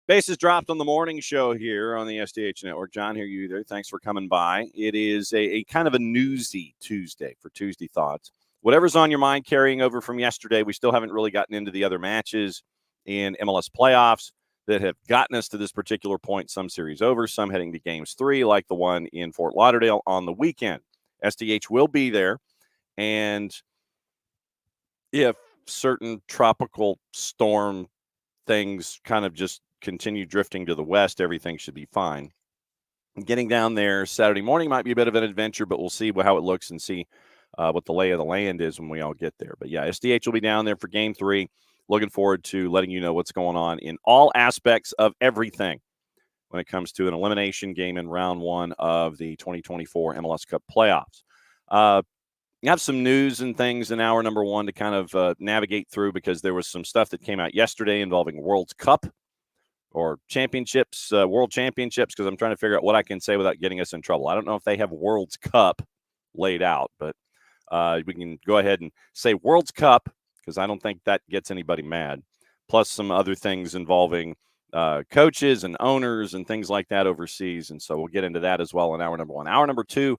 Bases dropped on the morning show here on the SDH Network. John, here you there. Thanks for coming by. It is a kind of a newsy Tuesday for Tuesday Thoughts. Whatever's on your mind carrying over from yesterday, we still haven't really gotten into the other matches in MLS playoffs that have gotten us to this particular point. Some series over, some heading to games 3, like the one in Fort Lauderdale on the weekend. SDH will be there, and if certain tropical storm things kind of just continue drifting to the west, everything should be fine. Getting down there Saturday morning might be a bit of an adventure, but we'll see how it looks and see what the lay of the land is when we all get there. But yeah, SDH will be down there for game 3. Looking forward to letting you know what's going on in all aspects of everything when it comes to an elimination game in round 1 of the 2024 MLS Cup playoffs. We have some news and things in hour number 1 to kind of navigate through, because there was some stuff that came out yesterday involving World Cup or championships, world championships, because I'm trying to figure out what I can say without getting us in trouble. I don't know if they have World's Cup laid out, but we can go ahead and say World's Cup, because I don't think that gets anybody mad, plus some other things involving coaches and owners and things like that overseas. And so we'll get into that as well in hour number 1. Hour number 2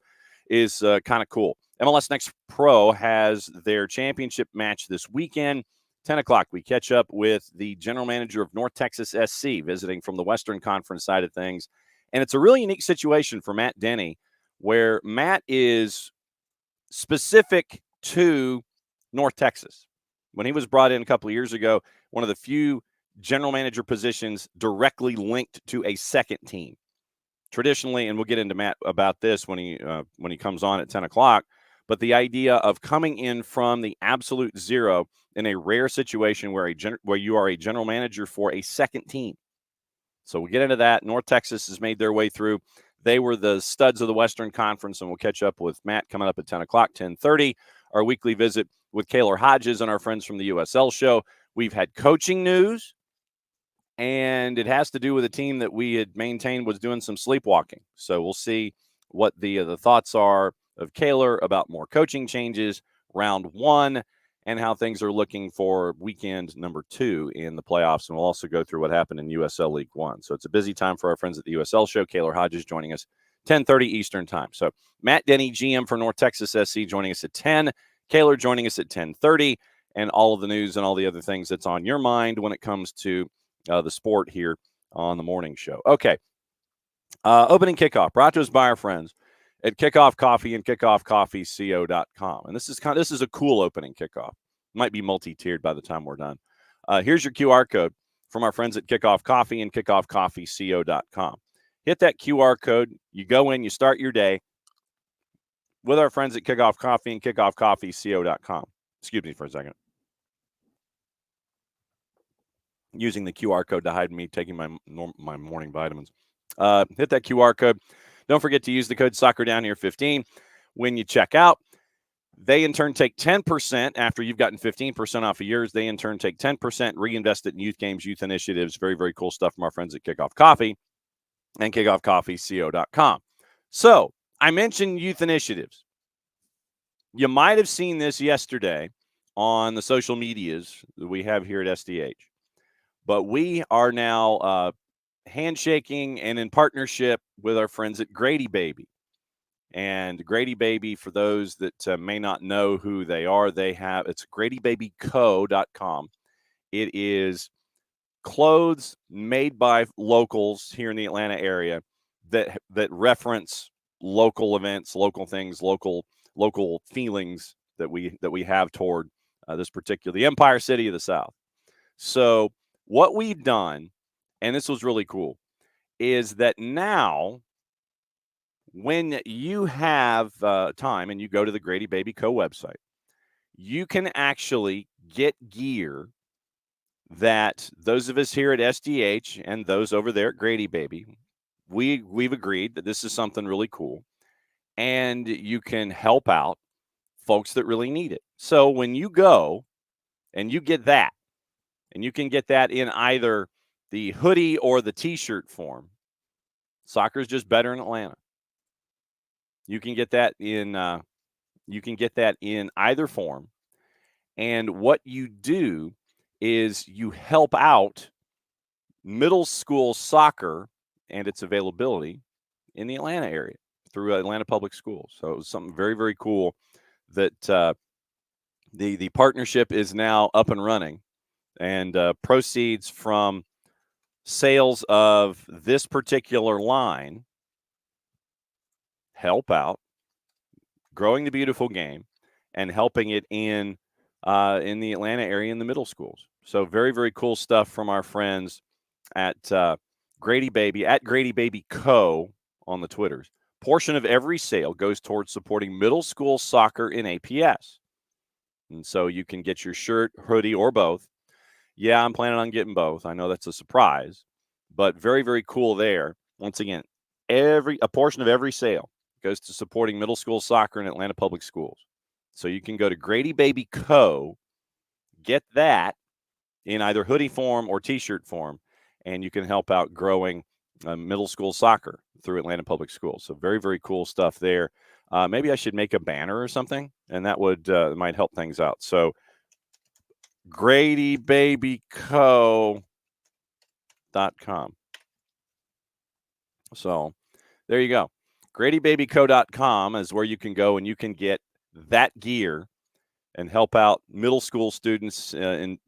is kind of cool. MLS Next Pro has their championship match this weekend. 10 o'clock, we catch up with the general manager of North Texas SC, visiting from the Western Conference side of things. And it's a really unique situation for Matt Denny, where Matt is specific to North Texas. When he was brought in a couple of years ago, one of the few general manager positions directly linked to a second team. Traditionally, and we'll get into Matt about this when he comes on at 10 o'clock, but the idea of coming in from the absolute zero in a rare situation where you are a general manager for a second team. So we'll get into that. North Texas has made their way through. They were the studs of the Western Conference, and we'll catch up with Matt coming up at 10 o'clock, 10:30. Our weekly visit with Kaylor Hoges and our friends from the USL show. We've had coaching news, and it has to do with a team that we had maintained was doing some sleepwalking. So we'll see what the thoughts are of Kaylor about more coaching changes, round 1, and how things are looking for weekend number 2 in the playoffs. And we'll also go through what happened in USL League 1. So it's a busy time for our friends at the USL show. Kaylor Hodges joining us 10:30 Eastern time. So Matt Denny, GM for North Texas SC, joining us at 10. Kaylor joining us at 10:30. And all of the news and all the other things that's on your mind when it comes to the sport here on the morning show. Okay. Opening kickoff brought to us by our friends at Kickoff Coffee and kickoffcoffeeco.com. And this is a cool opening kickoff. Might be multi-tiered by the time we're done. Here's your QR code from our friends at Kickoff Coffee and kickoffcoffeeco.com. Hit that QR code. You go in, you start your day with our friends at Kickoff Coffee and kickoffcoffeeco.com. Excuse me for a second. Using the QR code to hide me taking my morning vitamins. Hit that QR code. Don't forget to use the code SoccerDownHere15 when you check out. They, in turn, take 10% after you've gotten 15% off of yours. They, in turn, take 10%, reinvest it in youth games, youth initiatives. Very, very cool stuff from our friends at Kickoff Coffee and kickoffcoffeeco.com. So I mentioned youth initiatives. You might have seen this yesterday on the social medias that we have here at SDH. But we are now handshaking and in partnership with our friends at Grady Baby. And Grady Baby, for those that may not know who they are, it's gradybabyco.com. It is clothes made by locals here in the Atlanta area that reference local events, local things, local feelings that we have toward the Empire City of the South. So what we've done, and this was really cool, is that now when you have time and you go to the Grady Baby Co. website, you can actually get gear that those of us here at SDH and those over there at Grady Baby, we've agreed that this is something really cool, and you can help out folks that really need it. So when you go and you get that, and you can get that in either the hoodie or the T-shirt form, soccer is just better in Atlanta. You can get that in either form, and what you do is you help out middle school soccer and its availability in the Atlanta area through Atlanta Public Schools. So it was something very, very cool that the partnership is now up and running, and proceeds from sales of this particular line help out growing the beautiful game and helping it in the Atlanta area in the middle schools. So very, very cool stuff from our friends at Grady Baby, at Grady Baby Co. on the Twitters. Portion of every sale goes towards supporting middle school soccer in APS. And so you can get your shirt, hoodie, or both. Yeah, I'm planning on getting both. I know that's a surprise, but very, very cool there. Once again, a portion of every sale goes to supporting middle school soccer in Atlanta Public Schools. So you can go to Grady Baby Co., get that in either hoodie form or T-shirt form, and you can help out growing middle school soccer through Atlanta Public Schools. So very, very cool stuff there. Maybe I should make a banner or something, and that might help things out. So GradyBabyCo.com. So there you go. GradyBabyCo.com is where you can go and you can get that gear and help out middle school students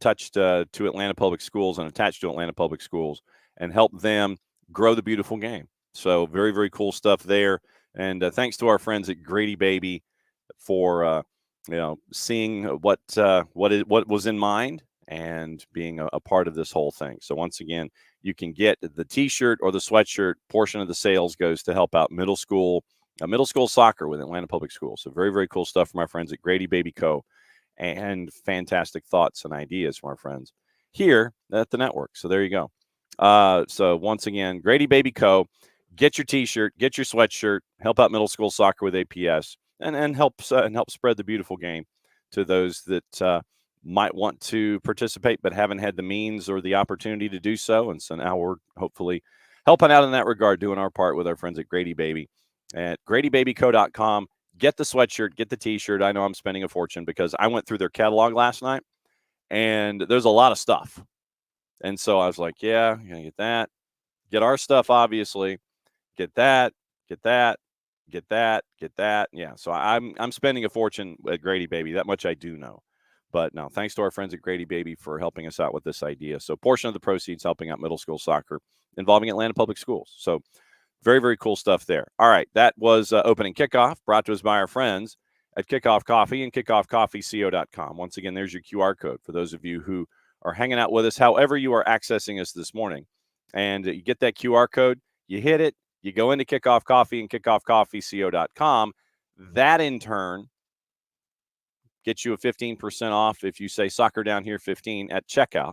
touched to Atlanta Public Schools and attached to Atlanta Public Schools and help them grow the beautiful game. So very, very cool stuff there. And thanks to our friends at Grady Baby for seeing what was in mind and being a part of this whole thing. So once again, you can get the T-shirt or the sweatshirt. Portion of the sales goes to help out middle school soccer with Atlanta Public Schools. So very, very cool stuff from our friends at Grady Baby Co. And fantastic thoughts and ideas from our friends here at the network. So there you go. So once again, Grady Baby Co. Get your T-shirt, get your sweatshirt, help out middle school soccer with APS, and help spread the beautiful game to those that might want to participate but haven't had the means or the opportunity to do so. And so now we're hopefully helping out in that regard, doing our part with our friends at Grady Baby at GradyBabyCo.com. Get the sweatshirt, get the T-shirt. I know I'm spending a fortune because I went through their catalog last night, and there's a lot of stuff. And so I was like, yeah, I'm going to get that. Get our stuff, obviously. Get that, get that, get that, get that. Yeah, so I'm spending a fortune at Grady Baby. That much I do know. But no, thanks to our friends at Grady Baby for helping us out with this idea. So portion of the proceeds helping out middle school soccer involving Atlanta Public Schools. So very, very cool stuff there. All right, that was opening kickoff brought to us by our friends at Kickoff Coffee and kickoffcoffeeco.com. Once again, there's your QR code for those of you who are hanging out with us, however you are accessing us this morning. And you get that QR code, you hit it, you go into Kickoff Coffee and kickoffcoffeeco.com. That, in turn, gets you a 15% off if you say Soccer Down Here 15 at checkout.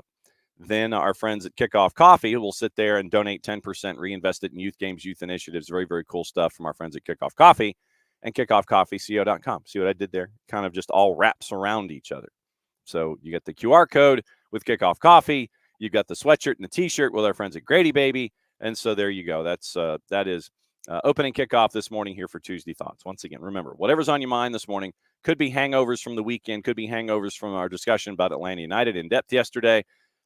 Then our friends at Kickoff Coffee will sit there and donate 10%, reinvest it in youth games, youth initiatives. Very, very cool stuff from our friends at Kickoff Coffee and kickoffcoffeeco.com. See what I did there? Kind of just all wraps around each other. So you get the QR code with Kickoff Coffee. You've got the sweatshirt and the T-shirt with our friends at Grady Baby. And so there you go. That is opening kickoff this morning here for Tuesday Thoughts. Once again, remember, whatever's on your mind this morning could be hangovers from the weekend, could be hangovers from our discussion about Atlanta United in depth yesterday.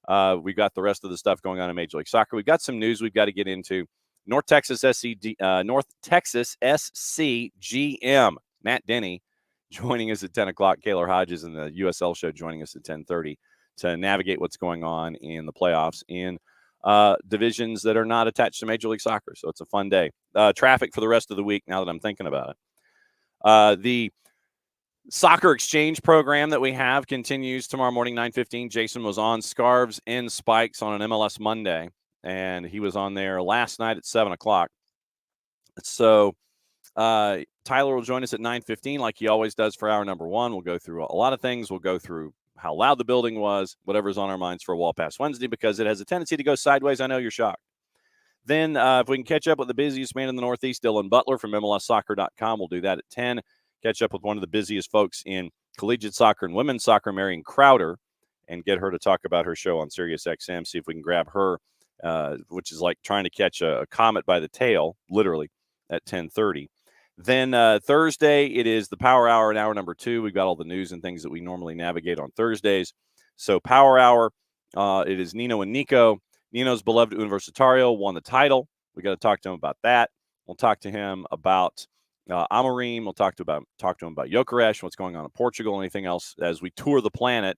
We've got the rest of the stuff going on in Major League Soccer. We've got some news we've got to get into. North Texas SC GM Matt Denny joining us at 10 o'clock. Kaylor Hoges and the USL show joining us at 10:30 to navigate what's going on in the playoffs in divisions that are not attached to Major League Soccer. So it's a fun day. Traffic for the rest of the week, now that I'm thinking about it. The soccer exchange program that we have continues tomorrow morning, 9:15. Jason was on Scarves and Spikes on an MLS Monday, and he was on there last night at 7 o'clock. So Tyler will join us at 9:15 like he always does for hour number one. We'll go through a lot of things. We'll go through how loud the building was, whatever's on our minds for a Wall Pass Wednesday, because it has a tendency to go sideways. I know you're shocked. Then if we can catch up with the busiest man in the Northeast, Dylan Butler from MLSsoccer.com, we'll do that at 10. Catch up with one of the busiest folks in collegiate soccer and women's soccer, Marion Crowder, and get her to talk about her show on SiriusXM. See if we can grab her, which is like trying to catch a comet by the tail, literally, at 10:30. Then Thursday, it is the Power Hour in hour number 2. We've got all the news and things that we normally navigate on Thursdays. So Power Hour, it is Nino and Nico. Nino's beloved Universitario won the title. We got to talk to him about that. We'll talk to him about Amorim. We'll talk to him about Gyökeres, what's going on in Portugal, anything else as we tour the planet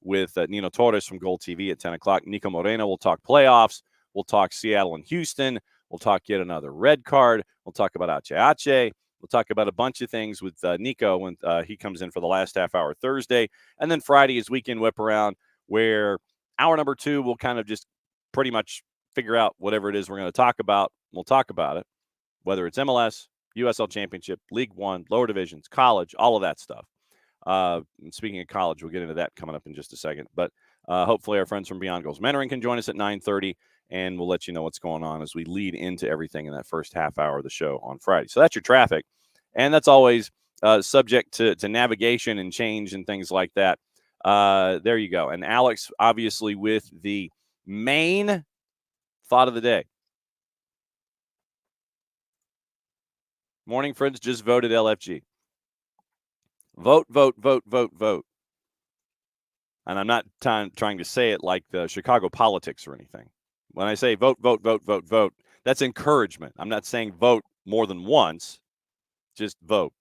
with Nino Torres from Gold TV at 10 o'clock. Nico Moreno will talk playoffs. We'll talk Seattle and Houston. We'll talk yet another red card. We'll talk about Ache. We'll talk about a bunch of things with Nico when he comes in for the last half hour Thursday. And then Friday is Weekend Whip Around, where hour number 2, we'll kind of just pretty much figure out whatever it is we're going to talk about. We'll talk about it, whether it's MLS, USL Championship, League One, lower divisions, college, all of that stuff. Speaking of college, we'll get into that coming up in just a second. But hopefully our friends from Beyond Goals Mentoring can join us at 9:30, and we'll let you know what's going on as we lead into everything in that first half hour of the show on Friday. So that's your traffic, and that's always subject to navigation and change and things like that. There you go. And Alex, obviously, with the main thought of the day. Morning, friends, just voted LFG. Vote, vote, vote, vote, vote. And I'm not trying to say it like the Chicago politics or anything. When I say vote, vote, vote, vote, vote, that's encouragement. I'm not saying vote more than once, just vote.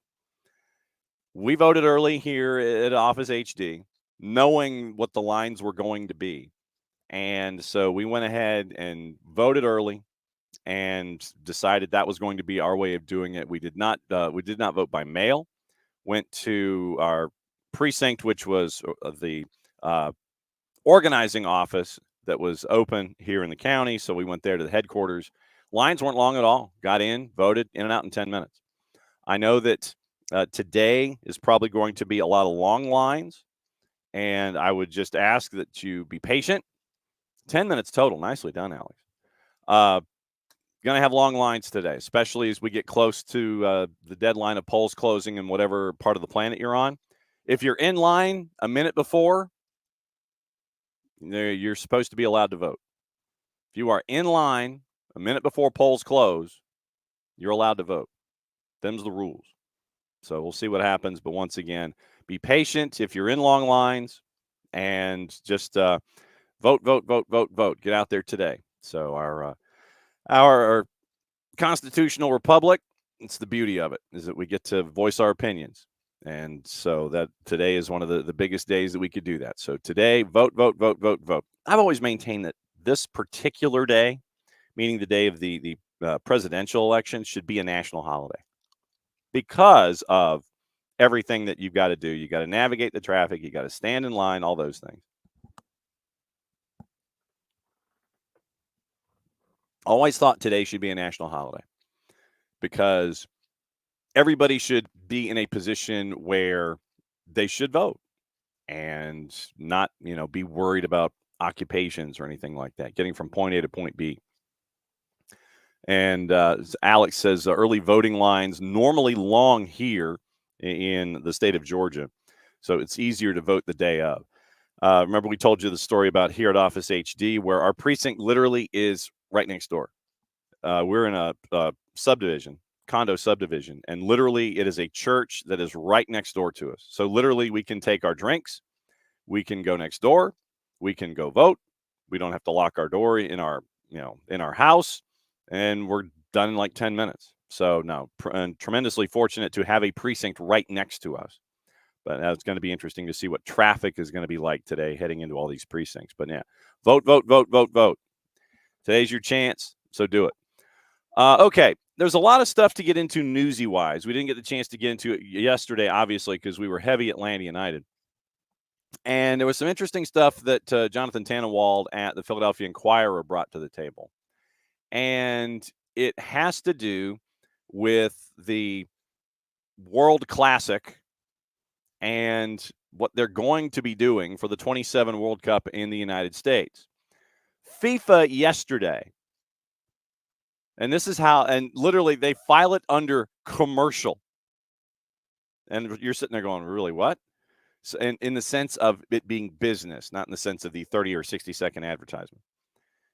We voted early here at Office HD, knowing what the lines were going to be. And so we went ahead and voted early and decided that was going to be our way of doing it. We did not vote by mail. Went to our precinct, which was the organizing office that was open here in the county. So we went there to the headquarters. Lines weren't long at all. Got in, voted, in and out in 10 minutes. I know that today is probably going to be a lot of long lines, and I would just ask that you be patient. 10 minutes total. Nicely done, Alex. Going to have long lines today, especially as we get close to the deadline of polls closing in whatever part of the planet you're on. If you're in line a minute before, you're supposed to be allowed to vote. If you are in line a minute before polls close, you're allowed to vote. Them's the rules. So we'll see what happens. But once again, be patient if you're in long lines, and just vote, vote, vote, vote, vote. Get out there today. So our constitutional republic, it's the beauty of it, is that we get to voice our opinions. And so that today is one of the biggest days that we could do that. So today, vote, vote, vote, vote, vote. I've always maintained that this particular day, meaning the day of the presidential election, should be a national holiday because of everything that you've got to do. You got to navigate the traffic. You got to stand in line, all those things. Always thought today should be a national holiday because everybody should be in a position where they should vote and not, be worried about occupations or anything like that, getting from point A to point B. And Alex says early voting lines normally long here in the state of Georgia, so it's easier to vote the day of. Remember, we told you the story about here at Office HD, where our precinct literally is right next door. We're in a subdivision, condo subdivision, and literally it is a church that is right next door to us. So literally we can take our drinks, we can go next door, we can go vote. We don't have to lock our door in our house, and we're done in like 10 minutes. So no, tremendously fortunate to have a precinct right next to us. But it's going to be interesting to see what traffic is going to be like today heading into all these precincts. But yeah, vote, vote, vote, vote, vote. Today's your chance, so do it. Okay, there's a lot of stuff to get into newsy-wise. We didn't get the chance to get into it yesterday, obviously, because we were heavy Atlanta United. And there was some interesting stuff that Jonathan Tannenwald at the Philadelphia Inquirer brought to the table. And it has to do with the World Classic and what they're going to be doing for the 27 World Cup in the United States. FIFA yesterday, and this is how, and literally they file it under commercial. And you're sitting there going, really, what? So, in the sense of it being business, not in the sense of the 30 or 60-second advertisement.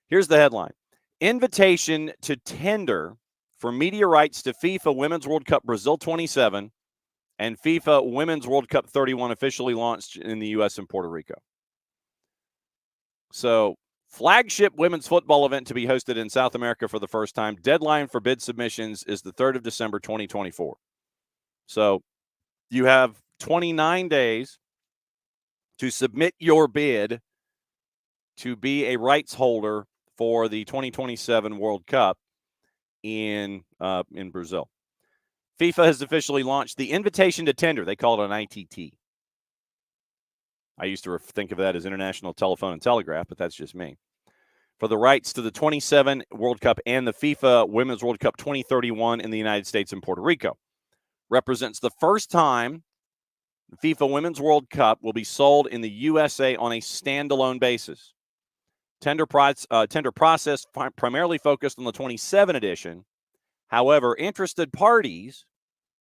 Here's the headline. Invitation to tender for media rights to FIFA Women's World Cup Brazil 27 and FIFA Women's World Cup 31 officially launched in the U.S. and Puerto Rico. So Flagship women's football event to be hosted in South America for the first time. Deadline for bid submissions is the 3rd of December, 2024. So you have 29 days to submit your bid to be a rights holder for the 2027 World Cup in Brazil. FIFA has officially launched the invitation to tender. They call it an ITT. I used to think of that as International Telephone and Telegraph, but that's just me. For the rights to the 27 World Cup and the FIFA Women's World Cup 2031 in the United States and Puerto Rico. Represents the first time the FIFA Women's World Cup will be sold in the USA on a standalone basis. Tender process primarily focused on the 27 edition. However, interested parties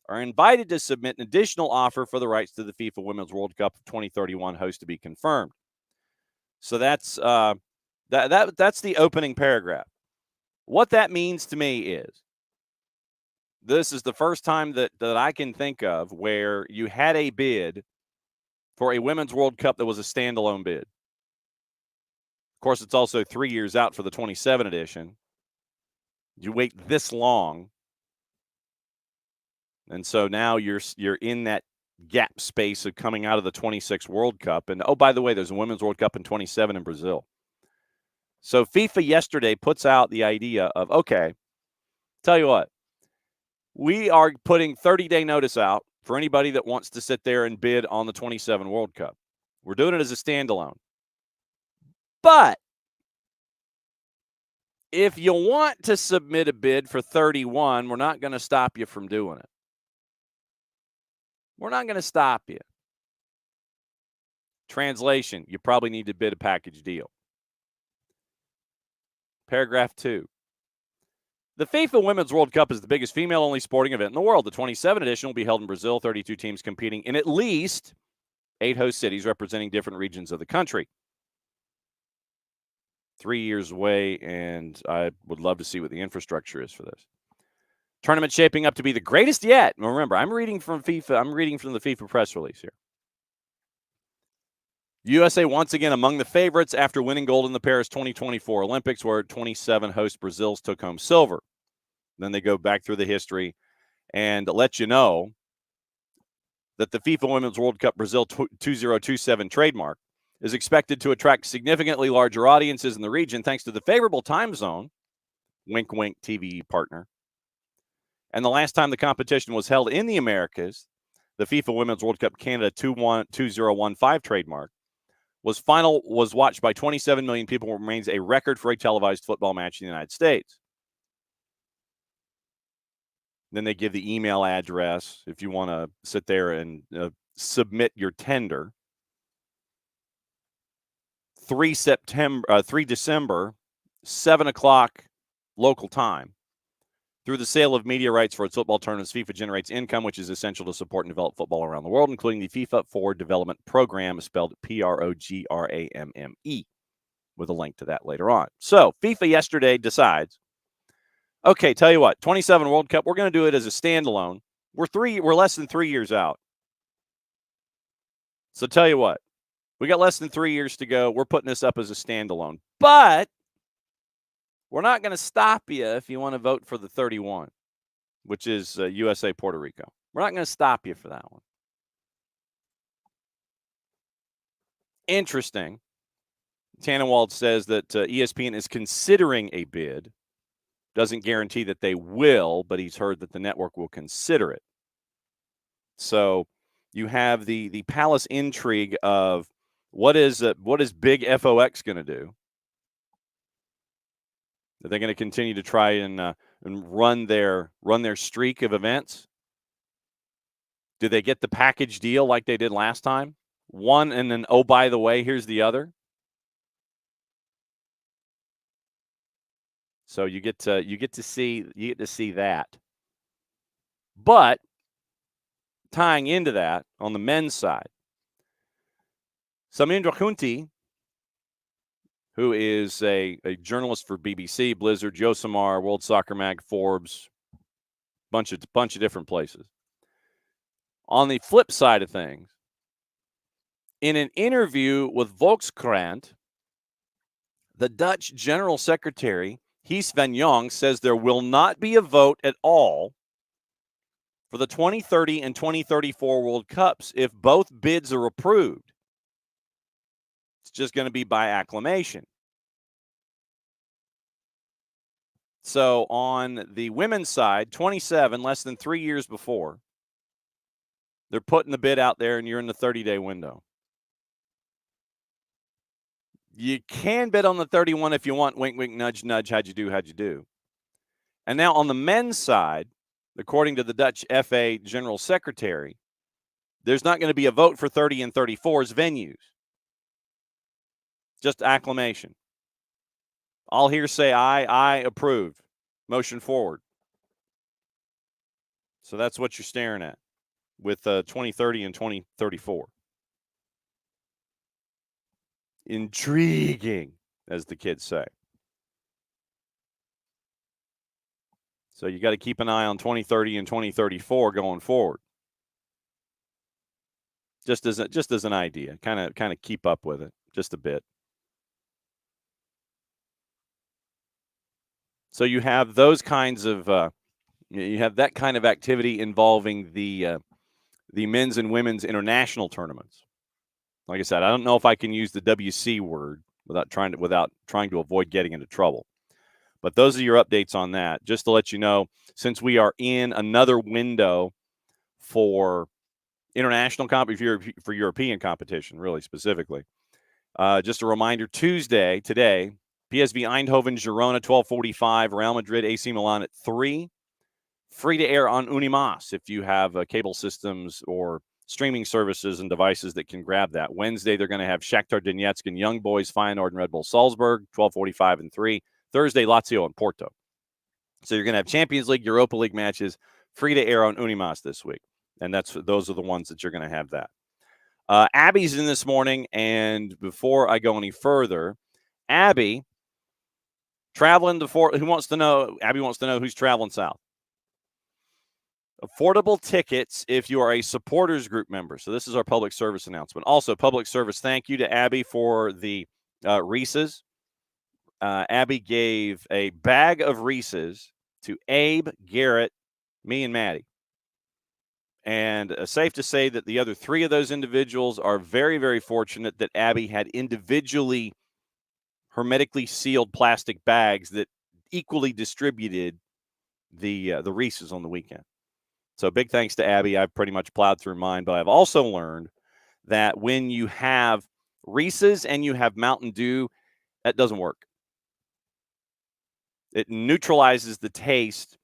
are invited to submit an additional offer for the rights to the FIFA Women's World Cup 2031 host to be confirmed. So that's that's the opening paragraph. What that means to me is this is the first time that I can think of where you had a bid for a Women's World Cup that was a standalone bid. Of course, it's also 3 years out for the 27 edition. You wait this long. And so now you're in that gap space of coming out of the 26 World Cup. And, oh, by the way, there's a Women's World Cup in 27 in Brazil. So FIFA yesterday puts out the idea of, okay, tell you what, we are putting 30-day notice out for anybody that wants to sit there and bid on the 27 World Cup. We're doing it as a standalone. But if you want to submit a bid for 31, we're not going to stop you from doing it. We're not going to stop you. Translation, you probably need to bid a package deal. Paragraph 2. The FIFA Women's World Cup is the biggest female-only sporting event in the world. The 27 edition will be held in Brazil, 32 teams competing in at least 8 host cities representing different regions of the country. 3 years away, and I would love to see what the infrastructure is for this. Tournament shaping up to be the greatest yet. Remember, I'm reading from FIFA. I'm reading from the FIFA press release here. USA once again among the favorites after winning gold in the Paris 2024 Olympics, where 27 host Brazils took home silver. Then they go back through the history and let you know that the FIFA Women's World Cup Brazil 2027 trademark is expected to attract significantly larger audiences in the region thanks to the favorable time zone, wink, wink, TV partner. And the last time the competition was held in the Americas, the FIFA Women's World Cup Canada 2015 trademark was watched by 27 million people, and remains a record for a televised football match in the United States. Then they give the email address if you want to sit there and submit your tender. 3 December, 7 o'clock local time. Through the sale of media rights for its football tournaments, FIFA generates income, which is essential to support and develop football around the world, including the FIFA Forward Development Program, spelled PROGRAMME, with a link to that later on. So FIFA yesterday decides, okay, tell you what, 27 World Cup, we're going to do it as a standalone. We're less than 3 years out. So tell you what, we got less than 3 years to go. We're putting this up as a standalone. But we're not going to stop you if you want to vote for the 31, which is USA, Puerto Rico. We're not going to stop you for that one. Interesting. Tannenwald says that ESPN is considering a bid. Doesn't guarantee that they will, but he's heard that the network will consider it. So you have the palace intrigue of what is Big FOX going to do? Are they going to continue to try and run their streak of events? Do they get the package deal like they did last time? One, and then, oh, by the way, here's the other. So you get to see that. But tying into that on the men's side, Samindra Khunti, who is a journalist for BBC, Blizzard, Josimar, World Soccer Mag, Forbes, bunch of different places. On the flip side of things, in an interview with Volkskrant, The Dutch General Secretary, Hees van Jong, says there will not be a vote at all for the 2030 and 2034 World Cups if both bids are approved. It's just going to be by acclamation. So on the women's side, 27, less than 3 years before, they're putting the bid out there and you're in the 30-day window. You can bid on the 31 if you want. Wink, wink, nudge, nudge. How'd you do? And now on the men's side, according to the Dutch FA General Secretary, there's not going to be a vote for 30 and 34's venues. Just acclamation. I'll hear say I approve. Motion forward. So that's what you're staring at with 2030 and 2034. Intriguing, as the kids say. So you got to keep an eye on 2030 and 2034 going forward. Just as an idea, kind of keep up with it just a bit. So you have those kinds of you have that kind of activity involving the men's and women's international tournaments. Like I said, I don't know if I can use the WC word without trying to avoid getting into trouble. But those are your updates on that. Just to let you know, since we are in another window for international for European competition, really specifically. Just a reminder, today, PSV Eindhoven, Girona, 12:45, Real Madrid, AC Milan at 3. Free to air on Unimas if you have cable systems or streaming services and devices that can grab that. Wednesday, they're going to have Shakhtar Donetsk and Young Boys, Feyenoord and Red Bull Salzburg, 12:45 and 3. Thursday, Lazio and Porto. So you're going to have Champions League, Europa League matches free to air on Unimas this week. And those are the ones that you're going to have that. Abby's in this morning, and before I go any further, Abby traveling to Abby wants to know who's traveling south. Affordable tickets if you are a supporters group member. So this is our public service announcement. Also, public service thank you to Abby for the Reese's. Abby gave a bag of Reese's to Abe, Garrett, me, and Maddie. And safe to say that the other 3 of those individuals are very, very fortunate that Abby had individually hermetically sealed plastic bags that equally distributed the Reese's on the weekend. So big thanks to Abby. I've pretty much plowed through mine, but I've also learned that when you have Reese's and you have Mountain Dew, that doesn't work. It neutralizes the taste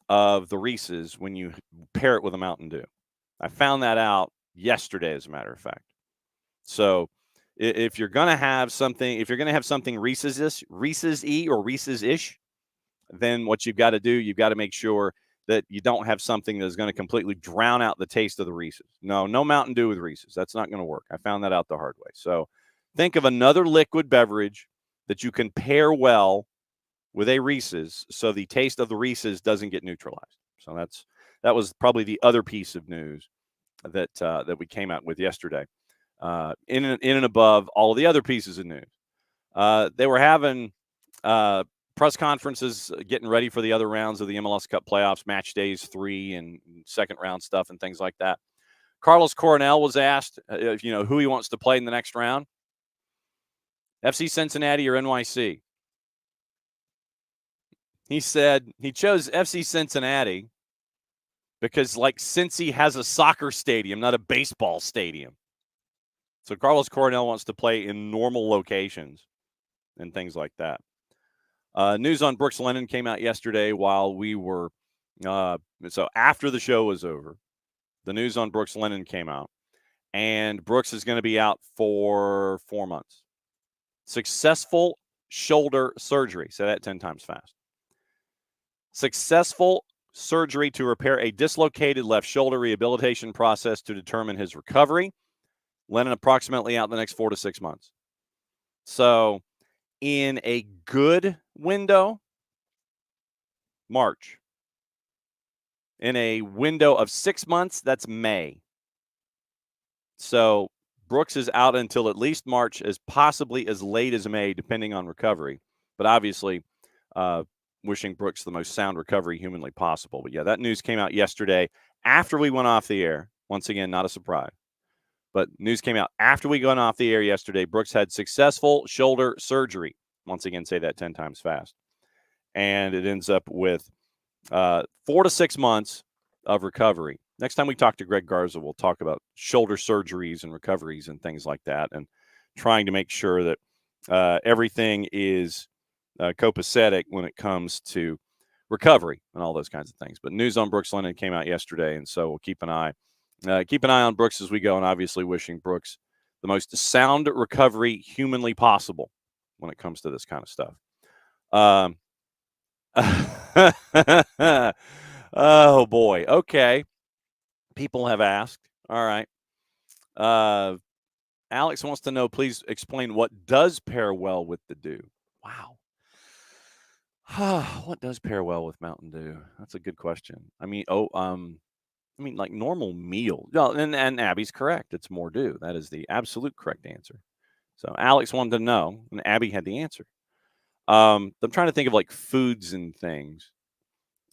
of the Reese's when you pair it with a Mountain Dew. I found that out yesterday, as a matter of fact. So if you're going to have something Reese's-y or Reese's-ish, then what you've got to do, you've got to make sure that you don't have something that's going to completely drown out the taste of the Reese's. No Mountain Dew with Reese's. That's not going to work. I found that out the hard way. So think of another liquid beverage that you can pair well with a Reese's so the taste of the Reese's doesn't get neutralized. So that was probably the other piece of news that we came out with yesterday, in and above all of the other pieces of news. They were having press conferences getting ready for the other rounds of the MLS Cup playoffs, match days 3 and second round stuff and things like that. Carlos Coronel was asked who he wants to play in the next round. FC Cincinnati or NYC. He said he chose FC Cincinnati because, Cincy has a soccer stadium, not a baseball stadium. So Carlos Coronel wants to play in normal locations and things like that. News on Brooks Lennon came out yesterday while we were so after the show was over. The news on Brooks Lennon came out, and Brooks is going to be out for 4 months. Successful shoulder surgery. Say that 10 times fast. Successful surgery to repair a dislocated left shoulder, rehabilitation process to determine his recovery. Lennon approximately out the next 4 to 6 months. So in a good window, March. In a window of 6 months, that's May. So Brooks is out until at least March, as possibly as late as May, depending on recovery. But obviously, wishing Brooks the most sound recovery humanly possible. But yeah, that news came out yesterday after we went off the air. Once again, not a surprise. But news came out after we went off the air yesterday. Brooks had successful shoulder surgery. Once again, say that 10 times fast. And it ends up with 4 to 6 months of recovery. Next time we talk to Greg Garza, we'll talk about shoulder surgeries and recoveries and things like that, and trying to make sure that everything is copacetic when it comes to recovery and all those kinds of things. But news on Brooks Lennon came out yesterday, and so we'll keep an eye on Brooks as we go, and obviously wishing Brooks the most sound recovery humanly possible when it comes to this kind of stuff. Oh boy. Okay. People have asked. All right. Alex wants to know, please explain what does pair well with the Dew. Wow. What does pair well with Mountain Dew? That's a good question. I mean, like normal meal. No, and Abby's correct. It's more Dew. That is the absolute correct answer. So Alex wanted to know, and Abby had the answer. I'm trying to think of like foods and things.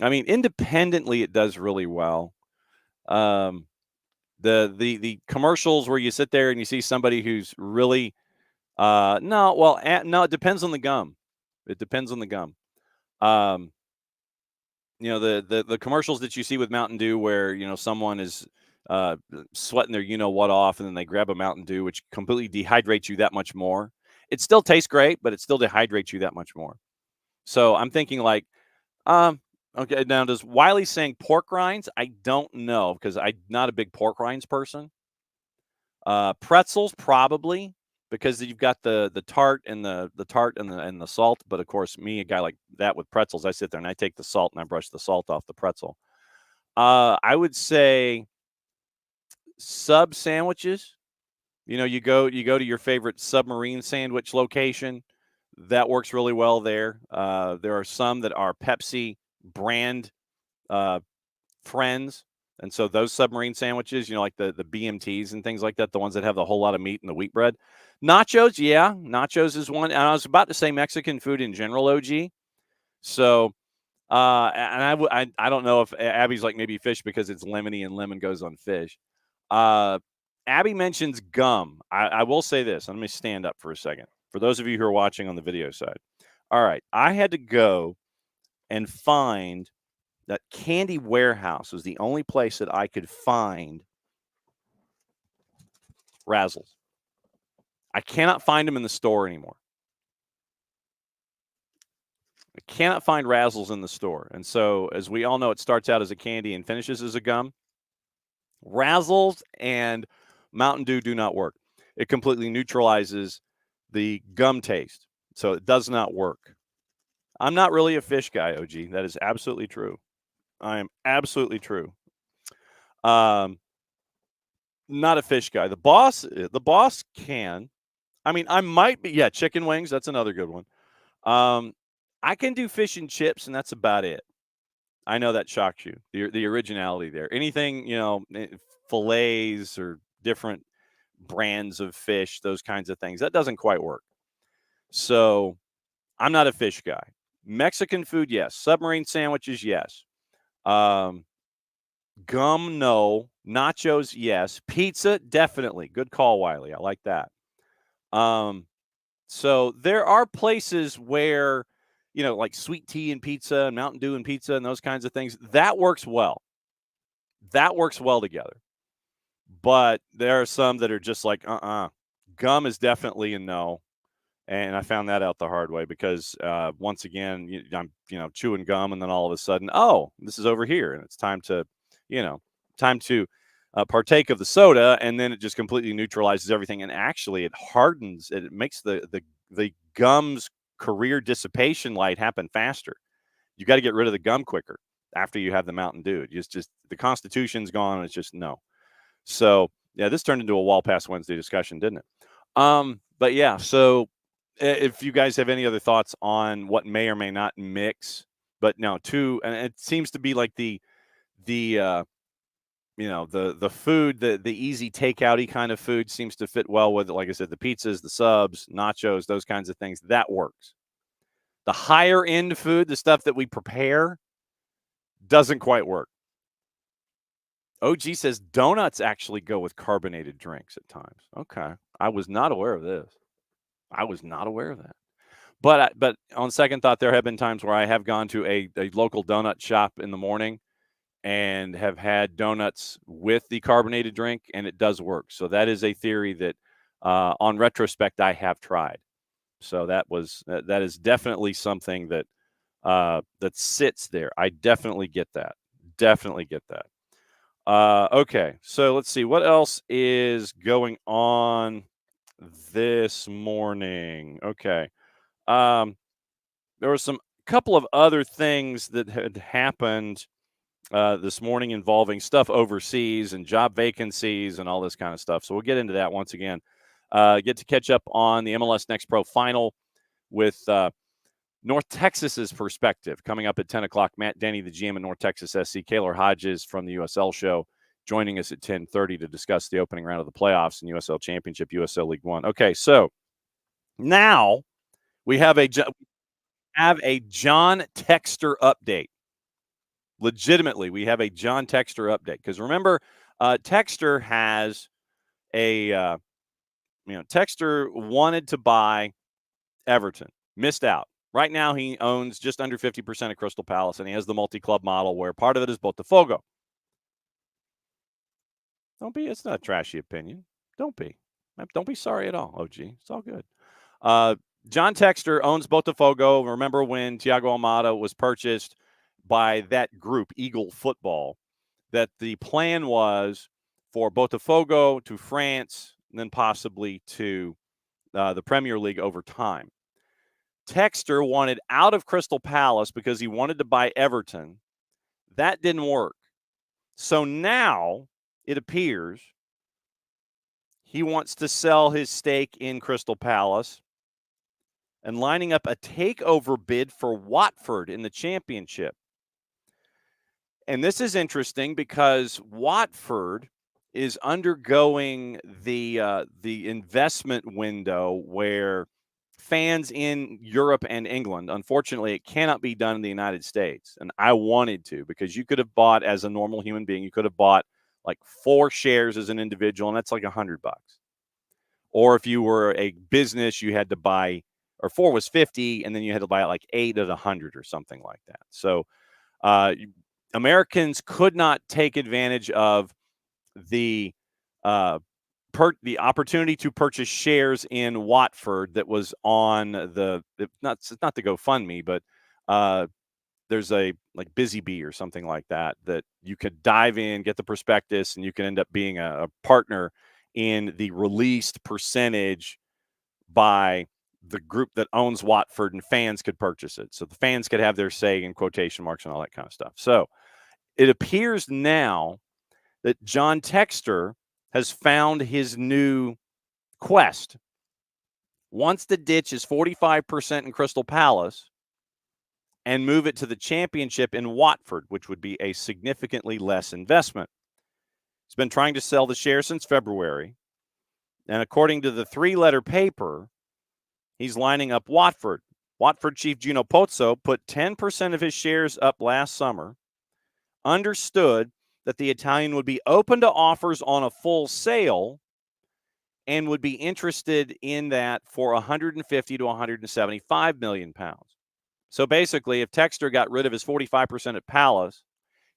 I mean, independently, it does really well. The commercials where you sit there and you see somebody who's really no, it depends on the gum. It depends on the gum. The commercials that you see with Mountain Dew where someone is sweating their what off, and then they grab a Mountain Dew, which completely dehydrates you that much more. It still tastes great, but it still dehydrates you that much more. So I'm thinking like, okay, now does Wiley saying pork rinds? I don't know, because I'm not a big pork rinds person. Pretzels probably, because you've got the tart and the tart and the salt. But of course, me, a guy like that with pretzels, I sit there and I take the salt and I brush the salt off the pretzel. I would say sub sandwiches. You go to your favorite submarine sandwich location. That works really well there. There are some that are Pepsi brand friends. And so those submarine sandwiches, like the BMTs and things like that, the ones that have the whole lot of meat and the wheat bread. Nachos, yeah. Nachos is one. And I was about to say Mexican food in general, OG. So, and I don't know if Abby's like maybe fish because it's lemony and lemon goes on fish. Abby mentions gum. I will say this. Let me stand up for a second. For those of you who are watching on the video side. All right. I had to go and find that Candy Warehouse was the only place that I could find Razzles. I cannot find them in the store anymore. I cannot find Razzles in the store. And so, as we all know, it starts out as a candy and finishes as a gum. Razzles and Mountain Dew do not work. It completely neutralizes the gum taste. So it does not work. I'm not really a fish guy, OG. That is absolutely true. I am absolutely true. Not a fish guy. The boss can. I mean, I might be. Yeah, chicken wings. That's another good one. I can do fish and chips, and that's about it. I know that shocked you. The originality there. Anything, fillets or different brands of fish, those kinds of things. That doesn't quite work. So I'm not a fish guy. Mexican food, yes. Submarine sandwiches, yes. Gum, no. Nachos, yes. Pizza, definitely. Good call, Wiley. I like that. So there are places where, like sweet tea and pizza and Mountain Dew and pizza and those kinds of things, that works well. That works well together. But there are some that are just like, Gum is definitely a no. And I found that out the hard way because once again, I'm chewing gum, and then all of a sudden, this is over here, and it's time to partake of the soda, and then it just completely neutralizes everything, and actually it hardens. It makes the gum's career dissipation light happen faster. You got to get rid of the gum quicker after you have the Mountain Dew. It's just the constitution's gone, and it's just no. So yeah, this turned into a Wall Pass Wednesday discussion, didn't it? But yeah, so. If you guys have any other thoughts on what may or may not mix, but no, and it seems to be like the the food, the easy takeouty kind of food seems to fit well with, like I said, the pizzas, the subs, nachos, those kinds of things. That works. The higher end food, the stuff that we prepare, doesn't quite work. OG says donuts actually go with carbonated drinks at times. Okay. I was not aware of this. I was not aware of that. But on second thought, there have been times where I have gone to a local donut shop in the morning and have had donuts with the carbonated drink, and it does work. So that is a theory that, on retrospect, I have tried. So that is definitely something that that sits there. I definitely get that. Definitely get that. Okay, so let's see what else is going on this morning. Okay, there were some couple of other things that had happened this morning involving stuff overseas and job vacancies and all this kind of stuff. So we'll get into that once again. Get to catch up on the MLS Next Pro final with North Texas's perspective coming up at 10 o'clock. Matt Denny, the GM of North Texas SC, Kaylor Hoges from the USL show, joining us at 10:30 to discuss the opening round of the playoffs and USL Championship, USL League One. Okay, so now we have a John Texter update. Legitimately, we have a John Texter update because remember, Texter has a Texter wanted to buy Everton, missed out. Right now, he owns just under 50% of Crystal Palace, and he has the multi-club model where part of it is Botafogo. It's not a trashy opinion. Don't be sorry at all, OG. It's all good. John Texter owns Botafogo. Remember when Thiago Almada was purchased by that group, Eagle Football, that the plan was for Botafogo to France and then possibly to the Premier League over time. Texter wanted out of Crystal Palace because he wanted to buy Everton. That didn't work. So now it appears he wants to sell his stake in Crystal Palace and lining up a takeover bid for Watford in the Championship. And this is interesting because Watford is undergoing the investment window where fans in Europe and England, unfortunately, it cannot be done in the United States. And I wanted to, because you could have bought, as a normal human being, you could have bought like 4 shares as an individual, and that's like $100. Or if you were a business, you had to buy, or 4 was 50, and then you had to buy like 8 at 100 or something like that. So Americans could not take advantage of the opportunity to purchase shares in Watford that was on it's not the GoFundMe, but there's a like Busy Bee or something like that you could dive in, get the prospectus, and you can end up being a partner in the released percentage by the group that owns Watford, and fans could purchase it. So the fans could have their say in quotation marks and all that kind of stuff. So it appears now that John Texter has found his new quest. Wants to ditch his 45% in Crystal Palace and move it to the Championship in Watford, which would be a significantly less investment. He's been trying to sell the shares since February. And according to the 3-letter paper, he's lining up Watford. Watford chief Gino Pozzo put 10% of his shares up last summer, understood that the Italian would be open to offers on a full sale and would be interested in that for 150 to 175 million pounds. So basically, if Texter got rid of his 45% at Palace,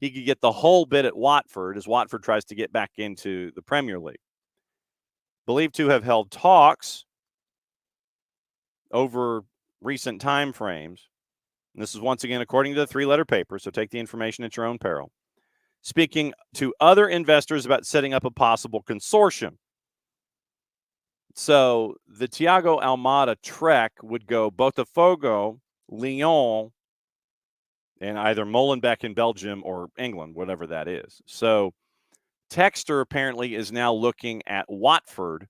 he could get the whole bit at Watford as Watford tries to get back into the Premier League. Believed to have held talks over recent time frames. And this is once again according to the 3-letter paper, so take the information at your own peril. Speaking to other investors about setting up a possible consortium. So the Thiago Almada trek would go Botafogo, Lyon, and either Molenbeek in Belgium or England, whatever that is. So Texter apparently is now looking at Watford,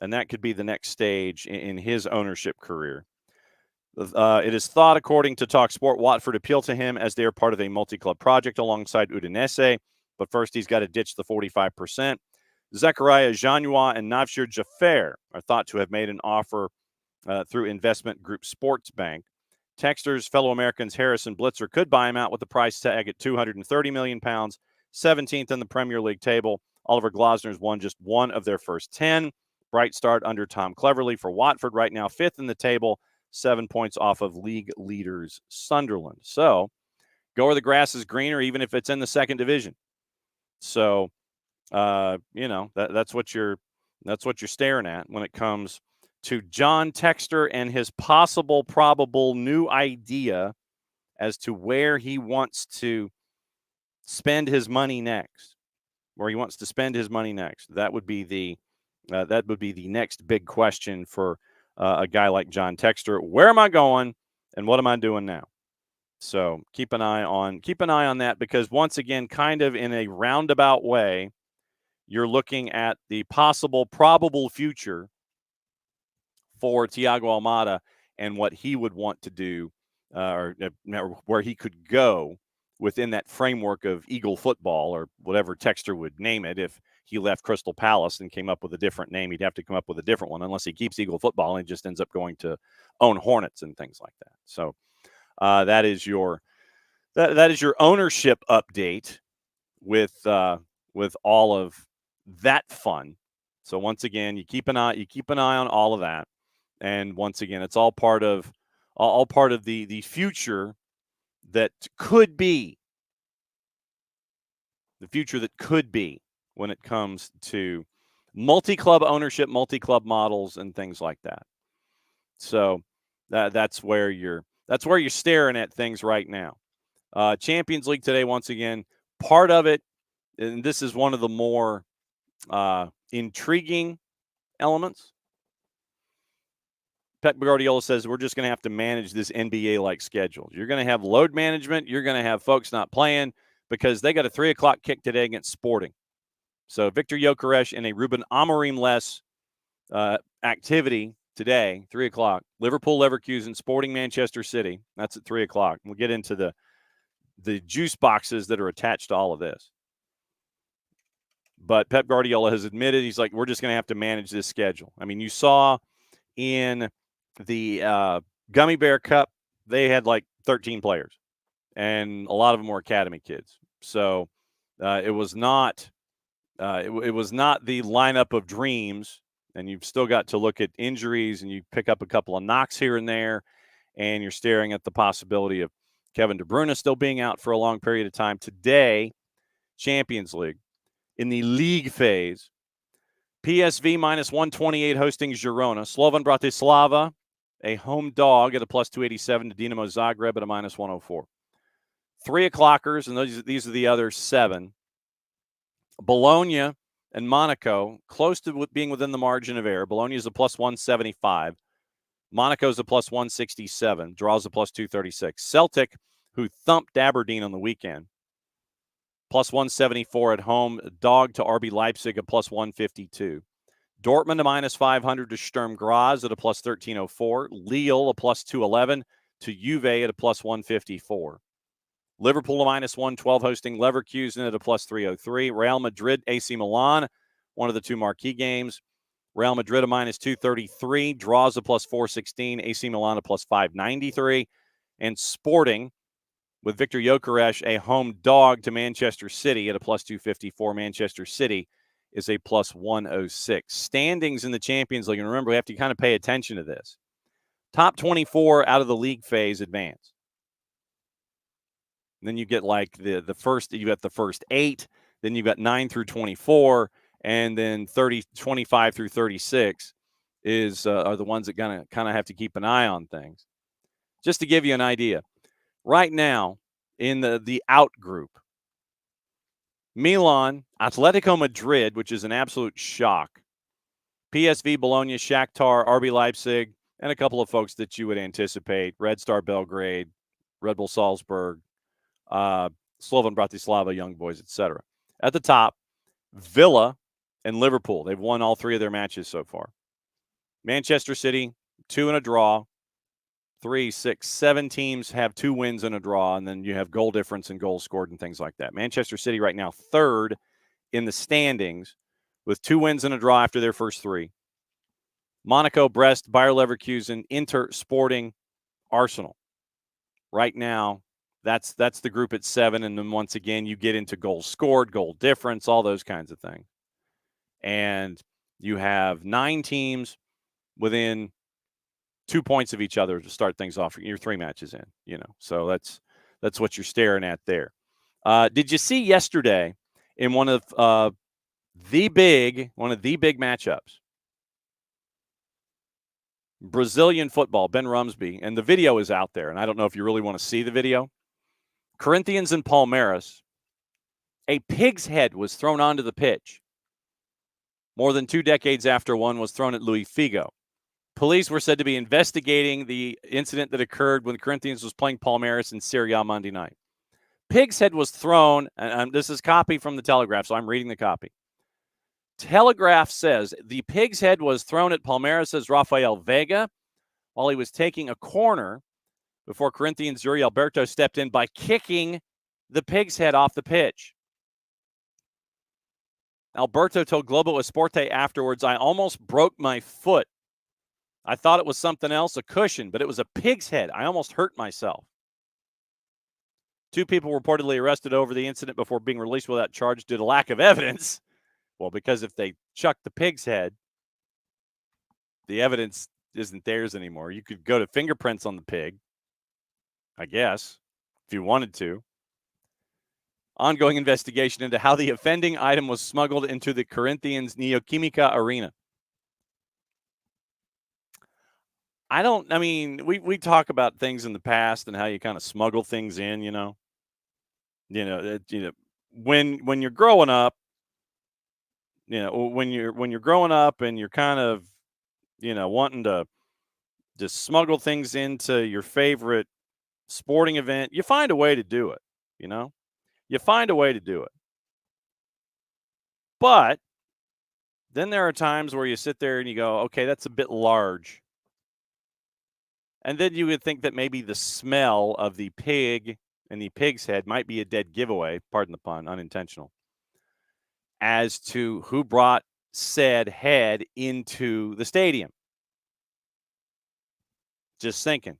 and that could be the next stage in his ownership career. It is thought, according to TalkSport, Watford appealed to him as they are part of a multi-club project alongside Udinese. But first, he's got to ditch the 45%. Zechariah Janua and Navshir Jaffer are thought to have made an offer through investment group Sports Bank. Texter's fellow Americans Harrison Blitzer could buy him out with the price tag at £230 million, 17th in the Premier League table. Oliver Glasner's won just one of their first 10. Bright start under Tom Cleverley for Watford, right now 5th in the table, 7 points off of league leaders Sunderland. So go where the grass is greener, even if it's in the second division. So, that's what you're staring at when it comes to John Texter and his possible, probable new idea as to where he wants to spend his money next. That would be the next big question for a guy like John Texter. Where am I going, and what am I doing now? So keep an eye on that, because once again, kind of in a roundabout way, you're looking at the possible, probable future for Thiago Almada and what he would want to do, or where he could go within that framework of Eagle football, or whatever Texter would name it. If he left Crystal Palace and came up with a different name, he'd have to come up with a different one, unless he keeps Eagle football and just ends up going to own Hornets and things like that. So that is your ownership update with all of that fun. So once again, you keep an eye on all of that. And once again, it's all part of the future that could be. The future that could be when it comes to multi-club ownership, multi-club models, and things like that. So that's where you're staring at things right now. Champions League today, once again, part of it, and this is one of the more intriguing elements. Pep Guardiola says we're just going to have to manage this NBA-like schedule. You're going to have load management. You're going to have folks not playing because they got a 3 o'clock kick today against Sporting. So Victor Gyökeres in a Ruben Amorim-less activity today, 3 o'clock. Liverpool, Leverkusen, Sporting, Manchester City. That's at 3 o'clock. We'll get into the juice boxes that are attached to all of this. But Pep Guardiola has admitted, he's like, we're just going to have to manage this schedule. I mean, you saw in the Gummy Bear Cup, they had like 13 players, and a lot of them were academy kids. So it was not it was not the lineup of dreams, and you've still got to look at injuries, and you pick up a couple of knocks here and there, and you're staring at the possibility of Kevin De Bruyne still being out for a long period of time. Today, Champions League, in the league phase, PSV minus 128 hosting Girona. Slovan Bratislava, a home dog at a plus 287 to Dinamo Zagreb at a minus 104. 3 o'clockers, and these are the other 7. Bologna and Monaco, close to being within the margin of error. Bologna is a plus 175. Monaco's a plus 167. Draws a plus 236. Celtic, who thumped Aberdeen on the weekend, plus 174 at home. Dog to RB Leipzig, a plus 152. Dortmund a minus 500 to Sturm Graz at a plus 1304. Lille a plus 211 to Juve at a plus 154. Liverpool a minus 112 hosting Leverkusen at a plus 303. Real Madrid, AC Milan, one of the two marquee games. Real Madrid a minus 233. Draws a plus 416. AC Milan a plus 593. And Sporting, with Victor Gyökeres, a home dog to Manchester City at a plus 254. Manchester City is a plus 106. Standings in the Champions League, and remember, we have to kind of pay attention to this. Top 24 out of the league phase advance. And then you get like you got the first 8, then you've got 9 through 24, and then 25 through 36 are the ones that kind of have to keep an eye on things. Just to give you an idea, right now in the out group, Milan, Atletico Madrid, which is an absolute shock, PSV, Bologna, Shakhtar, RB Leipzig, and a couple of folks that you would anticipate, Red Star Belgrade, Red Bull Salzburg, Slovan Bratislava, Young Boys, etc. At the top, Villa and Liverpool. They've won all 3 of their matches so far. Manchester City, 2 and a draw. 3, 6, 7 teams have 2 wins and a draw, and then you have goal difference and goals scored and things like that. Manchester City right now third in the standings with 2 wins and a draw after their first 3. Monaco, Brest, Bayer Leverkusen, Inter, Sporting, Arsenal. Right now, that's the group at 7, and then once again, you get into goals scored, goal difference, all those kinds of things. And you have 9 teams within 2 points of each other to start things off. You're 3 matches in, So that's what you're staring at there. Did you see yesterday in one of the big matchups? Brazilian football, Ben Rumsby, and the video is out there, and I don't know if you really want to see the video. Corinthians and Palmeiras, a pig's head was thrown onto the pitch more than 2 decades after one was thrown at Luis Figo. Police were said to be investigating the incident that occurred when the Corinthians was playing Palmeiras in Serie A Monday night. Pig's head was thrown, and this is copy from the Telegraph, so I'm reading the copy. Telegraph says the pig's head was thrown at Palmeiras' Rafael Veiga while he was taking a corner before Corinthians' Yuri Alberto stepped in by kicking the pig's head off the pitch. Alberto told Globo Esporte afterwards, "I almost broke my foot. I thought it was something else, a cushion, but it was a pig's head. I almost hurt myself." 2 people reportedly arrested over the incident before being released without charge due to lack of evidence. Well, because if they chucked the pig's head, the evidence isn't theirs anymore. You could go to fingerprints on the pig, I guess, if you wanted to. Ongoing investigation into how the offending item was smuggled into the Corinthians Neoquímica Arena. We talk about things in the past and how you kind of smuggle things in, when you're growing up, when you're growing up and you're kind of, wanting to just smuggle things into your favorite sporting event, you find a way to do it, You find a way to do it. But then there are times where you sit there and you go, okay, that's a bit large. And then you would think that maybe the smell of the pig and the pig's head might be a dead giveaway, pardon the pun, unintentional, as to who brought said head into the stadium. Just thinking.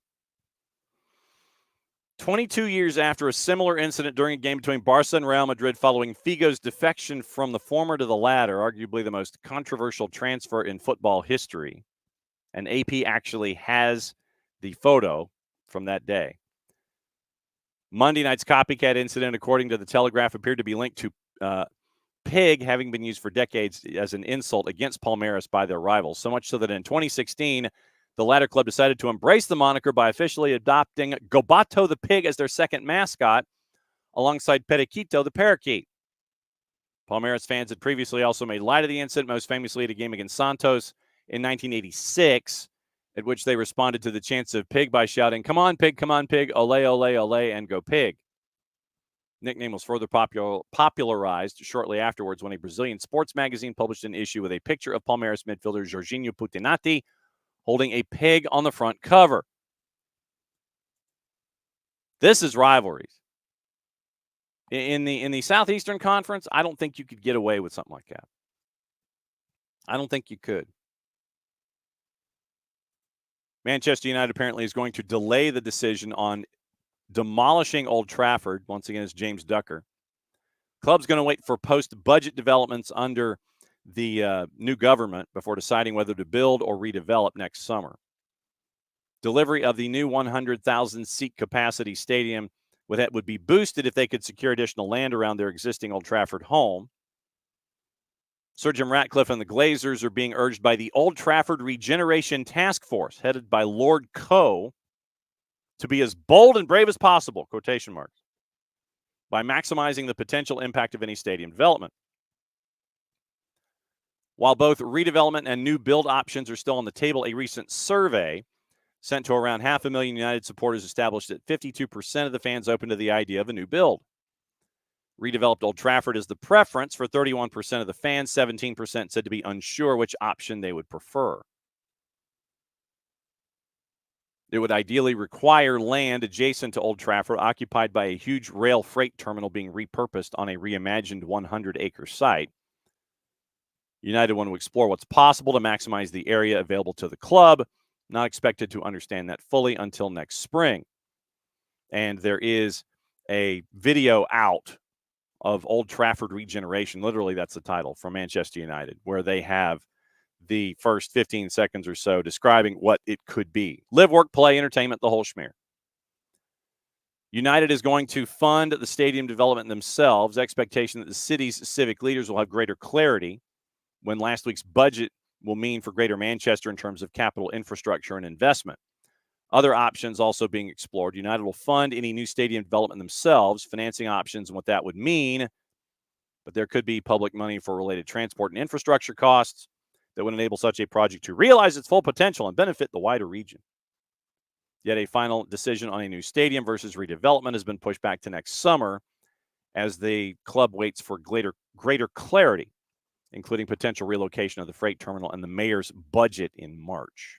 22 years after a similar incident during a game between Barca and Real Madrid following Figo's defection from the former to the latter, arguably the most controversial transfer in football history. And AP actually has the photo from that day. Monday night's copycat incident, according to the Telegraph, appeared to be linked to pig having been used for decades as an insult against Palmeiras by their rivals, so much so that in 2016, the latter club decided to embrace the moniker by officially adopting Gobato the pig as their second mascot, alongside Periquito the parakeet. Palmeiras fans had previously also made light of the incident, most famously at a game against Santos in 1986, at which they responded to the chants of pig by shouting, come on, pig, ole, ole, ole, and go pig." Nickname was further popularized shortly afterwards when a Brazilian sports magazine published an issue with a picture of Palmeiras midfielder Jorginho Putinati holding a pig on the front cover. This is rivalries. In the Southeastern Conference, I don't think you could get away with something like that. I don't think you could. Manchester United apparently is going to delay the decision on demolishing Old Trafford. Once again, it's James Ducker. Club's going to wait for post-budget developments under the new government before deciding whether to build or redevelop next summer. Delivery of the new 100,000-seat capacity stadium would be boosted if they could secure additional land around their existing Old Trafford home. Sir Jim Ratcliffe and the Glazers are being urged by the Old Trafford Regeneration Task Force, headed by Lord Coe, to be as bold and brave as possible, quotation marks, by maximizing the potential impact of any stadium development. While both redevelopment and new build options are still on the table, a recent survey sent to around 500,000 United supporters established that 52% of the fans open to the idea of a new build. Redeveloped Old Trafford is the preference for 31% of the fans. 17% said to be unsure which option they would prefer. It would ideally require land adjacent to Old Trafford, occupied by a huge rail freight terminal being repurposed on a reimagined 100-acre site. United want to explore what's possible to maximize the area available to the club. Not expected to understand that fully until next spring. And there is a video out of Old Trafford regeneration. Literally, that's the title, from Manchester United, where they have the first 15 seconds or so describing what it could be. Live, work, play, entertainment, the whole schmear. United is going to fund the stadium development themselves. Expectation that the city's civic leaders will have greater clarity when last week's budget will mean for Greater Manchester in terms of capital infrastructure and investment. Other options also being explored. United will fund any new stadium development themselves, financing options and what that would mean. But there could be public money for related transport and infrastructure costs that would enable such a project to realize its full potential and benefit the wider region. Yet a final decision on a new stadium versus redevelopment has been pushed back to next summer as the club waits for greater clarity, including potential relocation of the freight terminal and the mayor's budget in March.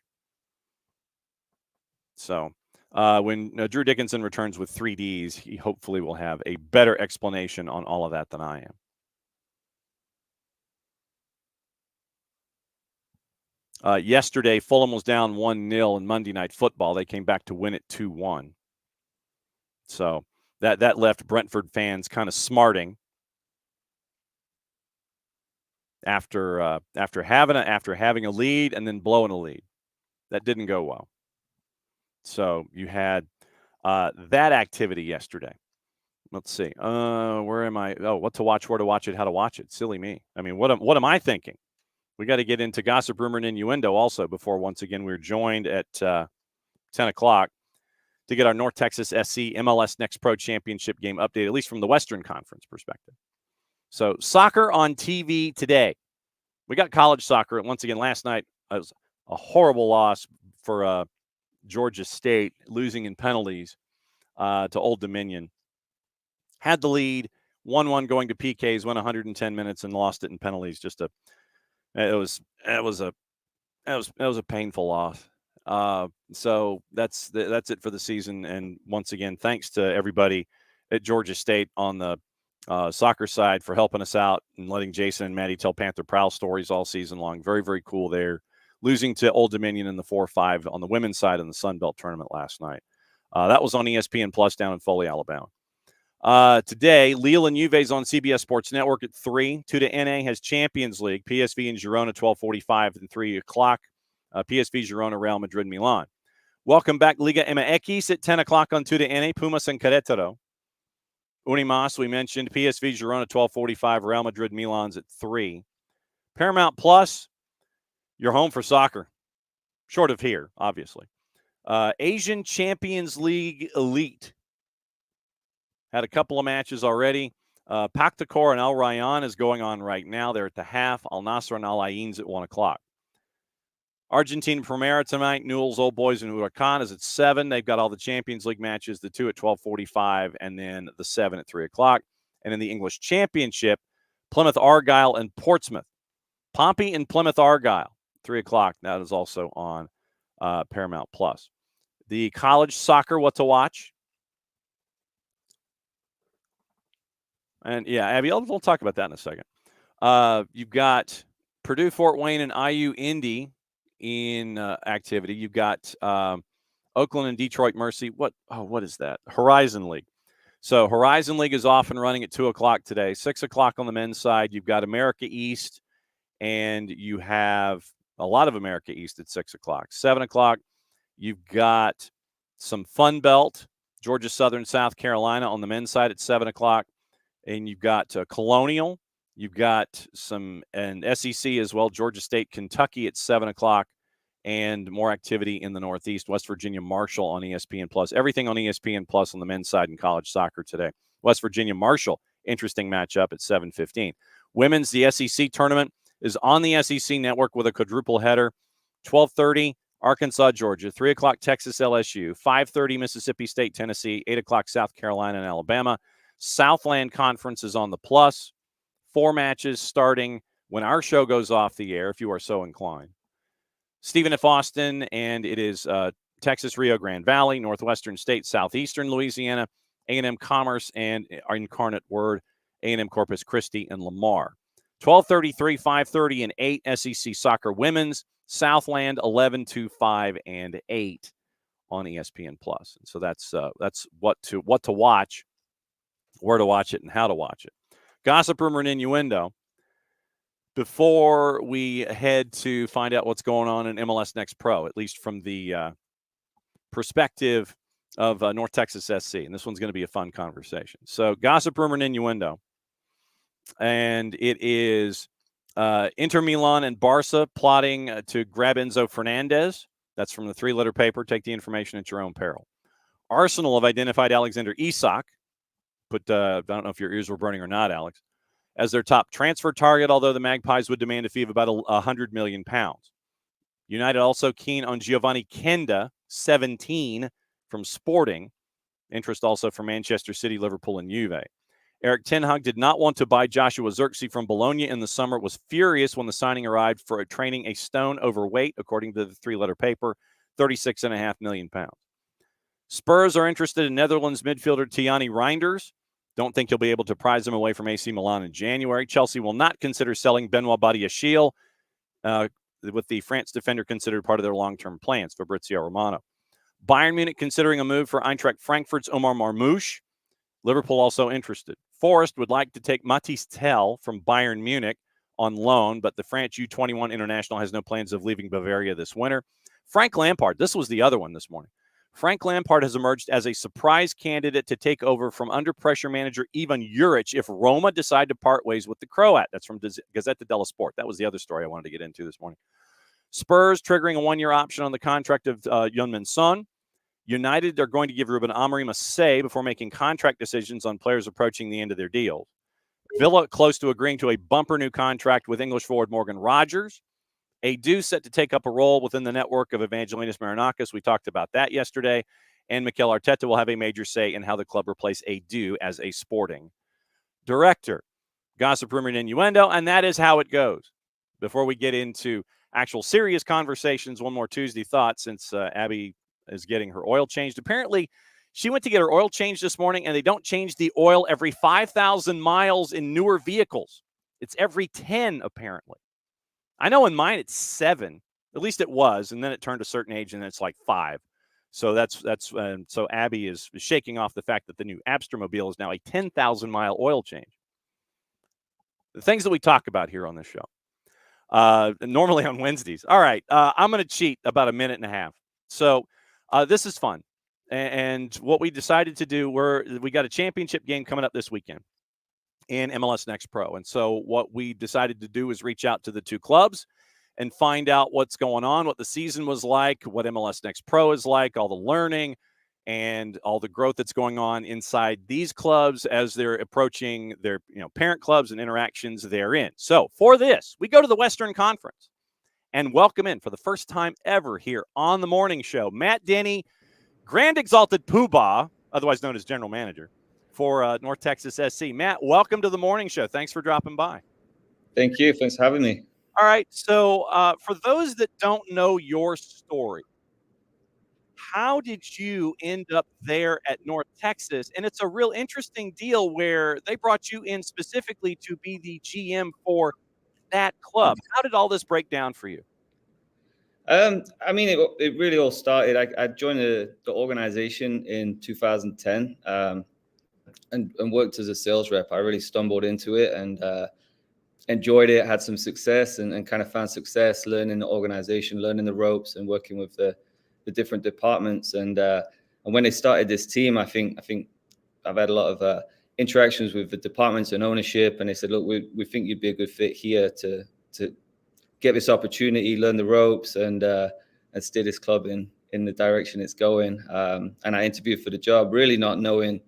So when Drew Dickinson returns with 3Ds, he hopefully will have a better explanation on all of that than I am. Yesterday, Fulham was down 1-0 in Monday Night Football. They came back to win it 2-1. So that left Brentford fans kind of smarting after having a lead and then blowing a lead. That didn't go well. So you had that activity yesterday. Let's see. Where am I? Oh, what to watch, where to watch it, how to watch it. Silly me. I mean, what am I thinking? We got to get into gossip, rumor, and innuendo also before, once again, we're joined at 10 o'clock to get our North Texas SC MLS Next Pro Championship game update, at least from the Western Conference perspective. So soccer on TV today. We got college soccer. And once again, last night, it was a horrible loss for Georgia State, losing in penalties to Old Dominion. Had the lead, 1-1 going to PKs, went 110 minutes and lost it in penalties. It was a painful loss. So that's it for the season. And once again, thanks to everybody at Georgia State on the soccer side for helping us out and letting Jason and Maddie tell Panther Prowl stories all season long. Very, very cool there. Losing to Old Dominion in the 4-5 on the women's side in the Sun Belt tournament last night. That was on ESPN Plus down in Foley, Alabama. Today, Lille and Juve's on CBS Sports Network at 3. 2 to NA has Champions League. PSV and Girona, 12:45 and 3 o'clock. PSV, Girona, Real Madrid, Milan. Welcome back, Liga MX at 10 o'clock on 2 to NA, Pumas and Querétaro. Unimas, we mentioned. PSV, Girona, 12:45. Real Madrid, Milan's at 3. Paramount Plus, you're home for soccer. Short of here, obviously. Asian Champions League Elite. Had a couple of matches already. Paktakor and Al Rayyan is going on right now. They're at the half. Al Nassr and Al Ayn's at 1 o'clock. Argentina Primera tonight. Newell's Old Boys and Huracan is at 7. They've got all the Champions League matches, the 2 at 12:45, and then the 7 at 3 o'clock. And in the English Championship, Plymouth Argyle and Portsmouth. Pompey and Plymouth Argyle, 3 o'clock. That is also on Paramount Plus. The college soccer, what to watch? And yeah, Abby, we'll talk about that in a second. You've got Purdue, Fort Wayne, and IU Indy in activity. You've got Oakland and Detroit Mercy. What is that? Horizon League. So Horizon League is off and running at 2 o'clock today. 6 o'clock on the men's side. You've got America East, and you have a lot of America East at 6 o'clock. 7 o'clock, you've got some Fun Belt, Georgia Southern, South Carolina on the men's side at 7 o'clock. And you've got Colonial. You've got some and SEC as well, Georgia State, Kentucky at 7 o'clock, and more activity in the Northeast, West Virginia, Marshall on ESPN Plus. Everything on ESPN Plus on the men's side in college soccer today. West Virginia, Marshall, interesting matchup at 7:15. Women's, the SEC tournament is on the SEC network with a quadruple header. 12:30, Arkansas, Georgia. 3 o'clock, Texas, LSU. 5:30, Mississippi State, Tennessee. 8 o'clock, South Carolina and Alabama. Southland Conference is on the Plus. 4 matches starting when our show goes off the air, if you are so inclined. Stephen F. Austin, and it is Texas, Rio Grande Valley, Northwestern State, Southeastern Louisiana, A&M Commerce, and Incarnate Word, A&M Corpus Christi, and Lamar. 12:30, 3, 5:30, and 8 SEC Soccer Women's, Southland 11 to 5 and 8 on ESPN Plus. And so that's what to watch, where to watch it, and how to watch it. Gossip, rumor, and innuendo. Before we head to find out what's going on in MLS Next Pro, at least from the perspective of North Texas SC, and this one's going to be a fun conversation. So, gossip, rumor, and innuendo, and it is Inter Milan and Barca plotting to grab Enzo Fernandez. That's from the three-letter paper. Take the information at your own peril. Arsenal have identified Alexander Isak, but I don't know if your ears were burning or not, Alex, as their top transfer target, although the Magpies would demand a fee of about £100 million. United also keen on Giovanni Kenda, 17, from Sporting. Interest also from Manchester City, Liverpool, and Juve. Eric Ten Hag did not want to buy Joshua Zirkzee from Bologna in the summer, was furious when the signing arrived for training a stone overweight, according to the three-letter paper, £36.5 million. Spurs are interested in Netherlands midfielder Tiani Reinders. Don't think he'll be able to prize him away from AC Milan in January. Chelsea will not consider selling Benoit Badiashile, with the France defender considered part of their long-term plans, Fabrizio Romano. Bayern Munich considering a move for Eintracht Frankfurt's Omar Marmoush. Liverpool also interested. Forest would like to take Matthijs Tel from Bayern Munich on loan, but the French U21 international has no plans of leaving Bavaria this winter. Frank Lampard, this was the other one this morning. Frank Lampard has emerged as a surprise candidate to take over from under-pressure manager Ivan Juric if Roma decide to part ways with the Croat. That's from Gazzetta dello Sport. That was the other story I wanted to get into this morning. Spurs triggering a one-year option on the contract of Heung-min Son. United are going to give Ruben Amorim a say before making contract decisions on players approaching the end of their deals. Villa close to agreeing to a bumper new contract with English forward Morgan Rogers. Adu set to take up a role within the network of Evangelinas Marinakis. We talked about that yesterday. And Mikel Arteta will have a major say in how the club replace Adu as a sporting director. Gossip, rumor, and innuendo, and that is how it goes. Before we get into actual serious conversations, one more Tuesday thought, since Abby is getting her oil changed. Apparently, she went to get her oil changed this morning, and they don't change the oil every 5,000 miles in newer vehicles. It's every 10, apparently. I know in mine it's 7. At least it was, and then it turned a certain age, and it's like 5. So so Abby is shaking off the fact that the new Abstermobile is now a 10,000-mile oil change. The things that we talk about here on this show, normally on Wednesdays. All right, I'm going to cheat about a minute and a half. So this is fun. And what we decided to do, we got a championship game coming up this weekend in MLS Next Pro. And so what we decided to do is reach out to the two clubs and find out what's going on, what the season was like, what MLS Next Pro is like, all the learning and all the growth that's going on inside these clubs as they're approaching their parent clubs and interactions therein. So for this, we go to the Western Conference and welcome in for the first time ever here on the morning show, Matt Denny, Grand Exalted Poobah, otherwise known as General Manager for North Texas SC. Matt, welcome to the morning show. Thanks for dropping by. Thank you. Thanks for having me. All right. So for those that don't know your story, how did you end up there at North Texas? And it's a real interesting deal where they brought you in specifically to be the GM for that club. How did all this break down for you? I mean, it really all started. I joined the organization in 2010 and worked as a sales rep. I really stumbled into it and enjoyed it, had some success and kind of found success learning the organization, learning the ropes and working with the different departments. And when they started this team, I think I've had a lot of interactions with the departments and ownership. And they said, look, we think you'd be a good fit here to get this opportunity, learn the ropes and steer this club in the direction it's going. And I interviewed for the job, really not knowing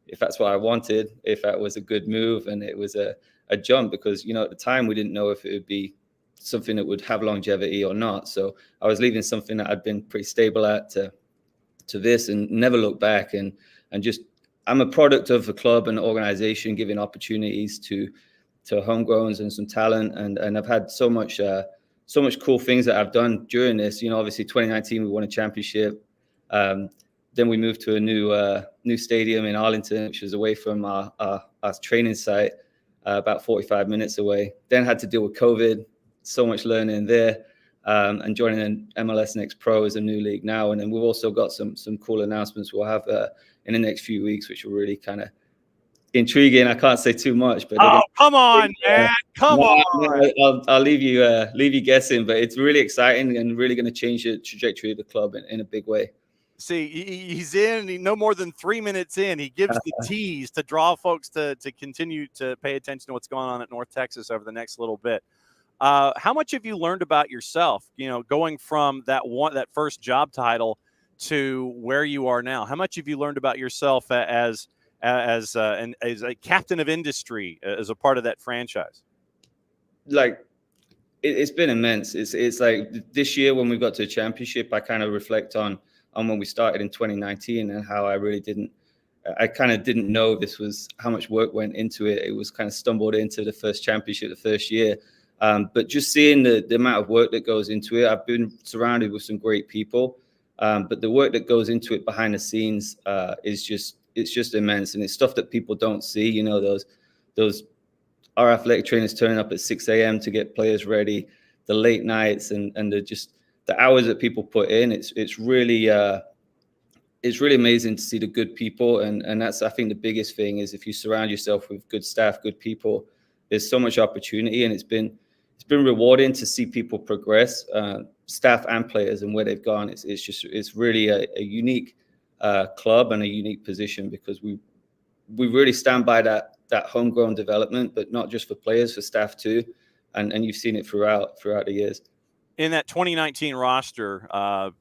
if that's what I wanted, if that was a good move. And it was a jump because, at the time we didn't know if it would be something that would have longevity or not. So I was leaving something that I'd been pretty stable at to this and never looked back. And just, I'm a product of a club and organization giving opportunities to homegrowns and some talent. And I've had so much cool things that I've done during this. Obviously 2019, we won a championship. Then we moved to a new stadium in Arlington, which was away from our training site, about 45 minutes away. Then had to deal with COVID, so much learning there, and joining an MLS Next Pro as a new league now. And then we've also got some cool announcements we'll have in the next few weeks, which will really kind of intriguing. I can't say too much, but come on, man, come on. I'll leave you guessing, but it's really exciting and really going to change the trajectory of the club in a big way. See, he's no more than 3 minutes in. He gives the tease to draw folks to continue to pay attention to what's going on at North Texas over the next little bit. How much have you learned about yourself, going from that first job title to where you are now? How much have you learned about yourself as a captain of industry, as a part of that franchise? Like, it's been immense. It's like this year when we got to a championship, I kind of reflect on when we started in 2019 and how I kind of didn't know this was how much work went into it. It was kind of stumbled into the first championship the first year. But just seeing the amount of work that goes into it, I've been surrounded with some great people. But the work that goes into it behind the scenes is just immense. And it's stuff that people don't see, those our athletic trainers turning up at 6 a.m. to get players ready, the late nights and the hours that people put in. It's really amazing to see the good people. And that's, I think, the biggest thing is if you surround yourself with good staff, good people, there's so much opportunity. And it's been rewarding to see people progress, staff and players, and where they've gone. It's really a unique club and a unique position, because we really stand by that homegrown development, but not just for players, for staff too. And you've seen it throughout the years. In that 2019 roster,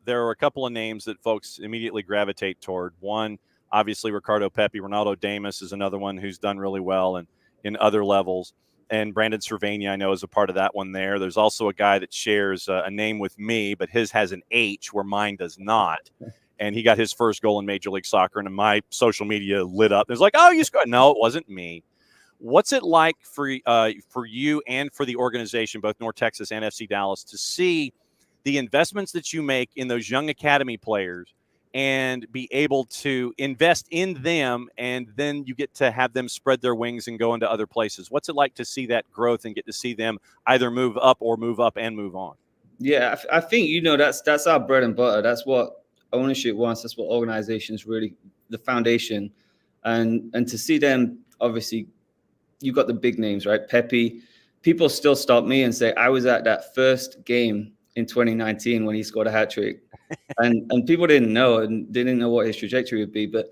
there are a couple of names that folks immediately gravitate toward. One, obviously, Ricardo Pepi. Ronaldo Damas is another one who's done really well and in other levels. And Brandon Cervania, I know, is a part of that one there. There's also a guy that shares a name with me, but his has an H where mine does not. And he got his first goal in Major League Soccer, and my social media lit up. It was like, oh, you scored. No, it wasn't me. What's it like for you and for the organization, both North Texas and FC Dallas, to see the investments that you make in those young academy players and be able to invest in them, and then you get to have them spread their wings and go into other places? What's it like to see that growth and get to see them either move up and move on? Yeah, I think, that's our bread and butter. That's what ownership wants. That's what organizations really, the foundation. And to see them, obviously, you got the big names, right? Pepi. People still stop me and say, I was at that first game in 2019 when he scored a hat trick. and people didn't know, and they didn't know what his trajectory would be. But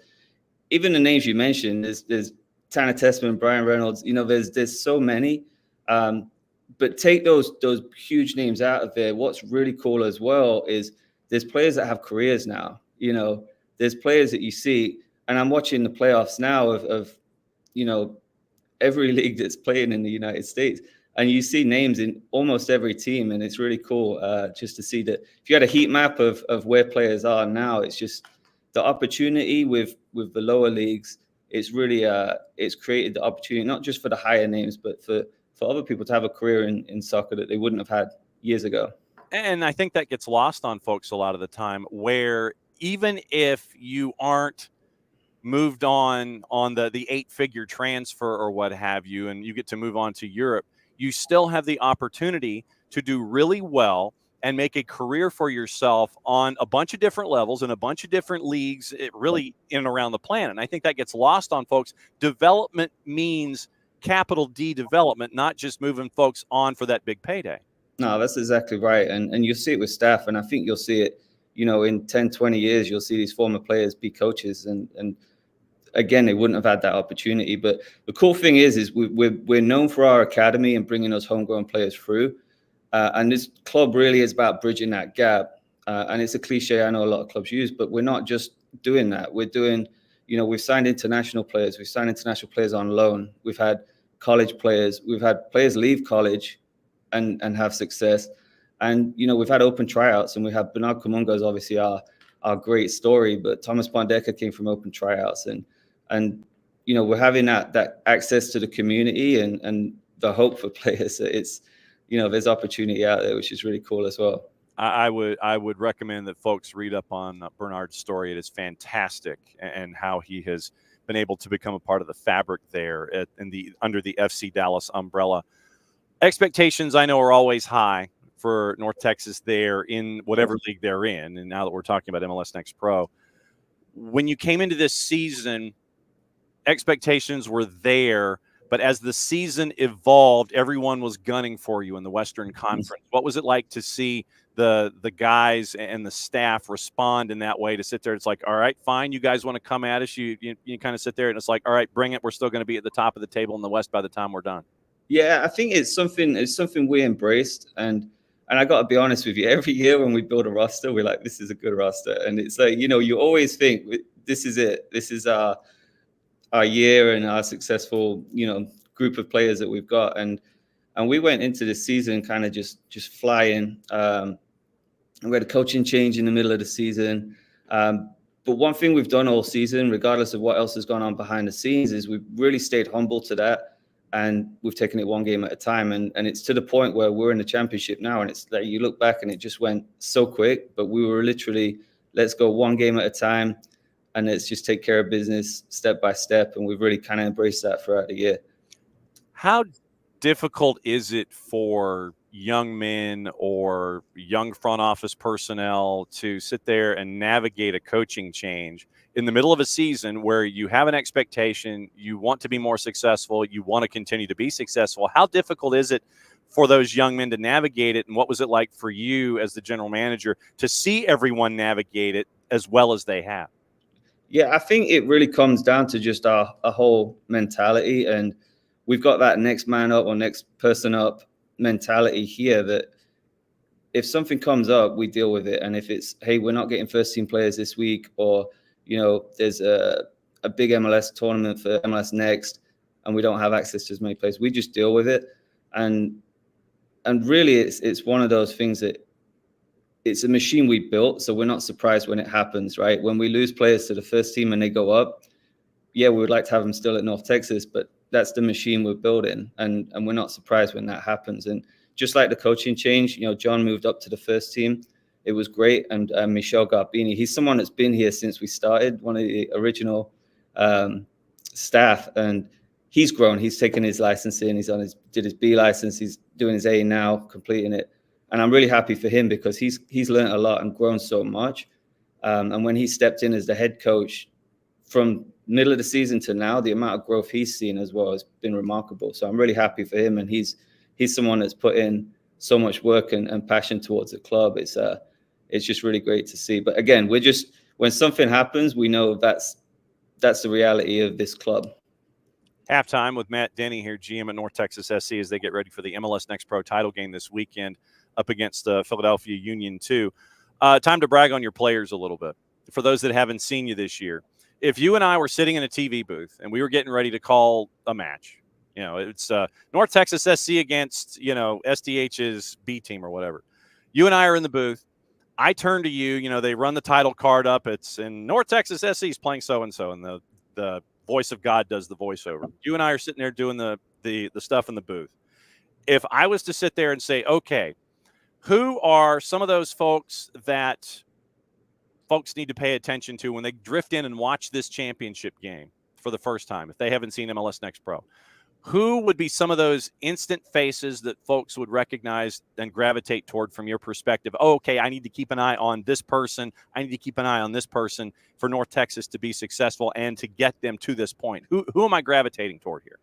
even the names you mentioned, there's Tanner Tessman, Brian Reynolds, there's so many. But take those huge names out of there. What's really cool as well is there's players that have careers now. There's players that you see, and I'm watching the playoffs now of every league that's playing in the United States, and you see names in almost every team, and it's really cool just to see that. If you had a heat map of where players are now, it's just the opportunity with the lower leagues. It's really it's created the opportunity not just for the higher names, but for other people to have a career in soccer that they wouldn't have had years ago. And I think that gets lost on folks a lot of the time, where even if you aren't moved on the 8-figure transfer or what have you, and you get to move on to Europe, you still have the opportunity to do really well and make a career for yourself on a bunch of different levels and a bunch of different leagues, really in and around the planet. And I think that gets lost on folks. Development means capital D development, not just moving folks on for that big payday. No, that's exactly right. And you'll see it with staff. And I think you'll see it, in 10, 20 years, you'll see these former players be coaches. And again, they wouldn't have had that opportunity. But the cool thing is we're known for our academy and bringing those homegrown players through. And this club really is about bridging that gap. And it's a cliche I know a lot of clubs use, but we're not just doing that. We're doing, we've signed international players. We've signed international players on loan. We've had college players. We've had players leave college and have success. And, we've had open tryouts, and we have Bernard Kumunga is obviously our great story, but Thomas Bondeka came from open tryouts. And we're having that access to the community and the hope for players. It's, there's opportunity out there, which is really cool as well. I would recommend that folks read up on Bernard's story. It is fantastic, and how he has been able to become a part of the fabric there under the FC Dallas umbrella. Expectations, I know, are always high for North Texas there in whatever league they're in. And now that we're talking about MLS Next Pro, when you came into this season, expectations were there. But as the season evolved, everyone was gunning for you in the Western Conference. What was it like to see the guys and the staff respond in that way, to sit there? It's like, all right, fine, you guys want to come at us. You kind of sit there and it's like, all right, bring it. We're still going to be at the top of the table in the West by the time we're done. Yeah, I think it's something we embraced, and I got to be honest with you. Every year when we build a roster, we're like, this is a good roster, and it's like, you always think this is it. This is our year and our successful group of players that we've got, and we went into this season kind of just flying. We had a coaching change in the middle of the season. But one thing we've done all season, regardless of what else has gone on behind the scenes, is we've really stayed humble to that. And we've taken it one game at a time. And it's to the point where we're in the championship now. And it's like, you look back and it just went so quick. But we were literally, let's go one game at a time. And let's just take care of business step by step. And we've really kind of embraced that throughout the year. How difficult is it for young men or young front office personnel to sit there and navigate a coaching change in the middle of a season where you have an expectation, you want to be more successful, you want to continue to be successful? How difficult is it for those young men to navigate it? And what was it like for you as the general manager to see everyone navigate it as well as they have? Yeah, I think it really comes down to just our whole mentality. And we've got that next man up or next person up mentality here, that if something comes up, we deal with it. And if it's, hey, we're not getting first team players this week, or there's a big MLS tournament for MLS Next and we don't have access to as many players, we just deal with it. And really it's one of those things that it's a machine we built, so we're not surprised when it happens, right? When we lose players to the first team and they go up, yeah, we would like to have them still at North Texas, but that's the machine we're building, and we're not surprised when that happens. And just like the coaching change, John moved up to the first team. It was great. And Michel Garbini, he's someone that's been here since we started, one of the original staff, and he's grown. He's taken his licensing. Did his B license. He's doing his A now, completing it. And I'm really happy for him because he's learned a lot and grown so much. And when he stepped in as the head coach, from middle of the season to now, the amount of growth he's seen as well has been remarkable. So I'm really happy for him. And he's someone that's put in so much work and passion towards the club. It's just really great to see. But again, when something happens, we know that's the reality of this club. Halftime with Matt Denny here, GM at North Texas SC, as they get ready for the MLS Next Pro title game this weekend up against Philadelphia Union 2. Time to brag on your players a little bit. For those that haven't seen you this year, if you and I were sitting in a TV booth and we were getting ready to call a match, it's North Texas SC against, SDH's B team or whatever. You and I are in the booth. I turn to you, they run the title card up. It's in North Texas SC is playing so-and-so, and the voice of God does the voiceover. You and I are sitting there doing the stuff in the booth. If I was to sit there and say, okay, who are some of those folks that folks need to pay attention to when they drift in and watch this championship game for the first time, if they haven't seen MLS Next Pro? Who would be some of those instant faces that folks would recognize and gravitate toward from your perspective? Oh, okay, I need to keep an eye on this person. I need to keep an eye on this person for North Texas to be successful and to get them to this point. Who am I gravitating toward here?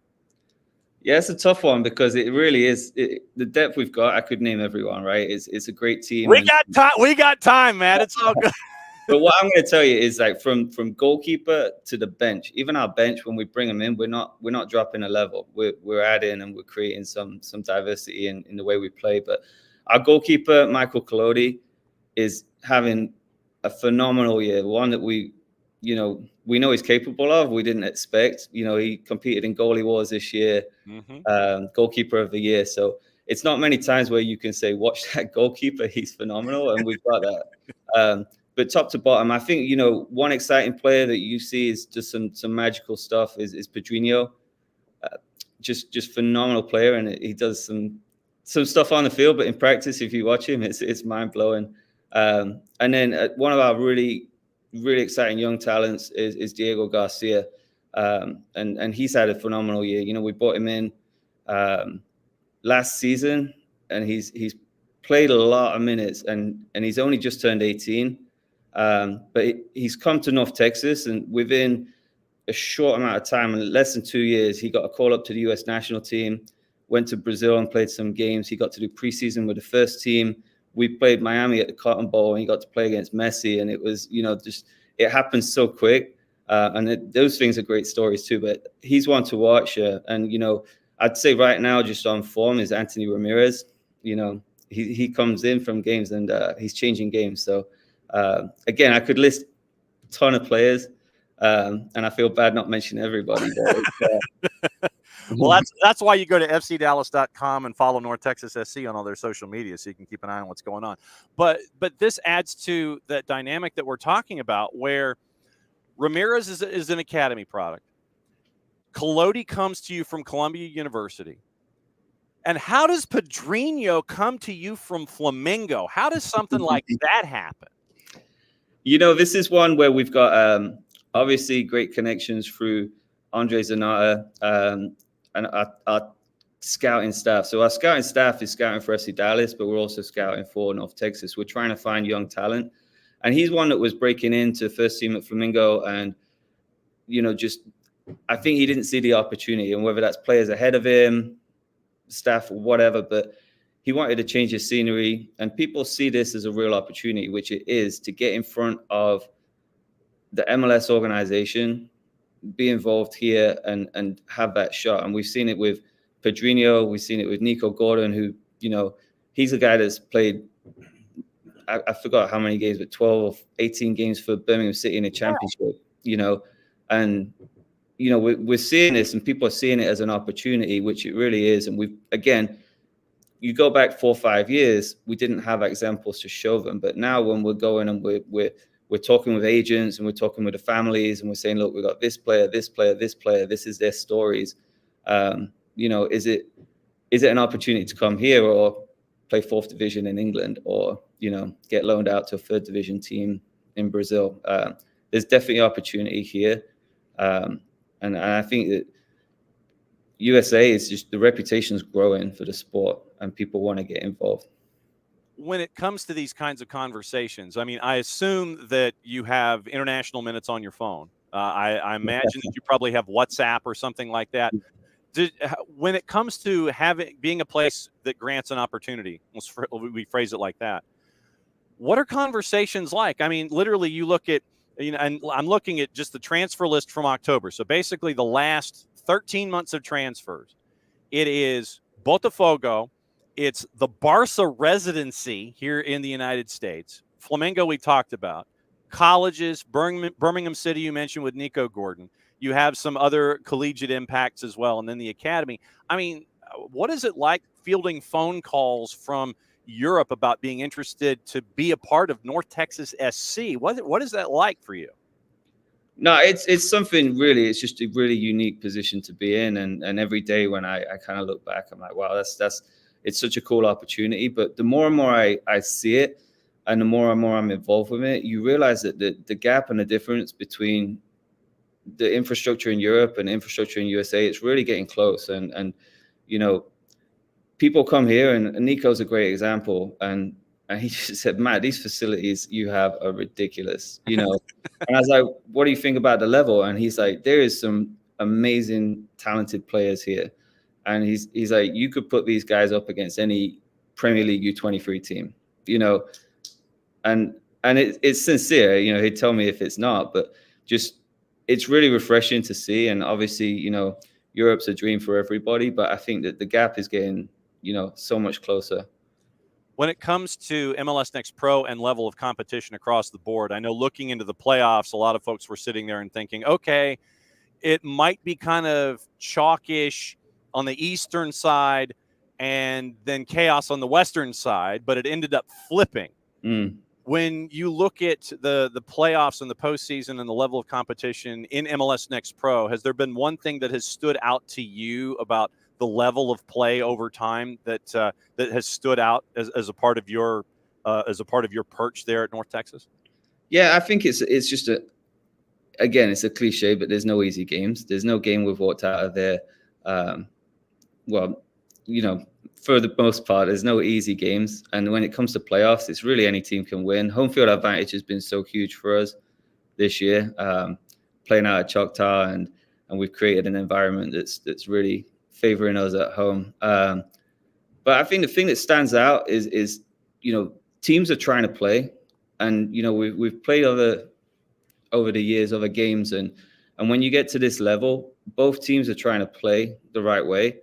Yeah, it's a tough one because it really is the depth we've got. I could name everyone, right? It's a great team. We got time, man. It's all good. But what I'm going to tell you is, like, from goalkeeper to the bench, even our bench, when we bring them in, we're not dropping a level. We're adding and we're creating some diversity in the way we play. But our goalkeeper, Michael Kaylor, is having a phenomenal year. One that we know he's capable of. We didn't expect. He competed in goalie wars this year, goalkeeper of the year. So it's not many times where you can say, watch that goalkeeper, he's phenomenal, and we've got that. But top to bottom, I think, one exciting player that you see is just some magical stuff is Pedrinho. Just phenomenal player, and he does some some stuff on the field, but in practice, if you watch him, it's mind blowing. And then one of our really, really exciting young talents is Diego Garcia. And he's had a phenomenal year. You know, we brought him in last season, and he's played a lot of minutes, and he's only just turned 18. But he's come to North Texas, and within a short amount of time, in less than 2 years, he got a call up to the U.S. national team, went to Brazil and played some games. He got to do preseason with the first team. We played Miami at the Cotton Bowl, and he got to play against Messi, and it was, you know, just it happened so quick. Those things are great stories too, but he's one to watch. And, you know, I'd say right now, just on form, is Anthony Ramirez. You know, he comes in from games, and he's changing games. So, again, I could list a ton of players, and I feel bad not mentioning everybody. But well, that's why you go to fcdallas.com and follow North Texas SC on all their social media, so you can keep an eye on what's going on. But this adds to that dynamic that we're talking about, where Ramirez is an academy product. Collodi comes to you from Columbia University. And how does Pedrinho come to you from Flamengo? How does something like that happen? You know, this is one where we've got obviously great connections through Andre Zanata and our scouting staff. So our scouting staff is scouting for FC Dallas, but we're also scouting for North Texas. We're trying to find young talent. And he's one that was breaking into first team at Flamengo, and, you know, just I think he didn't see the opportunity, and whether that's players ahead of him, staff, or whatever, but he wanted to change his scenery, and people see this as a real opportunity, which it is, to get in front of the MLS organization, be involved here, and have that shot. And we've seen it with Pedrinho, we've seen it with Nico Gordon, who, you know, he's a guy that's played, I forgot how many games, but 12 or 18 games for Birmingham City in a championship, you know, and, you know, we're seeing this, and people are seeing it as an opportunity, which it really is. And we've, again, you go back 4 or 5 years, we didn't have examples to show them. But now when we're going and we're talking with agents, and we're talking with the families, and we're saying, look, we've got this player, this player, this player, this is their stories. You know, is it an opportunity to come here or play 4th division in England, or, you know, get loaned out to a 3rd division team in Brazil? There's definitely opportunity here. And I think that USA is just, the reputation's growing for the sport, and people want to get involved. When it comes to these kinds of conversations, I mean, I assume that you have international minutes on your phone. I imagine that you probably have WhatsApp or something like that. When it comes to being a place that grants an opportunity, we phrase it like that, what are conversations like? I mean, literally, you look at, you know, and I'm looking at just the transfer list from October. So basically the last 13 months of transfers. It is Botafogo. It's the Barca residency here in the United States. Flamengo we talked about. Colleges, Birmingham City you mentioned with Nico Gordon. You have some other collegiate impacts as well, and then the academy. I mean, what is it like fielding phone calls from Europe about being interested to be a part of North Texas SC? What is that like for you? No, it's something really, it's just a really unique position to be in. And every day when I kind of look back, I'm like, wow, it's such a cool opportunity. But the more and more I see it, and the more and more I'm involved with it, you realize that the gap and the difference between the infrastructure in Europe and infrastructure in USA, it's really getting close. And you know, people come here, and Nico's a great example. And he just said, Matt, these facilities you have are ridiculous, you know. And I was like, what do you think about the level? And he's like, there is some amazing, talented players here. And he's like, you could put these guys up against any Premier League U23 team, you know. And it's sincere, you know. He'd tell me if it's not, but just, it's really refreshing to see. And obviously, you know, Europe's a dream for everybody, but I think that the gap is getting, you know, so much closer. When it comes to MLS Next Pro and level of competition across the board, I know looking into the playoffs, a lot of folks were sitting there and thinking, okay, it might be kind of chalkish on the eastern side and then chaos on the western side, but it ended up flipping. When you look at the playoffs and the postseason and the level of competition in MLS Next Pro, has there been one thing that has stood out to you about the level of play over time that that has stood out as a part of your perch there at North Texas? Yeah, I think it's just it's a cliche, but there's no easy games. There's no game we've walked out of there. Well, for the most part, there's no easy games. And when it comes to playoffs, it's really any team can win. Home field advantage has been so huge for us this year, playing out at Choctaw, and we've created an environment that's really favoring us at home. But I think the thing that stands out is teams are trying to play, and we've played over the years, other games, and when you get to this level, both teams are trying to play the right way,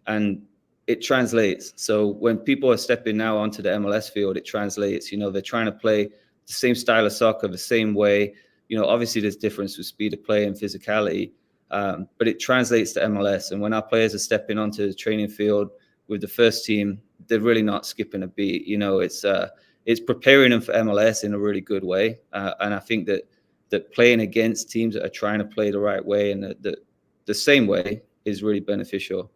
and it translates. So when people are stepping now onto the MLS field, it translates. They're trying to play the same style of soccer, the same way. Obviously there's difference with speed of play and physicality, but it translates to MLS. And when our players are stepping onto the training field with the first team, they're really not skipping a beat. It's preparing them for MLS in a really good way. And I think that playing against teams that are trying to play the right way and the same way is really beneficial.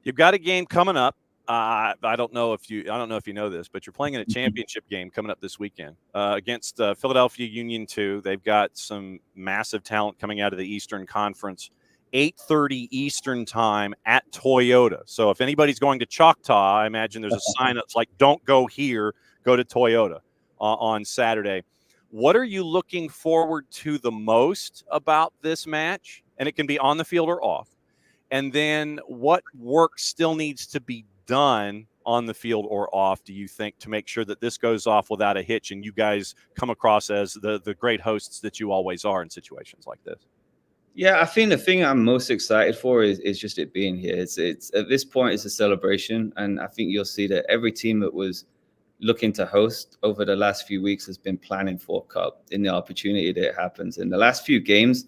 You've got a game coming up. I don't know if you know this, but you're playing in a championship game coming up this weekend against Philadelphia Union 2. They've got some massive talent coming out of the Eastern Conference. 8:30 Eastern time at Toyota. So if anybody's going to Choctaw, I imagine there's a sign that's like, "Don't go here, go to Toyota" on Saturday. What are you looking forward to the most about this match? And it can be on the field or off. And then what work still needs to be done on the field or off, do you think, to make sure that this goes off without a hitch and you guys come across as the great hosts that you always are in situations like this? Yeah, I think the thing I'm most excited for is just it being here. It's at this point, it's a celebration. And I think you'll see that every team that was looking to host over the last few weeks has been planning for Cup in the opportunity that it happens. In the last few games,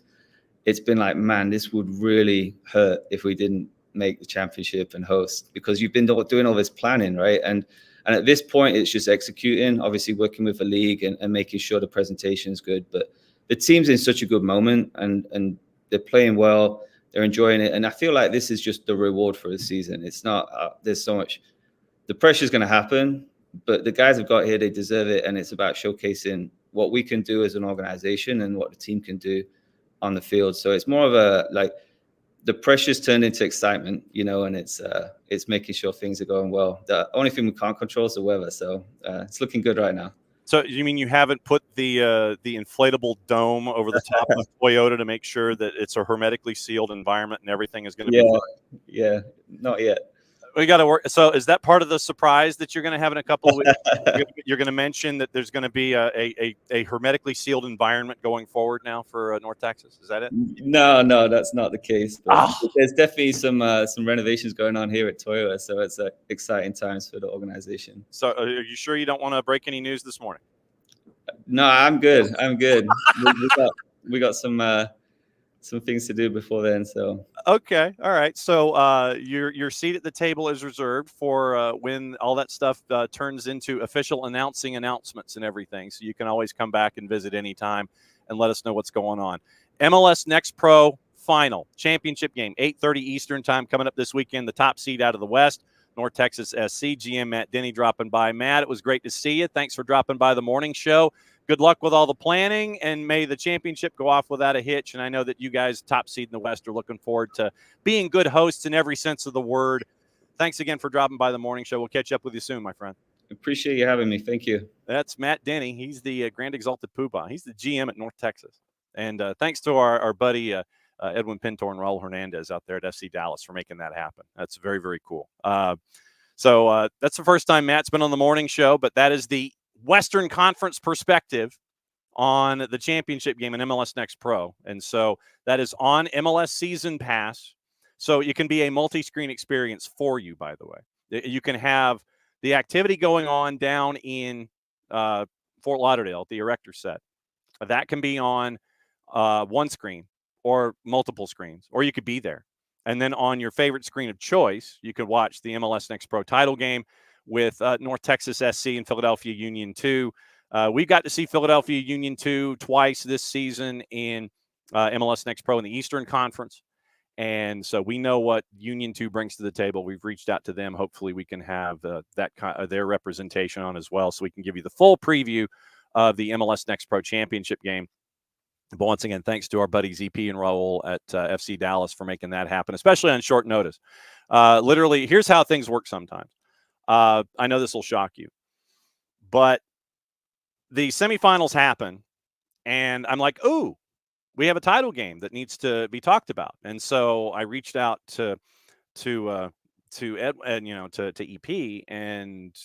it's been like, man, this would really hurt if we didn't make the championship and host, because you've been doing all this planning, right? And at this point, it's just executing, obviously working with the league and making sure the presentation is good. But the team's in such a good moment, and they're playing well, they're enjoying it. And I feel like this is just the reward for the season. It's not, there's so much, the pressure's going to happen, but the guys have got here, they deserve it. And it's about showcasing what we can do as an organization and what the team can do on the field. So it's more of a, like, the pressure's turned into excitement, and it's making sure things are going well. The only thing we can't control is the weather. So it's looking good right now. So you mean you haven't put the inflatable dome over the top of Toyota to make sure that it's a hermetically sealed environment and everything is going to be fine? Yeah, not yet. We got to work. So is that part of the surprise that you're going to have in a couple of weeks? You're going to mention that there's going to be a hermetically sealed environment going forward now for North Texas. Is that it? No, that's not the case. There's definitely some renovations going on here at Toyota, so it's exciting times for the organization. So are you sure you don't want to break any news this morning? No, I'm good. we got some things to do before then. So okay, all right. So your seat at the table is reserved for when all that stuff turns into official announcements and everything. So you can always come back and visit anytime and let us know what's going on. MLS Next Pro final championship game, 8:30 Eastern time, coming up this weekend. The top seed out of the West, North Texas SC. GM Matt Denny dropping by. Matt, it was great to see you. Thanks for dropping by the morning show. Good luck with all the planning, and may the championship go off without a hitch. And I know that you guys, top seed in the West, are looking forward to being good hosts in every sense of the word. Thanks again for dropping by the morning show. We'll catch up with you soon, my friend. Appreciate you having me. Thank you. That's Matt Denny. He's the Grand Exalted Poobah. He's the GM at North Texas. And thanks to our buddy Edwin Pintor and Raul Hernandez out there at FC Dallas for making that happen. That's very, very cool. So that's the first time Matt's been on the morning show, but that is the Western Conference perspective on the championship game in MLS Next Pro. And so that is on MLS Season Pass. So it can be a multi-screen experience for you, by the way. You can have the activity going on down in Fort Lauderdale at the Erector Set. That can be on one screen or multiple screens, or you could be there. And then on your favorite screen of choice, you could watch the MLS Next Pro title game with North Texas SC and Philadelphia Union 2. We got to see Philadelphia Union 2 twice this season in MLS Next Pro in the Eastern Conference. And so we know what Union 2 brings to the table. We've reached out to them. Hopefully we can have their representation on as well, so we can give you the full preview of the MLS Next Pro Championship game. But once again, thanks to our buddies EP and Raul at FC Dallas for making that happen, especially on short notice. Literally, here's how things work sometimes. I know this will shock you, but the semifinals happen, and I'm like, ooh, we have a title game that needs to be talked about. And so I reached out to Ed, and to EP, and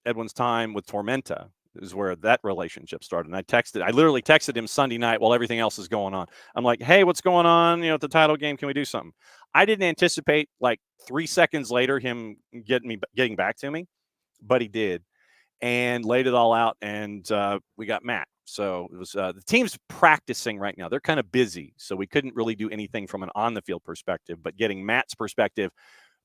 Edwin's time with Tormenta is where that relationship started. And I literally texted him Sunday night while everything else is going on. I'm like, hey, what's going on? At the title game, can we do something? I didn't anticipate like 3 seconds later him getting back to me, but he did, and laid it all out. And we got Matt. So it was the team's practicing right now. They're kind of busy, so we couldn't really do anything from an on the field perspective, but getting Matt's perspective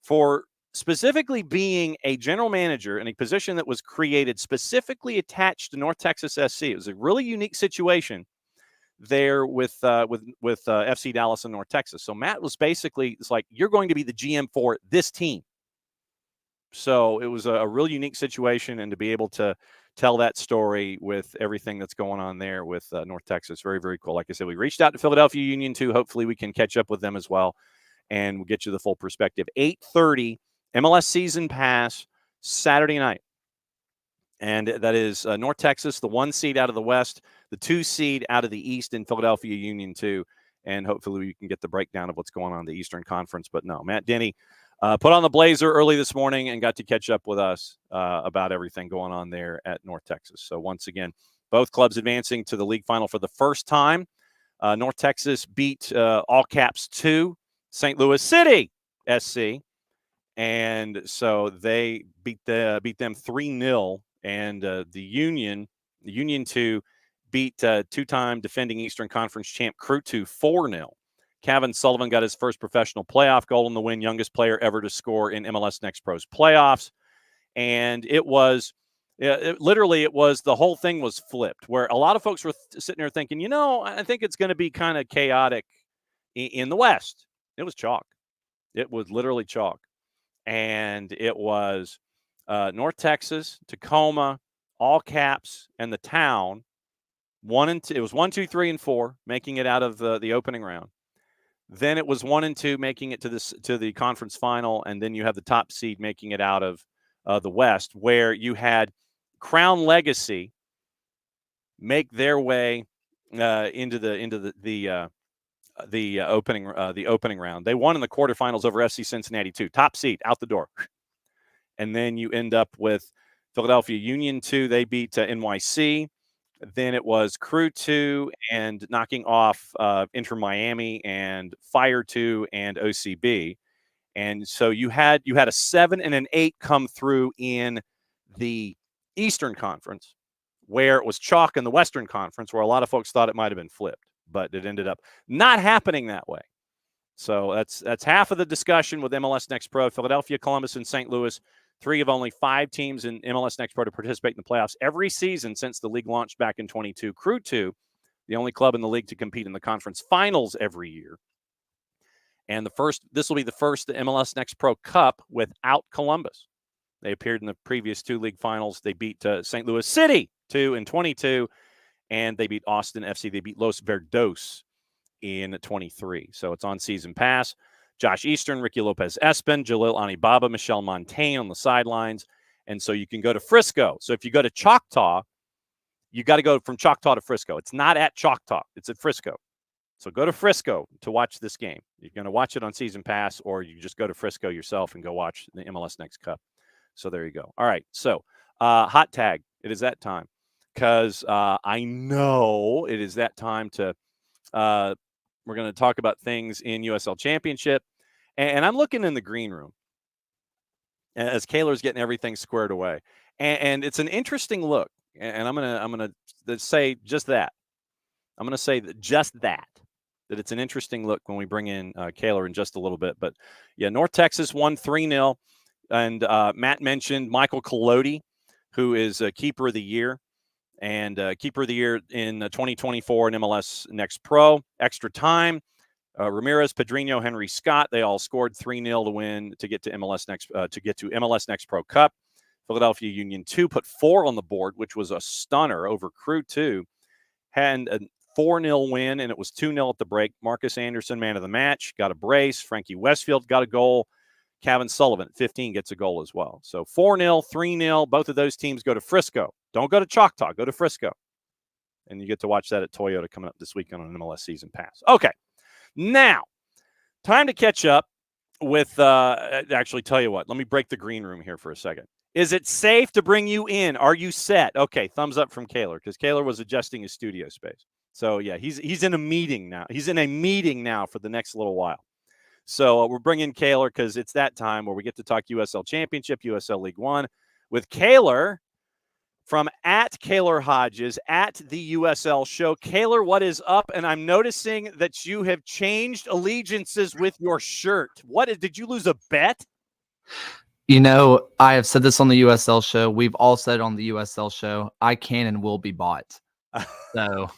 for specifically being a general manager in a position that was created specifically attached to North Texas SC. It was a really unique situation there with FC Dallas and North Texas. So Matt was basically, it's like, you're going to be the GM for this team. So it was a really unique situation, and to be able to tell that story with everything that's going on there with North Texas, very, very cool. Like I said, we reached out to Philadelphia Union too. Hopefully we can catch up with them as well, and we'll get you the full perspective. 8:30 MLS Season Pass, Saturday night. And that is North Texas, the 1 seed out of the West, the 2 seed out of the East in Philadelphia Union 2. And hopefully we can get the breakdown of what's going on in the Eastern Conference. But no, Matt Denny put on the blazer early this morning and got to catch up with us about everything going on there at North Texas. So once again, both clubs advancing to the league final for the first time. North Texas beat all caps 2 St. Louis City SC. And so they beat them 3-0, and the Union 2 beat 2-time defending Eastern Conference champ Crew 2 4-0. Kevin Sullivan got his first professional playoff goal in the win, youngest player ever to score in MLS Next Pro's playoffs. And it was the whole thing was flipped, where a lot of folks were sitting there thinking, I think it's going to be kind of chaotic in the West. It was chalk. It was literally chalk. And it was North Texas, Tacoma, all caps, and the Town. 1 and 2. It was 1, 2, 3, and 4, making it out of the opening round. Then it was 1 and 2, making it to the conference final, and then you have the top seed making it out of the West, where you had Crown Legacy make their way into the opening round. They won in the quarterfinals over FC Cincinnati 2, top seed out the door. And then you end up with Philadelphia Union 2. They beat NYC. Then it was Crew 2 and knocking off Inter Miami and Fire 2 and OCB. And so you had a 7 and an 8 come through in the Eastern Conference, where it was chalk in the Western Conference, where a lot of folks thought it might have been flipped, but it ended up not happening that way. So that's half of the discussion with MLS Next Pro. Philadelphia, Columbus, and St. Louis, 3 of only 5 teams in MLS Next Pro to participate in the playoffs every season since the league launched back in 22. Crew 2, the only club in the league to compete in the conference finals every year. And this will be the first MLS Next Pro Cup without Columbus. They appeared in the previous 2 league finals. They beat St. Louis City 2 in 22, and they beat Austin FC. They beat Los Verdos in 23. So it's on season pass. Josh Eastern, Ricky Lopez Espen, Jalil Anibaba, Michelle Montaigne on the sidelines. And so you can go to Frisco. So if you go to Choctaw, you got to go from Choctaw to Frisco. It's not at Choctaw. It's at Frisco. So go to Frisco to watch this game. You're going to watch it on season pass, or you just go to Frisco yourself and go watch the MLS Next Cup. So there you go. All right. So hot tag. It is that time, because I know it is that time to we're going to talk about things in USL Championship. And I'm looking in the green room as Kaylor's getting everything squared away. And it's an interesting look. And I'm going to say just that. I'm going to say just that it's an interesting look when we bring in Kaylor in just a little bit. But yeah, North Texas won 3-0. And Matt mentioned Michael Collodi, who is Keeper of the Year. And Keeper of the Year in 2024 in MLS Next Pro. Extra time. Ramirez, Pedrinho, Henry Scott, they all scored 3-0 to win to get to MLS Next Pro Cup. Philadelphia Union 2 put 4 on the board, which was a stunner over Crew 2. Had a 4-0 win, and it was 2-0 at the break. Marcus Anderson, man of the match, got a brace. Frankie Westfield got a goal. Kevin Sullivan at 15 gets a goal as well. So 4-0, 3-0. Both of those teams go to Frisco. Don't go to Choctaw. Go to Frisco. And you get to watch that at Toyota coming up this weekend on an MLS Season Pass. Okay. Now, time to catch up with, actually, tell you what, let me break the green room here for a second. Is it safe to bring you in? Are you set? Okay, thumbs up from Kaylor, because Kaylor was adjusting his studio space. So, yeah, he's in a meeting now. He's in a meeting now for the next little while. So we're bringing Kaylor because it's that time where we get to talk USL Championship, USL League One with Kaylor from at Kaylor Hoges at the USL Show. Kaylor, what is up? And I'm noticing that you have changed allegiances with your shirt. Did you lose a bet? You know, I have said this on the USL Show. We've all said it on the USL Show. I can and will be bought. So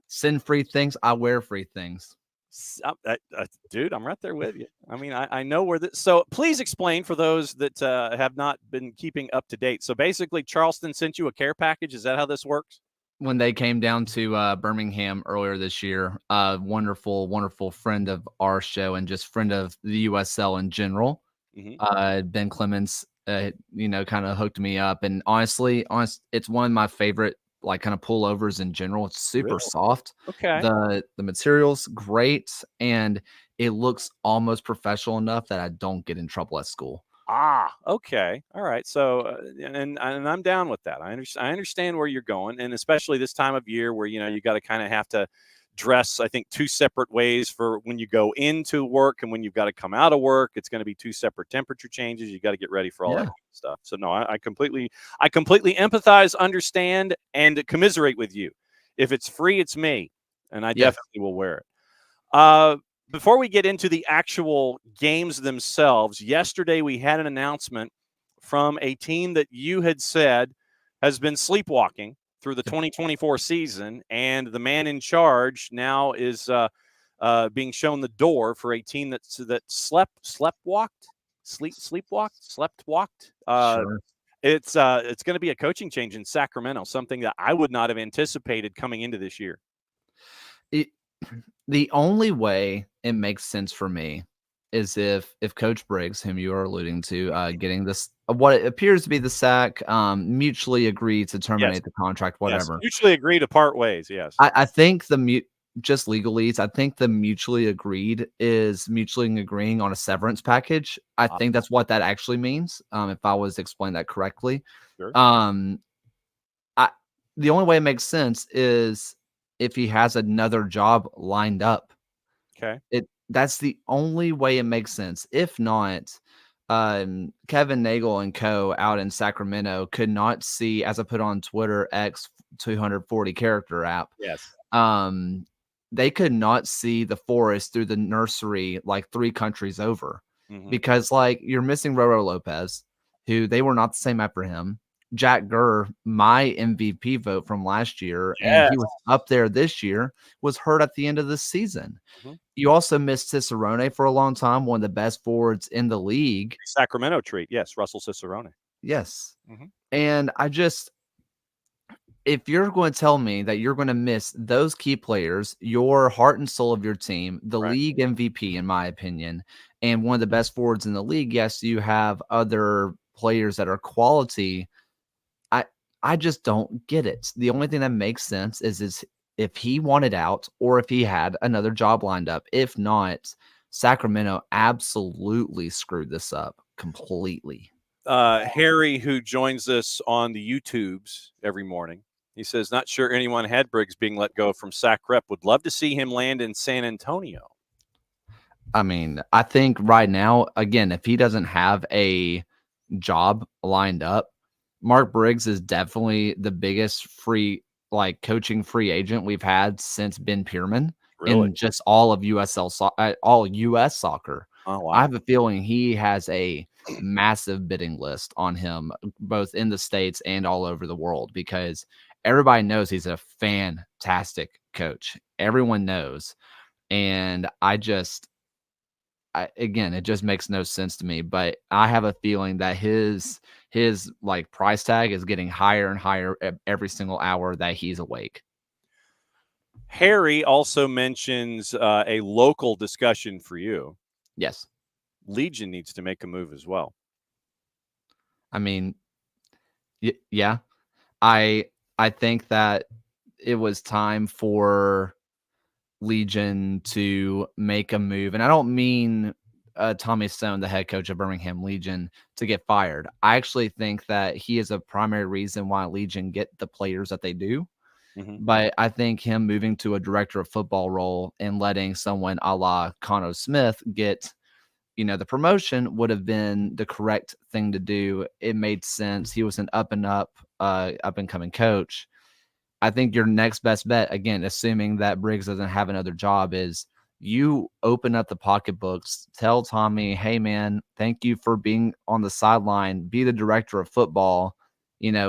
send free things. I wear free things. Dude, I'm right there with you. I mean, I know where this. So please explain for those that have not been keeping up to date. So basically, Charleston sent you a care package. Is that how this works? When they came down to Birmingham earlier this year, wonderful, wonderful friend of our show and just friend of the USL in general, Ben Clemens, kind of hooked me up. And honestly, it's one of my favorite like kind of pullovers in general. It's super soft. Okay. The material's great, and it looks almost professional enough that I don't get in trouble at school. Okay. All right. So, and I'm down with that. I understand where you're going, and especially this time of year where, you got to kind of have to dress, I think, 2 separate ways for when you go into work and when you've got to come out of work. It's going to be 2 separate temperature changes. You got to get ready for all that stuff. So no, I completely empathize, understand, and commiserate with you. If it's free, it's me, and I definitely will wear it. Before we get into the actual games themselves, yesterday we had an announcement from a team that you had said has been sleepwalking through the 2024 season, and the man in charge now is being shown the door for a team that sleepwalked. Sure. It's going to be a coaching change in Sacramento, something that I would not have anticipated coming into this year. The only way it makes sense for me is if Coach Briggs, whom you are alluding to, getting this what it appears to be the sack, mutually agreed to terminate the contract, whatever. Yes, mutually agree to part ways. Yes, I think just legalese. I think the mutually agreed is mutually agreeing on a severance package. I think that's what that actually means. If I was to explain that correctly, sure. The only way it makes sense is if he has another job lined up. Okay. That's the only way it makes sense. If not, Kevin Nagel and co out in Sacramento could not see, as I put on Twitter, X 240 character app. Yes. They could not see the forest through the nursery like 3 countries over, because like you're missing Roro Lopez, who they were not the same after him. Jack Gurr, my MVP vote from last year, and he was up there this year, was hurt at the end of the season. You also missed Cicerone for a long time, one of the best forwards in the league. Sacramento treat. Yes, Russell Cicerone. Yes. And if you're going to tell me that you're going to miss those key players, your heart and soul of your team, the league MVP, in my opinion, and one of the best forwards in the league, yes, you have other players that are quality. I just don't get it. The only thing that makes sense is if he wanted out or if he had another job lined up. If not, Sacramento absolutely screwed this up completely. Harry, who joins us on the YouTubes every morning, he says, not sure anyone had Briggs being let go from Sac Rep. Would love to see him land in San Antonio. I mean, I think right now, again, if he doesn't have a job lined up, Mark Briggs is definitely the biggest coaching free agent we've had since Ben Pierman in just all of all U.S. soccer. Oh, wow. I have a feeling he has a massive bidding list on him, both in the States and all over the world, because everybody knows he's a fantastic coach. Everyone knows. And again, it just makes no sense to me, but I have a feeling that his like price tag is getting higher and higher every single hour that he's awake. Harry also mentions a local discussion for you. Yes. Legion needs to make a move as well. I mean, yeah, I think that it was time for Legion to make a move. And I don't mean Tommy Stone, the head coach of Birmingham Legion, to get fired. I actually think that he is a primary reason why Legion get the players that they do. But I think him moving to a director of football role and letting someone a la Connor Smith get, the promotion would have been the correct thing to do. It made sense. He was an up and coming coach. I think your next best bet, again, assuming that Briggs doesn't have another job, is you open up the pocketbooks, tell Tommy, hey, man, thank you for being on the sideline, be the director of football,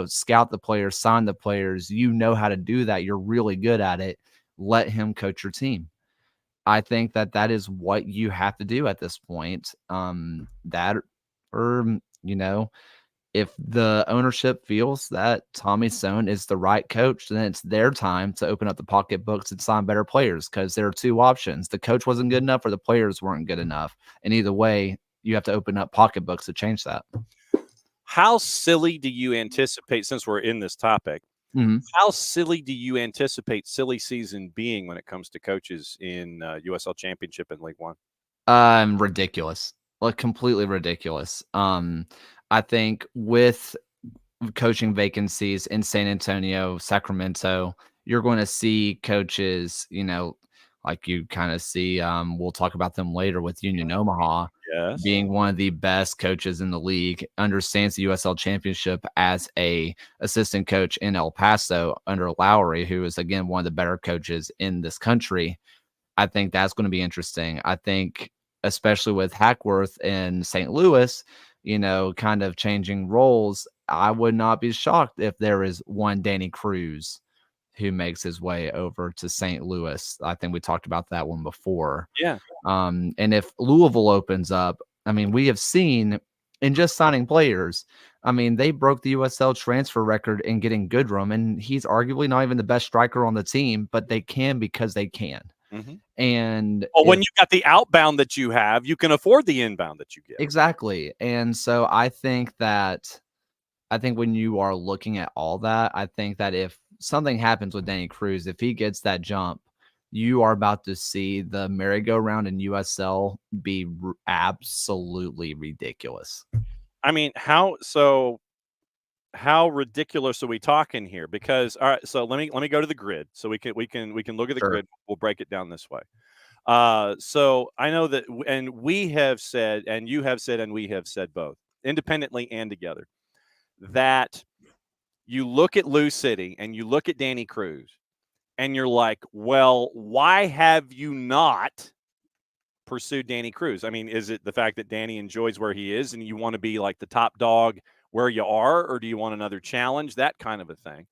scout the players, sign the players. You know how to do that. You're really good at it. Let him coach your team. I think that is what you have to do at this point. That, or, if the ownership feels that Tommy Stone is the right coach, then it's their time to open up the pocketbooks and sign better players, because there are two options. The coach wasn't good enough or the players weren't good enough. And either way, you have to open up pocketbooks to change that. How silly do you anticipate, since we're in this topic, how silly do you anticipate silly season being when it comes to coaches in USL Championship and League One? Ridiculous. Like, completely ridiculous. I think with coaching vacancies in San Antonio, Sacramento, you're going to see coaches, like you kind of see, we'll talk about them later with Union Omaha, being one of the best coaches in the league, understands the USL Championship as a assistant coach in El Paso under Lowry, who is, again, one of the better coaches in this country. I think that's going to be interesting. I think, especially with Hackworth in St. Louis, kind of changing roles, I would not be shocked if there is one Danny Cruz who makes his way over to St. Louis. I think we talked about that one before. Yeah. And if Louisville opens up, I mean, we have seen in just signing players, I mean, they broke the USL transfer record in getting Goodrum, and he's arguably not even the best striker on the team, but they can because they can. And when you got the outbound that you have, you can afford the inbound that you get. Exactly. And so I think when you are looking at all that, I think that if something happens with Danny Cruz, if he gets that jump, you are about to see the merry-go-round in USL be absolutely ridiculous. I mean, how ridiculous are we talking here? Because, all right, so let me go to the grid so we can look at the grid. We'll break it down this way. So I know that, and we have said, and you have said, and we have said both independently and together, that you look at Lou City and you look at Danny Cruz and you're like, well, why have you not pursued Danny Cruz? I mean, is it the fact that Danny enjoys where he is and you want to be like the top dog where you are, or do you want another challenge? That kind of a thing.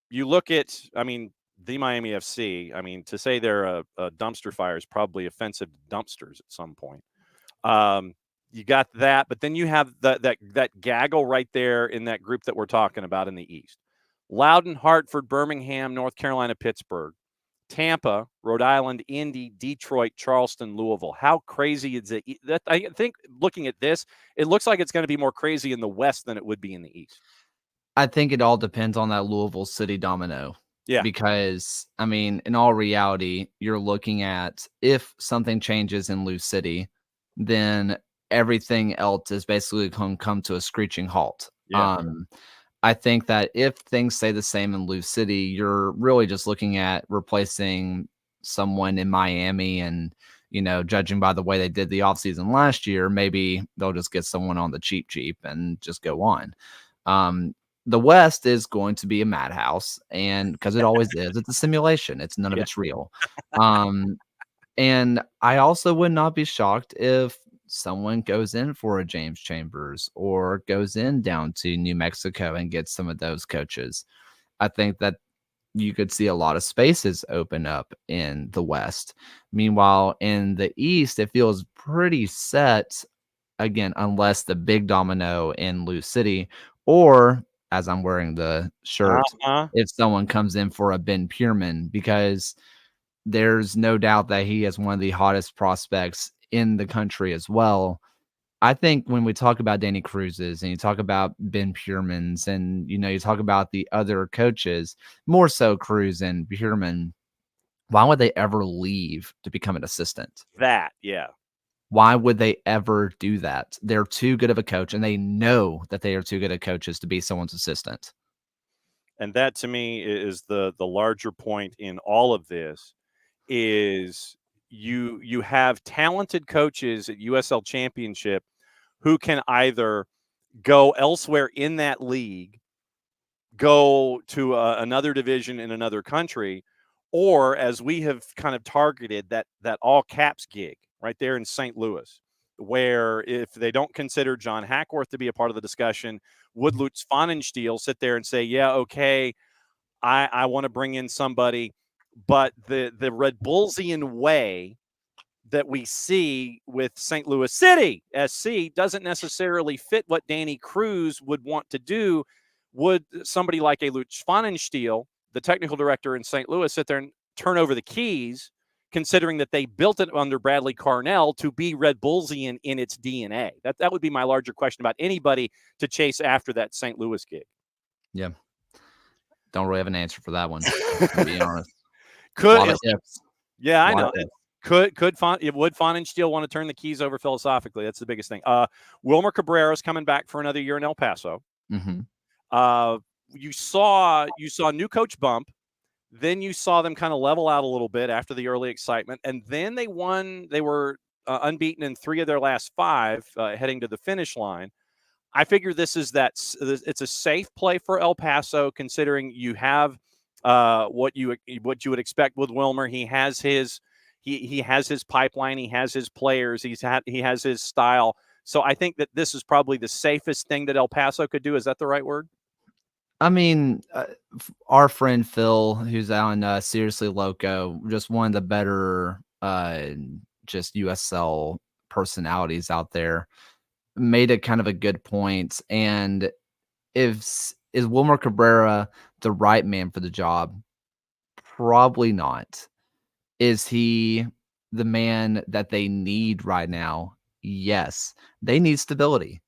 You look at, I mean, the Miami FC, I mean, to say they're a dumpster fire is probably offensive to dumpsters at some point. You got that, but then you have that gaggle right there in that group that we're talking about in the East. Loudoun, Hartford, Birmingham, North Carolina, Pittsburgh, Tampa, Rhode Island, Indy, Detroit, Charleston, Louisville. How crazy is it? That, I think looking at this, it looks like it's going to be more crazy in the West than it would be in the East. I think it all depends on that Louisville City domino. Yeah. Because, I mean, in all reality, you're looking at, if something changes in Lou City, then everything else is basically going to come to a screeching halt. Yeah. I think that if things stay the same in Lou City, you're really just looking at replacing someone in Miami, and, judging by the way they did the offseason last year, maybe they'll just get someone on the cheap and just go on. The West is going to be a madhouse, and because it always is, it's a simulation. It's none of it's real. And I also would not be shocked if someone goes in for a James Chambers or goes in down to New Mexico and gets some of those coaches. I think that you could see a lot of spaces open up in the West. Meanwhile, in the East, it feels pretty set again, unless the big domino in Lou City, or as I'm wearing the shirt, Uh-huh. if someone comes in for a Ben Pierman, because there's no doubt that he is one of the hottest prospects in the country as well. I think when we talk about Danny Cruz's and you talk about Ben Pierman's and, you talk about the other coaches, more so Cruz and Pierman, why would they ever leave to become an assistant? Yeah. Why would they ever do that? They're too good of a coach, and they know that they are too good of coaches to be someone's assistant. And that to me is the larger point in all of this is you have talented coaches at USL Championship who can either go elsewhere in that league, go to another division in another country, or as we have kind of targeted that all caps gig right there in St. Louis, where if they don't consider John Hackworth to be a part of the discussion, would Lutz Pfannenstiel sit there and say, yeah, okay, I want to bring in somebody, but the Red Bullsian way that we see with St. Louis City SC doesn't necessarily fit what Danny Cruz would want to do. Would somebody like a Lutz Pfannenstiel, the technical director in St. Louis, sit there and turn over the keys, considering that they built it under Bradley Carnell to be Red Bullsian in its DNA? That would be my larger question about anybody to chase after that St. Louis gig. Yeah. Don't really have an answer for that one, to be honest. Could ifs. Yeah, I know. Would Pfannenstiel want to turn the keys over philosophically? That's the biggest thing. Wilmer Cabrera's coming back for another year in El Paso. Mm-hmm. You saw new coach bump. Then you saw them kind of level out a little bit after the early excitement, and then they won. They were unbeaten in 3 of their last 5, heading to the finish line. I figure this is it's a safe play for El Paso, considering you have what you would expect with Wilmer. He has his he has his pipeline. He has his players. He has his style. So I think that this is probably the safest thing that El Paso could do. Is that the right word? I mean, our friend Phil, who's on Seriously Loco, just one of the better just USL personalities out there, made a kind of a good point. And is Wilmer Cabrera the right man for the job? Probably not. Is he the man that they need right now? Yes. They need stability.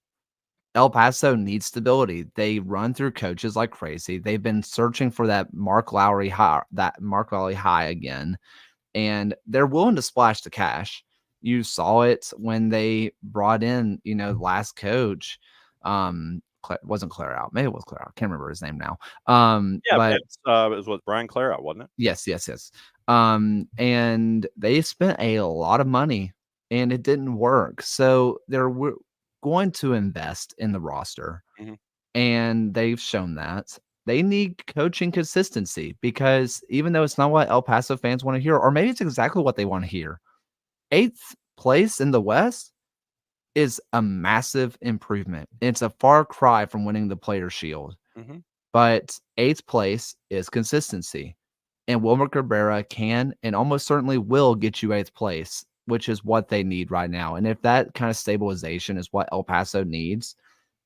El Paso needs stability. They run through coaches like crazy. They've been searching for that Mark Lowry high again, and they're willing to splash the cash. You saw it when they brought in, last coach. Wasn't Claire out? Maybe it was Claire out. Can't remember his name now. But it was Brian Clare out, wasn't it? Yes. And they spent a lot of money, and it didn't work. So they're going to invest in the roster, and they've shown that. They need coaching consistency, because even though it's not what El Paso fans want to hear, or maybe it's exactly what they want to hear, 8th place in the West is a massive improvement. It's a far cry from winning the Players' Shield. But 8th place is consistency. And Wilmer Cabrera can and almost certainly will get you 8th place, which is what they need right now. And if that kind of stabilization is what El Paso needs,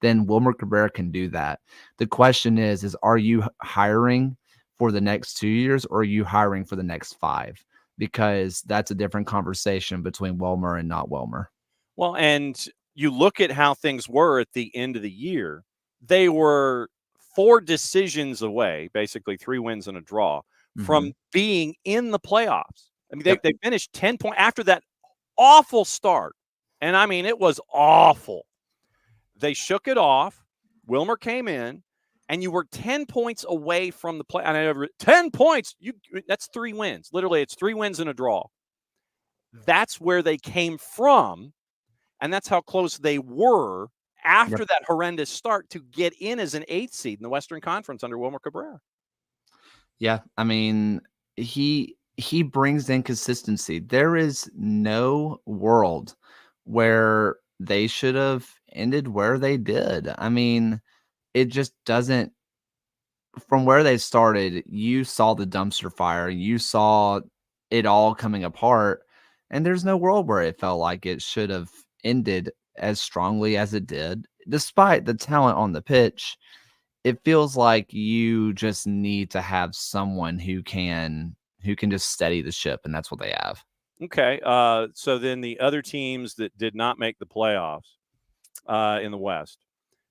then Wilmer Cabrera can do that. The question is are you hiring for the next 2 years, or are you hiring for the next 5? Because that's a different conversation between Wilmer and not Wilmer. Well, and you look at how things were at the end of the year. They were 4 decisions away, basically 3 wins and a draw, from being in the playoffs. I mean, they finished 10 points after that awful start. And I mean, it was awful. They shook it off. Wilmer came in, and you were 10 points away from the play. And 10 points, that's 3 wins. Literally, it's 3 wins and a draw. That's where they came from, and that's how close they were after that horrendous start to get in as an 8th seed in the Western Conference under Wilmer Cabrera. Yeah, I mean, he brings in consistency. There is no world where they should have ended where they did. I mean, it just doesn't from where they started, you saw the dumpster fire, you saw it all coming apart, and there's no world where it felt like it should have ended as strongly as it did. Despite the talent on the pitch, it feels like you just need to have someone who can just steady the ship, and that's what they have. Okay. So then the other teams that did not make the playoffs in the West,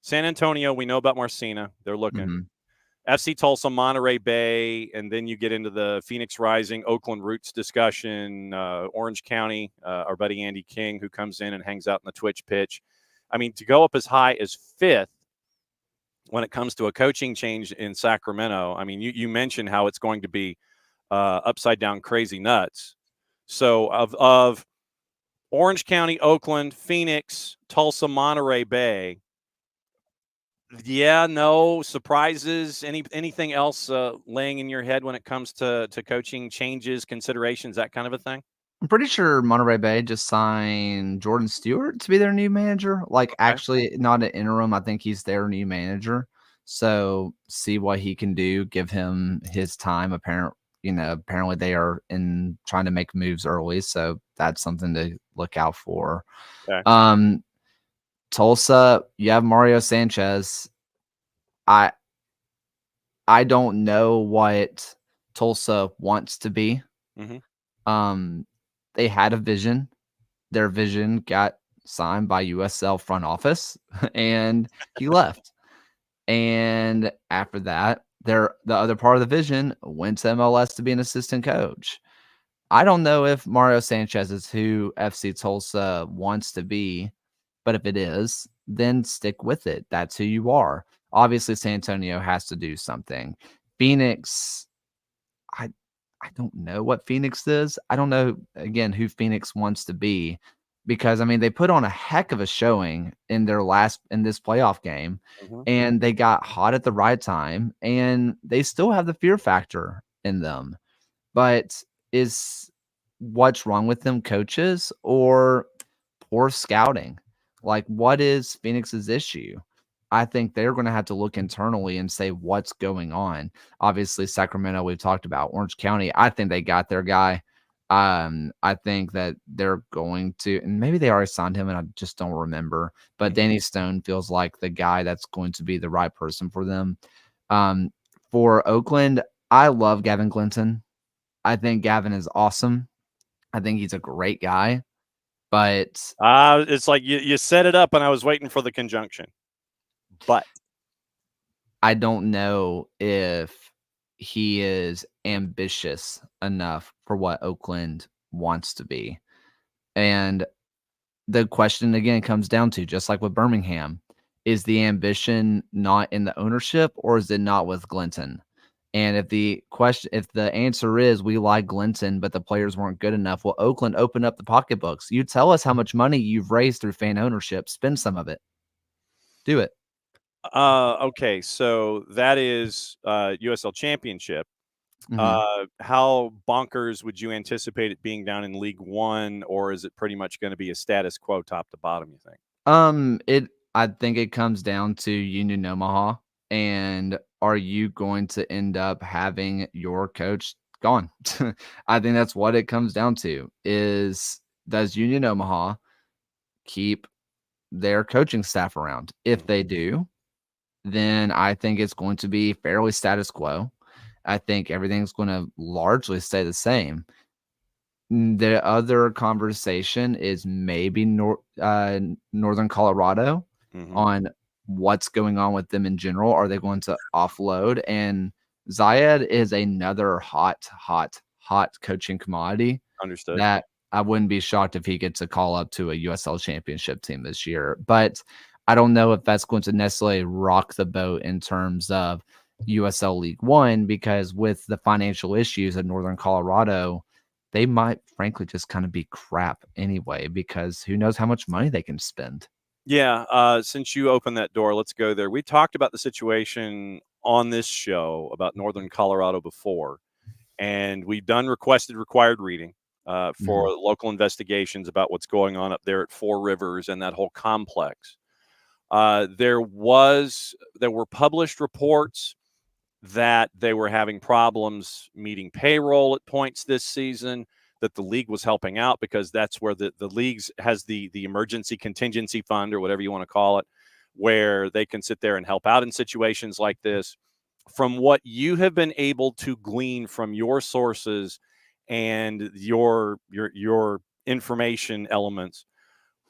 San Antonio, we know about Marcina. They're looking. Mhm. FC Tulsa, Monterey Bay, and then you get into the Phoenix Rising, Oakland Roots discussion, Orange County, our buddy Andy King, who comes in and hangs out in the Twitch pitch. I mean, to go up as high as 5th when it comes to a coaching change in Sacramento, I mean, you mentioned how it's going to be upside down crazy nuts. So of Orange County, Oakland, Phoenix, Tulsa, Monterey Bay, yeah, no surprises. Anything else laying in your head when it comes to coaching changes, considerations, that kind of a thing? I'm pretty sure Monterey Bay just signed Jordan Stewart to be their new manager. Like, Okay. actually, not an interim. I think he's their new manager. So see what he can do. Give him his time. Apparently they are in trying to make moves early, so that's something to look out for. Okay. Tulsa, you have Mario Sanchez. I don't know what Tulsa wants to be. Mhm. They had a vision. Their vision got signed by USL front office, and he left. And after that, the other part of the vision went to MLS to be an assistant coach. I don't know if Mario Sanchez is who FC Tulsa wants to be, but if it is, then stick with it. That's who you are. Obviously, San Antonio has to do something. Phoenix, I I don't know what Phoenix is. I don't know again who Phoenix wants to be because I mean they put on a heck of a showing in this playoff game Mhm. and they got hot at the right time and they still have the fear factor in them. But is what's wrong with them coaches or poor scouting? Like, what is Phoenix's issue? I think they're going to have to look internally and say what's going on. Obviously, Sacramento, we've talked about. Orange County, I think they got their guy. I think that they're going to, and maybe they already signed him, and I just don't remember. But Danny Stone feels like the guy that's going to be the right person for them. For Oakland, I love Gavin Clinton. I think Gavin is awesome. I think he's a great guy, but It's like you set it up, and I was waiting for the conjunction. But I don't know if he is ambitious enough for what Oakland wants to be. And the question again comes down to just like with Birmingham, is the ambition not in the ownership or is it not with Glinton? And if the answer is we like Glinton, but the players weren't good enough, well, Oakland open up the pocketbooks. You tell us how much money you've raised through fan ownership. Spend some of it. Do it. okay, so that is USL Championship. Mhm. How bonkers would you anticipate it being down in League One, or is it pretty much going to be a status quo, top to bottom? You think? I think it comes down to Union Omaha, and are you going to end up having your coach gone? I think that's what it comes down to. Does Union Omaha keep their coaching staff around? If they do, then I think it's going to be fairly status quo. I think everything's going to largely stay the same. The other conversation is maybe Northern Colorado Mm-hmm. on what's going on with them in general. Are they going to offload? And Zayed is another hot coaching commodity Understood. that I wouldn't be shocked if he gets a call up to a USL championship team this year. But I don't know if that's going to necessarily rock the boat in terms of USL League One, because with the financial issues in Northern Colorado, they might frankly just kind of be crap anyway, because who knows how much money they can spend. Yeah. Since you opened that door, let's go there. We talked about the situation on this show about Northern Colorado before, and we've done required reading for Mhm. local investigations about what's going on up there at Four Rivers and that whole complex. There were published reports that they were having problems meeting payroll at points this season, that the league was helping out because that's where the leagues has the emergency contingency fund or whatever you want to call it, where they can sit there and help out in situations like this. From what you have been able to glean from your sources and your information elements,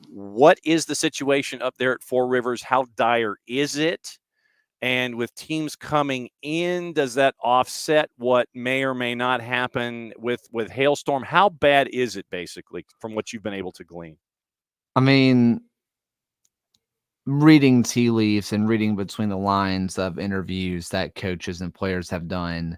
what is the situation up there at Four Rivers? How dire is it? And with teams coming in, does that offset what may or may not happen with Hailstorm? How bad is it, basically, from what you've been able to glean? I mean, reading tea leaves and reading between the lines of interviews that coaches and players have done,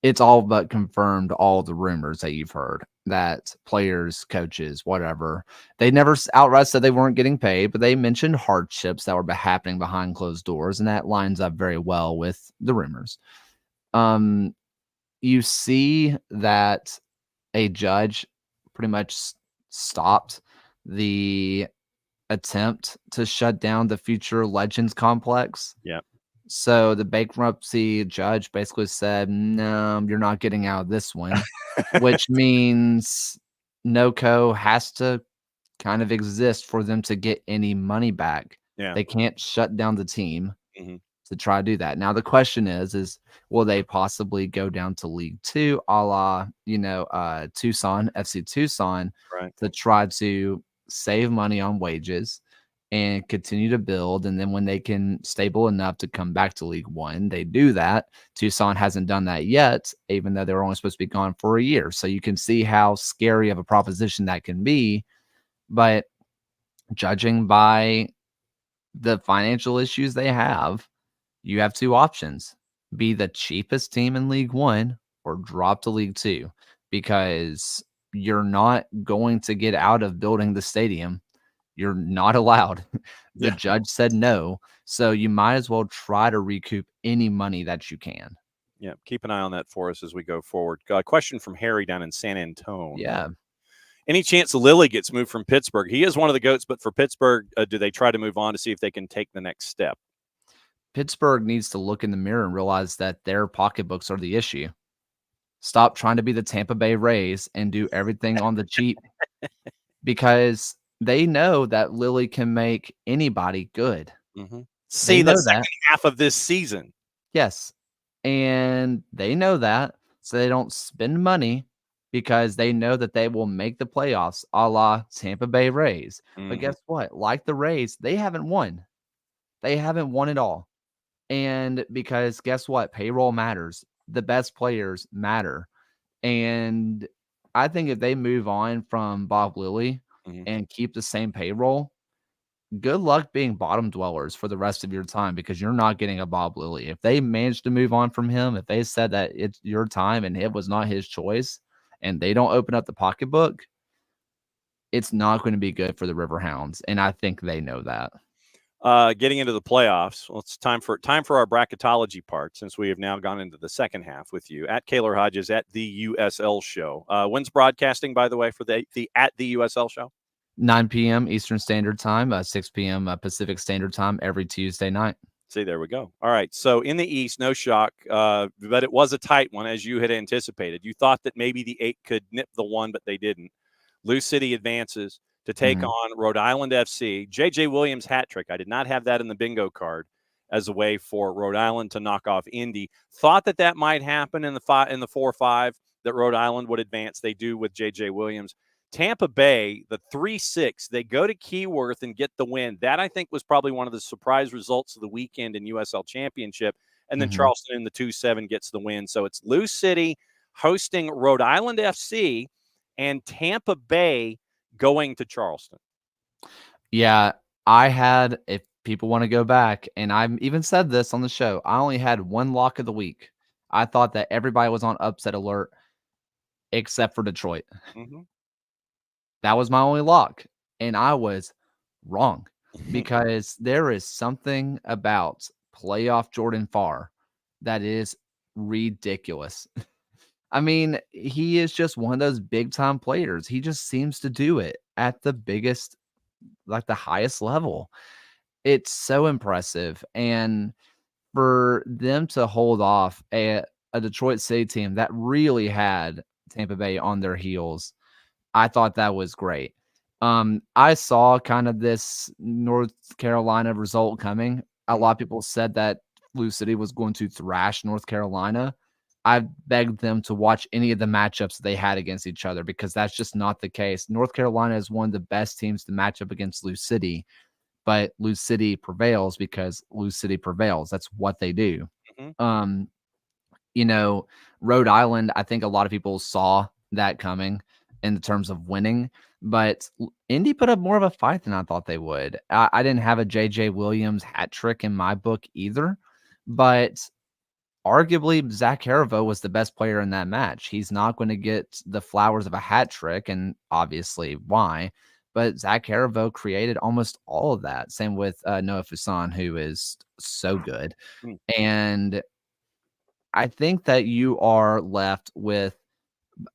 it's all but confirmed all the rumors that you've heard, that players, coaches, whatever, they never outright said they weren't getting paid, but they mentioned hardships that were happening behind closed doors, and that lines up very well with the rumors. You see that a judge pretty much stopped the attempt to shut down the Future Legends complex. Yeah. So the bankruptcy judge basically said, no, you're not getting out of this one, which means NOCO has to kind of exist for them to get any money back. Yeah. They can't shut down the team Mhm. to try to do that. Now, the question is will they possibly go down to League Two, a la, Tucson, FC Tucson, Right. to try to save money on wages and continue to build. And then when they can stable enough to come back to League One, they do that. Tucson hasn't done that yet, even though they're only supposed to be gone for a year. So you can see how scary of a proposition that can be. But judging by the financial issues they have, you have two options: be the cheapest team in League One or drop to League Two, because you're not going to get out of building the stadium. You're not allowed. The Yeah. judge said no. So you might as well try to recoup any money that you can. Yeah. Keep an eye on that for us as we go forward. Got a question from Harry down in San Antonio. Yeah. Any chance Lilly gets moved from Pittsburgh? He is one of the GOATs, but for Pittsburgh, do they try to move on to see if they can take the next step? Pittsburgh needs to look in the mirror and realize that their pocketbooks are the issue. Stop trying to be the Tampa Bay Rays and do everything on the cheap, because they know that Lilly can make anybody good. Mm-hmm. See They the know second that. half of this season. Yes. And they know that. So they don't spend money because they know that they will make the playoffs, a la Tampa Bay Rays. But guess what? Like the Rays, they haven't won. They haven't won at all. And because guess what? Payroll matters. The best players matter. And I think if they move on from Bob Lilly and keep the same payroll, good luck being bottom dwellers for the rest of your time, because you're not getting a Bob Lilly. If they managed to move on from him, if they said that it's your time and it was not his choice, and they don't open up the pocketbook, it's not going to be good for the Riverhounds. And I think they know that. Getting into the playoffs, well, it's time for our bracketology part, since we have now gone into the second half with you at Kaylor Hoges at the USL show. When's broadcasting, by the way, for the at the USL show? 9 p.m. Eastern Standard Time, 6 p.m. Pacific Standard Time every Tuesday night. See, there we go. All right. So in the East, no shock, but it was a tight one, as you had anticipated. You thought that maybe the 8 could nip the 1, but they didn't. Lou City advances to take on Rhode Island FC. J.J. Williams hat trick. I did not have that in the bingo card as a way for Rhode Island to knock off Indy. Thought that might happen in the 4-5, that Rhode Island would advance. They do with J.J. Williams. Tampa Bay, the 3-6, they go to Keyworth and get the win. That, I think, was probably one of the surprise results of the weekend in USL Championship. And then Charleston in the 2-7 gets the win. So it's Lou City hosting Rhode Island FC and Tampa Bay going to Charleston. Yeah, I had, if people want to go back, and I've even said this on the show, I only had one lock of the week. I thought that everybody was on upset alert except for Detroit. That was my only lock, and I was wrong, because there is something about playoff Jordan Farr that is ridiculous. I mean, he is just one of those big-time players. He just seems to do it at the biggest, like the highest level. It's so impressive. And for them to hold off a Detroit City team that really had Tampa Bay on their heels, I thought that was great. I saw kind of this North Carolina result coming. A lot of people said that Blue City was going to thrash North Carolina. I begged them to watch any of the matchups they had against each other because that's just not the case. North Carolina is one of the best teams to match up against Blue City, but Blue City prevails because Blue City prevails. That's what they do. Mm-hmm. You know, Rhode Island, I think a lot of people saw that coming in terms of winning, but Indy put up more of a fight than I thought they would. I didn't have a JJ Williams hat trick in my book either, but arguably Zach Haribo was the best player in that match. He's not going to get the flowers of a hat trick, and obviously why, but Zach Haribo created almost all of that. Same with Noah Fuson, who is so good. And I think that you are left with,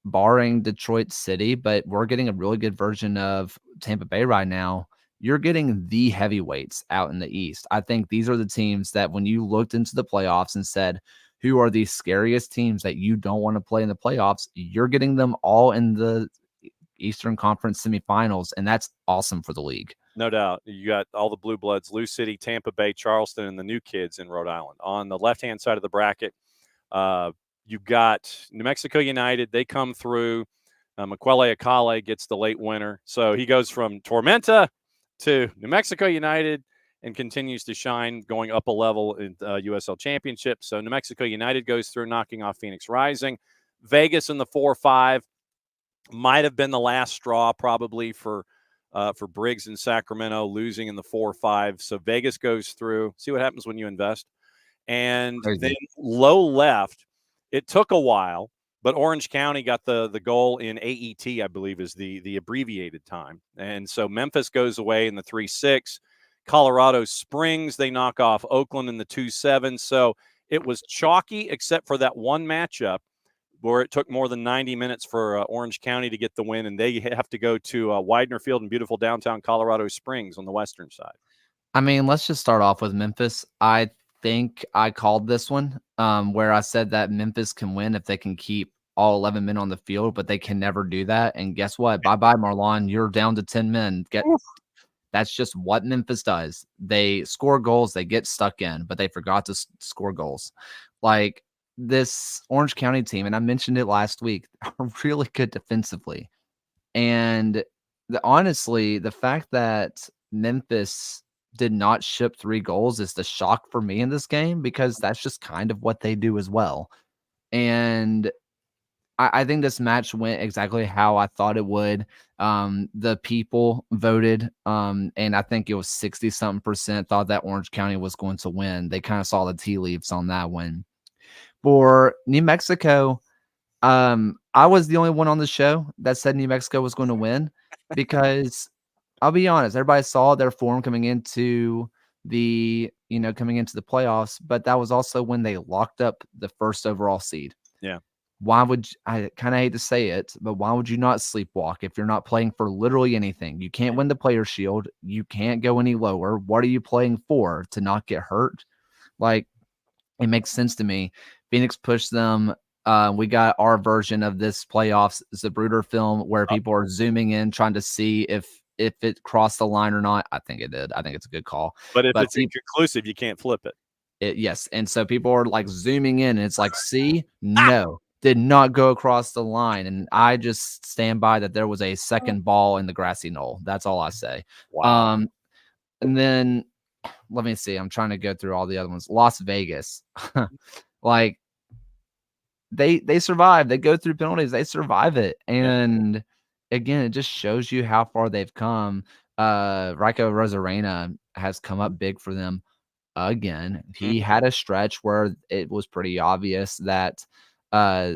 barring Detroit City, but we're getting a really good version of Tampa Bay right now. You're getting the heavyweights out in the East. I think these are the teams that when you looked into the playoffs and said, who are the scariest teams that you don't want to play in the playoffs, you're getting them all in the Eastern Conference semifinals, and that's awesome for the league. No doubt. You got all the blue bloods, Lou City, Tampa Bay, Charleston, and the new kids in Rhode Island. On the left-hand side of the bracket, you've got New Mexico United. They come through. Makwele Akale gets the late winner. So he goes from Tormenta to New Mexico United and continues to shine, going up a level in USL Championship. So New Mexico United goes through, knocking off Phoenix Rising. Vegas in the 4-5 might have been the last straw probably for Briggs in Sacramento, losing in the 4-5. So Vegas goes through. See what happens when you invest. And then low left, it took a while, but Orange County got the goal in AET, I believe is the abbreviated time. And so Memphis goes away in the 3-6. Colorado Springs, they knock off Oakland in the 2-7. So it was chalky except for that one matchup where it took more than 90 minutes for Orange County to get the win, and they have to go to Widener Field in beautiful downtown Colorado Springs on the western side. I mean, let's just start off with Memphis. I think I called this one where I said that Memphis can win if they can keep all 11 men on the field, but they can never do that. And guess what? Bye-bye, Marlon. You're down to 10 men. That's just what Memphis does. They score goals, they get stuck in, but they forgot to score goals. Like this Orange County team, and I mentioned it last week, are really good defensively. And honestly, the fact that Memphis did not ship 3 goals is the shock for me in this game because that's just kind of what they do as well. And I think this match went exactly how I thought it would. The people voted, and I think it was 60-something% thought that Orange County was going to win. They kind of saw the tea leaves on that one. For New Mexico, I was the only one on the show that said New Mexico was going to win because I'll be honest, everybody saw their form coming into the playoffs, but that was also when they locked up the first overall seed. Yeah. Why would I kind of hate to say it, but why would you not sleepwalk if you're not playing for literally anything? You can't win the player shield. You can't go any lower. What are you playing for? To not get hurt? Like, it makes sense to me. Phoenix pushed them. We got our version of this playoffs, Zapruder film, where people are zooming in, trying to see if it crossed the line or not. I think it did. I think it's a good call. But if it's inconclusive, you can't flip it. Yes. And so people are like zooming in, and it's like, see, no, did not go across the line. And I just stand by that there was a second ball in the grassy knoll. That's all I say. Wow. And then let me see. I'm trying to go through all the other ones. Las Vegas. Like, they survive. They go through penalties. They survive it. And again, it just shows you how far they've come. Rico Rosarena has come up big for them again. He had a stretch where it was pretty obvious that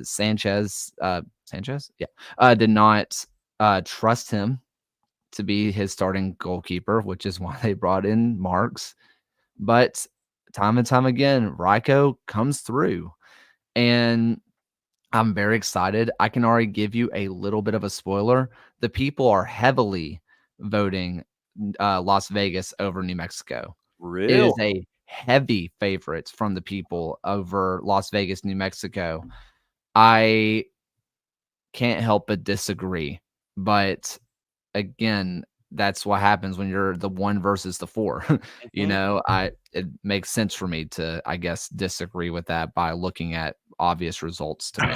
Sanchez did not trust him to be his starting goalkeeper, which is why they brought in Marks. But time and time again, Rico comes through. And I'm very excited. I can already give you a little bit of a spoiler. The people are heavily voting Las Vegas over New Mexico. Really? It is a heavy favorites from the people over Las Vegas, New Mexico. I can't help but disagree. But again, that's what happens when you're the 1 versus the 4. It makes sense for me to, I guess, disagree with that by looking at obvious results to me.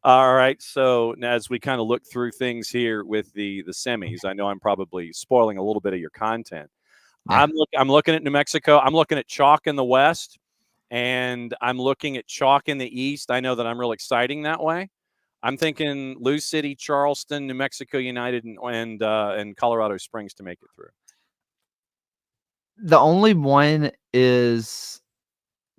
All right. So now as we kind of look through things here with the semis, I know I'm probably spoiling a little bit of your content. Yeah. I'm looking at New Mexico. I'm looking at chalk in the West, and I'm looking at chalk in the East. I know that I'm real exciting that way. I'm thinking Lou City, Charleston, New Mexico United, and Colorado Springs to make it through. The only one is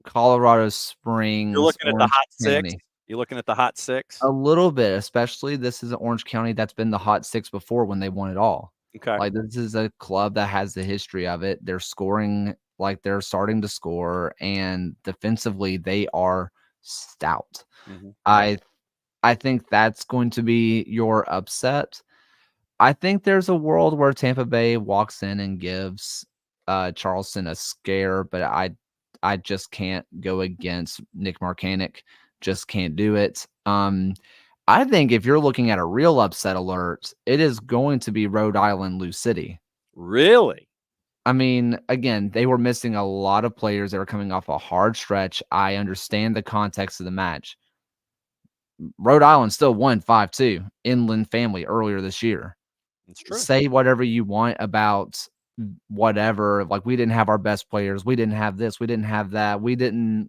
Colorado Springs. You're looking at the Orange hot County. 6. You're looking at the hot 6. A little bit, especially this is an Orange County that's been the hot 6 before when they won it all. Okay. Like, this is a club that has the history of it. They're scoring, like, they're starting to score, and defensively, they are stout. I think that's going to be your upset. I think there's a world where Tampa Bay walks in and gives Charleston a scare, but I just can't go against Nick Marcanic. Just can't do it. I think if you're looking at a real upset alert, it is going to be Rhode Island, Lou City. Really? I mean, again, they were missing a lot of players that were coming off a hard stretch. I understand the context of the match. Rhode Island still won 5-2 Inland Family earlier this year. It's true. Say whatever you want about whatever. Like, we didn't have our best players. We didn't have this. We didn't have that. We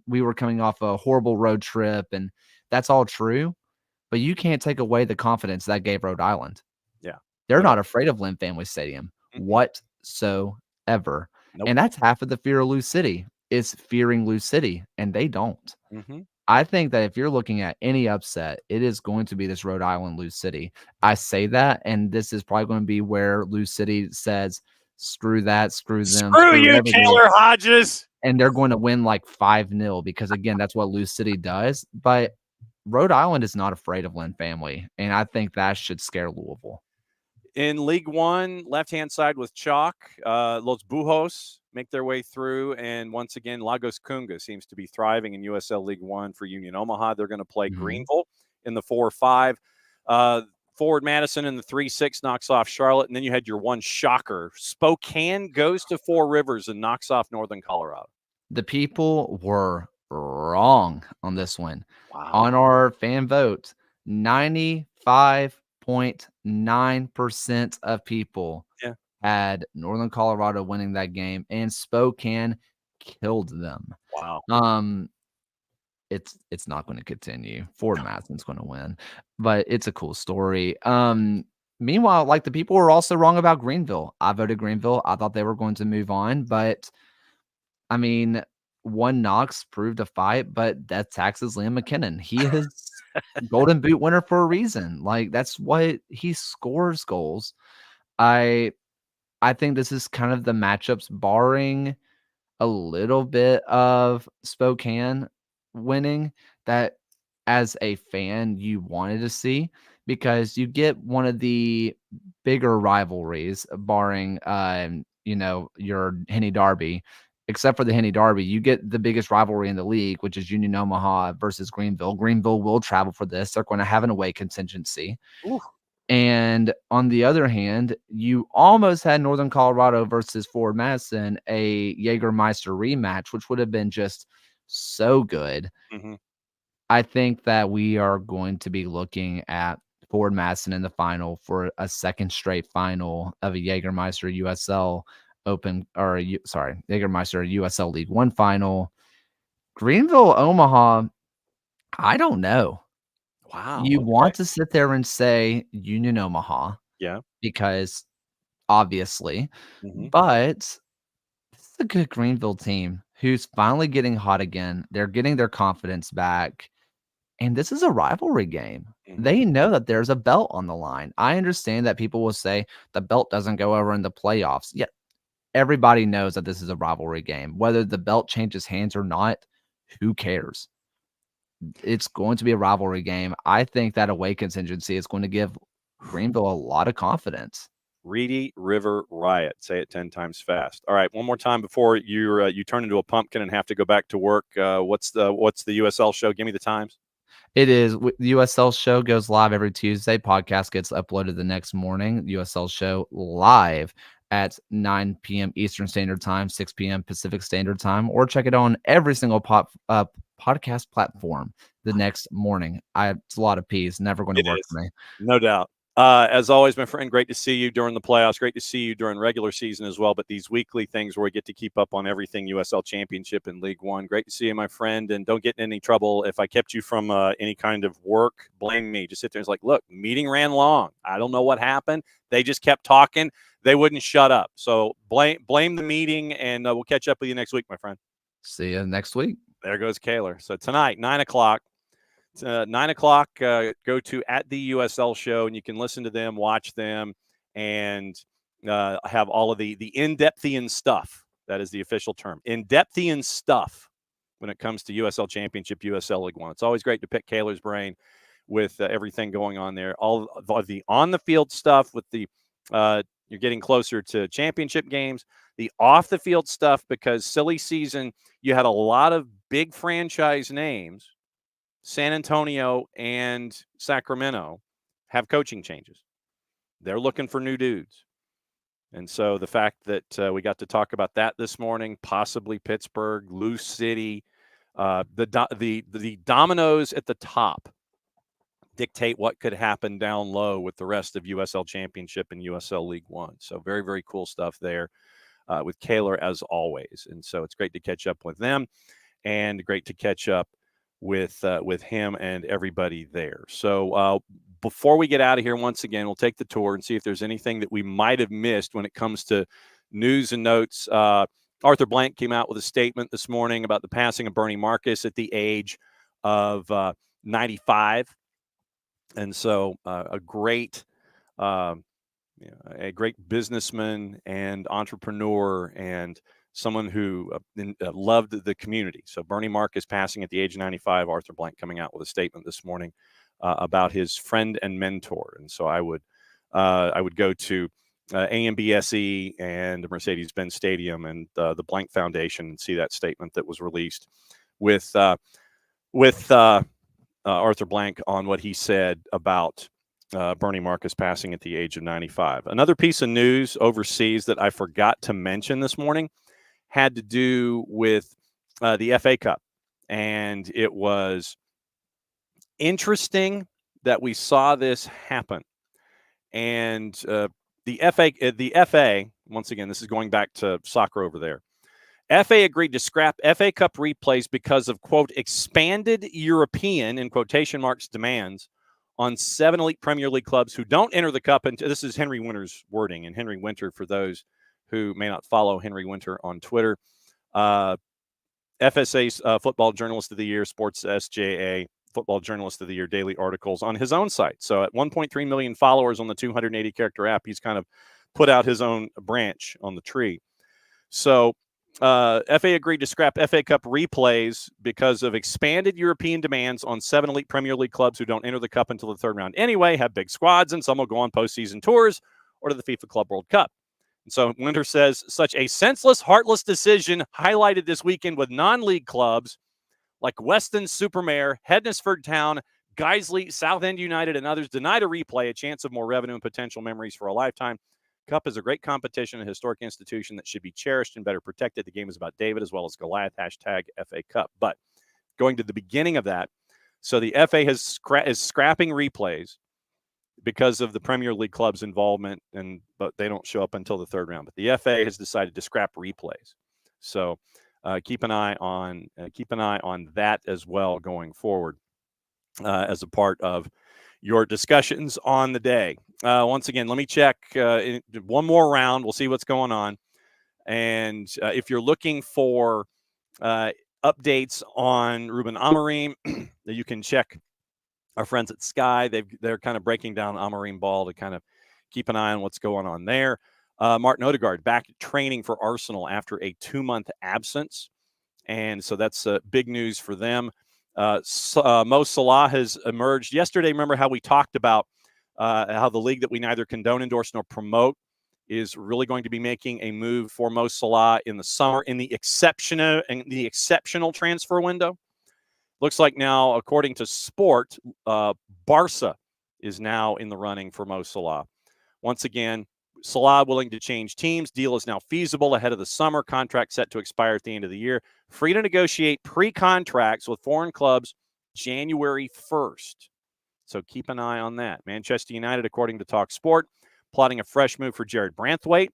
were coming off a horrible road trip, and that's all true. But you can't take away the confidence that gave Rhode Island. Yeah. They're not afraid of Lynn Family Stadium whatsoever. Nope. And that's half of the fear of Lou City is fearing Lou City, and they don't. I think that if you're looking at any upset, it is going to be this Rhode Island Lou City. I say that, and this is probably going to be where Lou City says, screw that, screw them. Screw you, Kaylor Hoges. And they're going to win like 5-0 because, again, that's what Lou City does. But Rhode Island is not afraid of Lynn Family, and I think that should scare Louisville. In League One, left-hand side with chalk, Los Bujos make their way through, and once again, Lagos Kunga seems to be thriving in USL League One for Union Omaha. They're going to play Greenville in the 4-5. Forward Madison in the 3-6 knocks off Charlotte, and then you had your one shocker. Spokane goes to Four Rivers and knocks off Northern Colorado. The people were wrong on this one. Wow. On our fan vote, 95.9% of people had Northern Colorado winning that game, and Spokane killed them. Wow. It's not going to continue. Ford Madison's going to win, but it's a cool story. Meanwhile, like, the people were also wrong about Greenville. I voted Greenville. I thought they were going to move on, but I mean, one Knox proved a fight, but death taxes Liam McKinnon. He is Golden Boot winner for a reason. Like, that's what he scores goals. I think this is kind of the matchups, barring a little bit of Spokane winning, that as a fan you wanted to see, because you get one of the bigger rivalries, barring your Henny Derby. Except for the Henny Derby, you get the biggest rivalry in the league, which is Union Omaha versus Greenville. Greenville will travel for this. They're going to have an away contingency. Ooh. And on the other hand, you almost had Northern Colorado versus Ford Madison, a Jägermeister rematch, which would have been just so good. I think that we are going to be looking at Ford Madison in the final for a second straight final of a Jägermeister USL Jägermeister USL League One final. Greenville, Omaha, I don't know. Wow. You want to sit there and say Union Omaha. Yeah. Because obviously, but this is a good Greenville team who's finally getting hot again. They're getting their confidence back. And this is a rivalry game. They know that there's a belt on the line. I understand that people will say the belt doesn't go over in the playoffs. Yet everybody knows that this is a rivalry game. Whether the belt changes hands or not, who cares? It's going to be a rivalry game. I think that away contingency is going to give Greenville a lot of confidence. Reedy River Riot. Say it 10 times fast. All right, one more time before you turn into a pumpkin and have to go back to work. What's the USL show? Give me the times. It is. The USL show goes live every Tuesday. Podcast gets uploaded the next morning. USL show live at 9 p.m. Eastern Standard Time, 6 p.m. Pacific Standard Time, or check it on every single podcast platform the next morning. It's a lot of P's. Never going to work for me. No doubt. As always, my friend, great to see you during the playoffs. Great to see you during regular season as well. But these weekly things where we get to keep up on everything USL Championship and League One. Great to see you, my friend. And don't get in any trouble. If I kept you from any kind of work, blame me. Just sit there and like, look, meeting ran long. I don't know what happened. They just kept talking. They wouldn't shut up. So blame the meeting, and we'll catch up with you next week, my friend. See you next week. There goes Kaylor. So tonight, 9 o'clock. 9 o'clock, go to at the USL show, and you can listen to them, watch them, and have all of the in-depthian stuff. That is the official term. In-depthian stuff when it comes to USL Championship, USL League One. It's always great to pick Kaylor's brain with everything going on there. All of the on-the-field stuff with the you're getting closer to championship games. The off-the-field stuff, because silly season, you had a lot of big franchise names. San Antonio and Sacramento have coaching changes. They're looking for new dudes. And so the fact that we got to talk about that this morning, possibly Pittsburgh, Loose City, the dominoes at the top dictate what could happen down low with the rest of USL Championship and USL League One. So very, very cool stuff there with Kaylor as always. And so it's great to catch up with them and great to catch up with him and everybody there. So before we get out of here, once again, we'll take the tour and see if there's anything that we might have missed when it comes to news and notes. Arthur Blank came out with a statement this morning about the passing of Bernie Marcus at the age of 95. And so a great businessman and entrepreneur and someone who loved the community. So Bernie Marcus passing at the age of 95, Arthur Blank coming out with a statement this morning about his friend and mentor. And so I would go to AMBSE and Mercedes-Benz Stadium and the Blank Foundation and see that statement that was released with Arthur Blank on what he said about Bernie Marcus passing at the age of 95. Another piece of news overseas that I forgot to mention this morning had to do with the FA Cup. And it was interesting that we saw this happen. And the FA, once again, this is going back to soccer over there. FA agreed to scrap FA Cup replays because of, quote, expanded European, in quotation marks, demands on 7 elite Premier League clubs who don't enter the Cup. And this is Henry Winter's wording. And Henry Winter, for those who may not follow Henry Winter on Twitter, FSA's Football Journalist of the Year, Sports SJA Football Journalist of the Year daily articles on his own site. So at 1.3 million followers on the 280-character app, he's kind of put out his own branch on the tree. So FA agreed to scrap FA Cup replays because of expanded European demands on 7 elite Premier League clubs who don't enter the Cup until the third round anyway, have big squads, and some will go on postseason tours or to the FIFA Club World Cup. And so Winter says such a senseless, heartless decision highlighted this weekend with non-league clubs like Weston-super-Mare, Hednesford Town, Guiseley, Southend United, and others denied a replay, a chance of more revenue and potential memories for a lifetime. Cup is a great competition, a historic institution that should be cherished and better protected. The game is about David as well as Goliath, # FA Cup. But going to the beginning of that, so the FA is scrapping replays because of the Premier League club's involvement, but they don't show up until the third round. But the FA has decided to scrap replays. So keep an eye on that as well going forward as a part of your discussions on the day. Once again, let me check one more round. We'll see what's going on. And if you're looking for updates on Ruben Amorim, you can check our friends at Sky. They're kind of breaking down Amorim ball to kind of keep an eye on what's going on there. Martin Odegaard back training for Arsenal after a 2-month absence. And so that's big news for them. Mo Salah has emerged yesterday. Remember how we talked about how the league that we neither condone, endorse, nor promote is really going to be making a move for Mo Salah in the summer in the exceptional transfer window. Looks like now, according to Sport, Barca is now in the running for Mo Salah. Once again, Salah willing to change teams. Deal is now feasible ahead of the summer. Contract set to expire at the end of the year. Free to negotiate pre-contracts with foreign clubs January 1st. So keep an eye on that. Manchester United, according to Talk Sport, plotting a fresh move for Jared Branthwaite.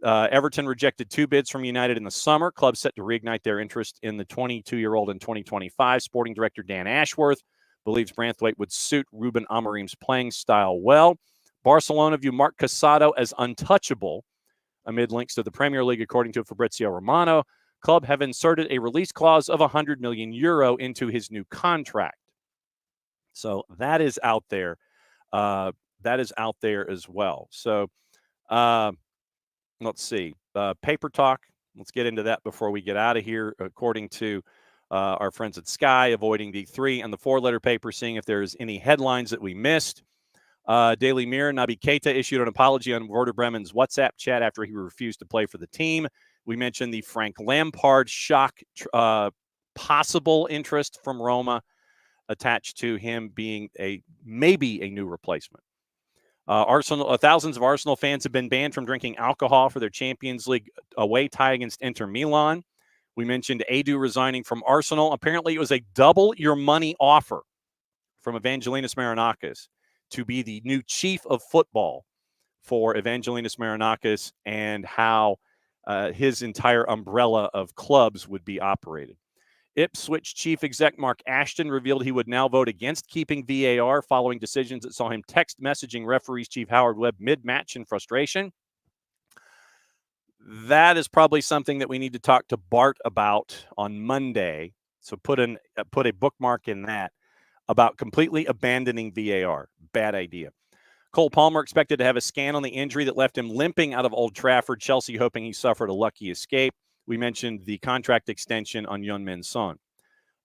Everton rejected 2 bids from United in the summer. Club set to reignite their interest in the 22-year-old in 2025. Sporting director Dan Ashworth believes Branthwaite would suit Ruben Amorim's playing style well. Barcelona view Mark Casado as untouchable amid links to the Premier League, according to Fabrizio Romano. Club have inserted a release clause of €100 million into his new contract. So that is out there. That is out there as well. So let's see. Paper talk. Let's get into that before we get out of here. According to our friends at Sky, avoiding the 3 and the 4-letter paper, seeing if there's any headlines that we missed. Daily Mirror, Naby Keita issued an apology on Werder Bremen's WhatsApp chat after he refused to play for the team. We mentioned the Frank Lampard shock possible interest from Roma attached to him being maybe a new replacement. Thousands of Arsenal fans have been banned from drinking alcohol for their Champions League away tie against Inter Milan. We mentioned Edu resigning from Arsenal. Apparently, it was a double your money offer from Evangelinas Marinakis to be the new chief of football for Evangelinas Marinakis and how his entire umbrella of clubs would be operated. Ipswich chief exec Mark Ashton revealed he would now vote against keeping VAR following decisions that saw him text messaging referees Chief Howard Webb mid-match in frustration. That is probably something that we need to talk to Bart about on Monday. So put a bookmark in that about completely abandoning VAR. Bad idea. Cole Palmer expected to have a scan on the injury that left him limping out of Old Trafford. Chelsea hoping he suffered a lucky escape. We mentioned the contract extension on Heung-min Son.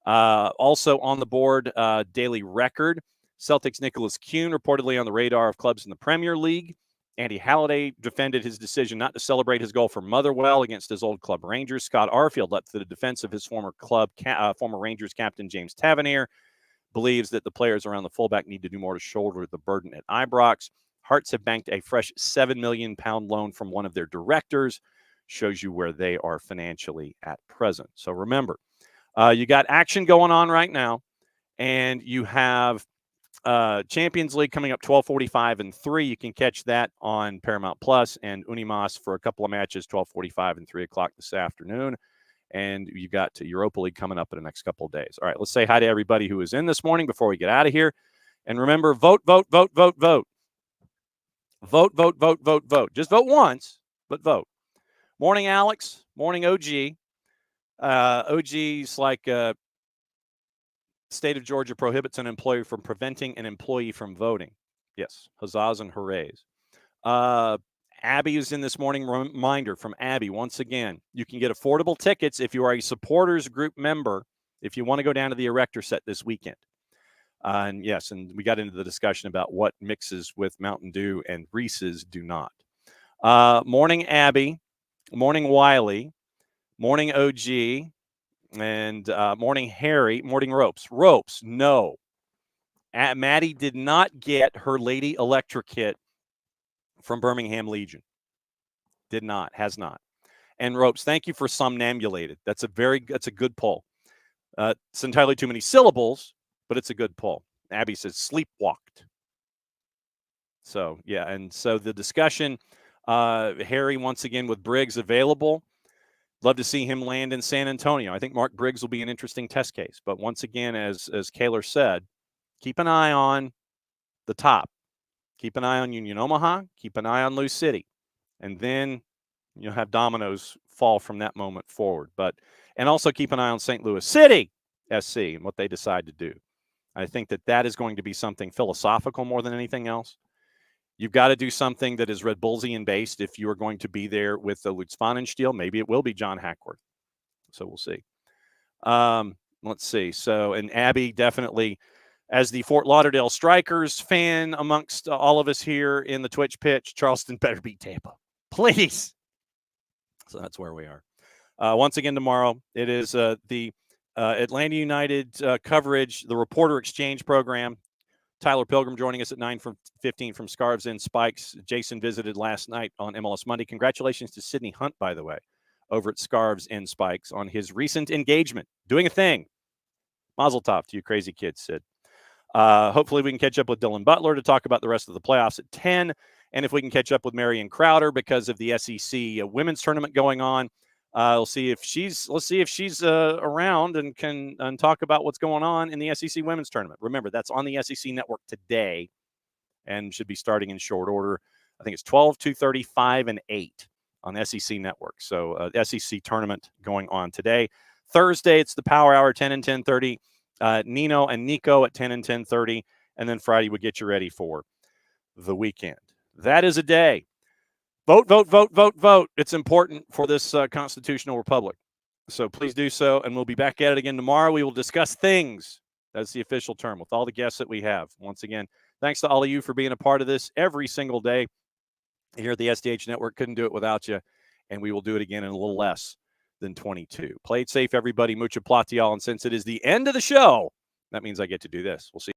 Also on the board, Daily Record. Celtics' Nicholas Kuhn reportedly on the radar of clubs in the Premier League. Andy Halliday defended his decision not to celebrate his goal for Motherwell against his old club Rangers. Scott Arfield leapt to the defense of his former Rangers captain James Tavernier. Believes that the players around the fullback need to do more to shoulder the burden at Ibrox. Hearts have banked a fresh £7 million loan from one of their directors. Shows you where they are financially at present. So remember, you got action going on right now, and you have Champions League coming up 12:45 and 3. You can catch that on Paramount Plus and Unimas for a couple of matches, 12:45 and 3 o'clock this afternoon. And you got Europa League coming up in the next couple of days. All right, let's say hi to everybody who is in this morning before we get out of here. And remember, vote, vote, vote, vote, vote. Vote, vote, vote, vote, vote. Just vote once, but vote. Morning, Alex. Morning, OG. OG's like state of Georgia prohibits an employer from preventing an employee from voting. Yes, huzzahs and hoorays. Abby is in this morning. Reminder from Abby, once again, you can get affordable tickets if you are a supporters group member if you want to go down to the Erector set this weekend. And yes, and we got into the discussion about what mixes with Mountain Dew and Reese's do not. Morning, Abby. Morning, Wiley. Morning, OG. And morning, Harry. Morning, Ropes. Ropes, no. Maddie did not get her Lady Electric kit from Birmingham Legion. Did not, has not. And Ropes, thank you for somnambulated. That's a good pull. It's entirely too many syllables, but it's a good pull. Abby says sleepwalked. So, yeah, and so the discussion, Harry, once again, with Briggs available. Love to see him land in San Antonio. I think Mark Briggs will be an interesting test case. But once again, as Kaylor said, keep an eye on the top. Keep an eye on Union Omaha. Keep an eye on Lou City. And then you'll have dominoes fall from that moment forward. And also keep an eye on St. Louis City SC and what they decide to do. I think that is going to be something philosophical more than anything else. You've got to do something that is Red Bullsian based if you are going to be there with the Lutz Pfannenstiel. Maybe it will be John Hackworth. So we'll see. Let's see. So, and Abby definitely, as the Fort Lauderdale Strikers fan amongst all of us here in the Twitch pitch, Charleston better beat Tampa. Please. So that's where we are. Once again, tomorrow, it is the Atlanta United coverage, the Reporter Exchange program. Tyler Pilgrim joining us at 9:15 from Scarves and Spikes. Jason visited last night on MLS Monday. Congratulations to Sydney Hunt, by the way, over at Scarves and Spikes on his recent engagement. Doing a thing. Mazel tov to you crazy kids, Sid. Hopefully we can catch up with Dylan Butler to talk about the rest of the playoffs at 10. And if we can catch up with Marion Crowder because of the SEC women's tournament going on, let's see if she's around and can talk about what's going on in the SEC women's tournament. Remember, that's on the SEC network today and should be starting in short order. I think it's 12, 2:30, 5, and 8 on the SEC network. So SEC tournament going on today. Thursday, it's the Power Hour, 10 and 10:30. Nino and Nico at 10 and 10:30. And then Friday, we get you ready for the weekend. That is a day. Vote, vote, vote, vote, vote. It's important for this constitutional republic. So please do so, and we'll be back at it again tomorrow. We will discuss things. That's the official term with all the guests that we have. Once again, thanks to all of you for being a part of this every single day here at the SDH Network. Couldn't do it without you, and we will do it again in a little less than 22. Play it safe, everybody. Mucha platial, and since it is the end of the show, that means I get to do this. We'll see.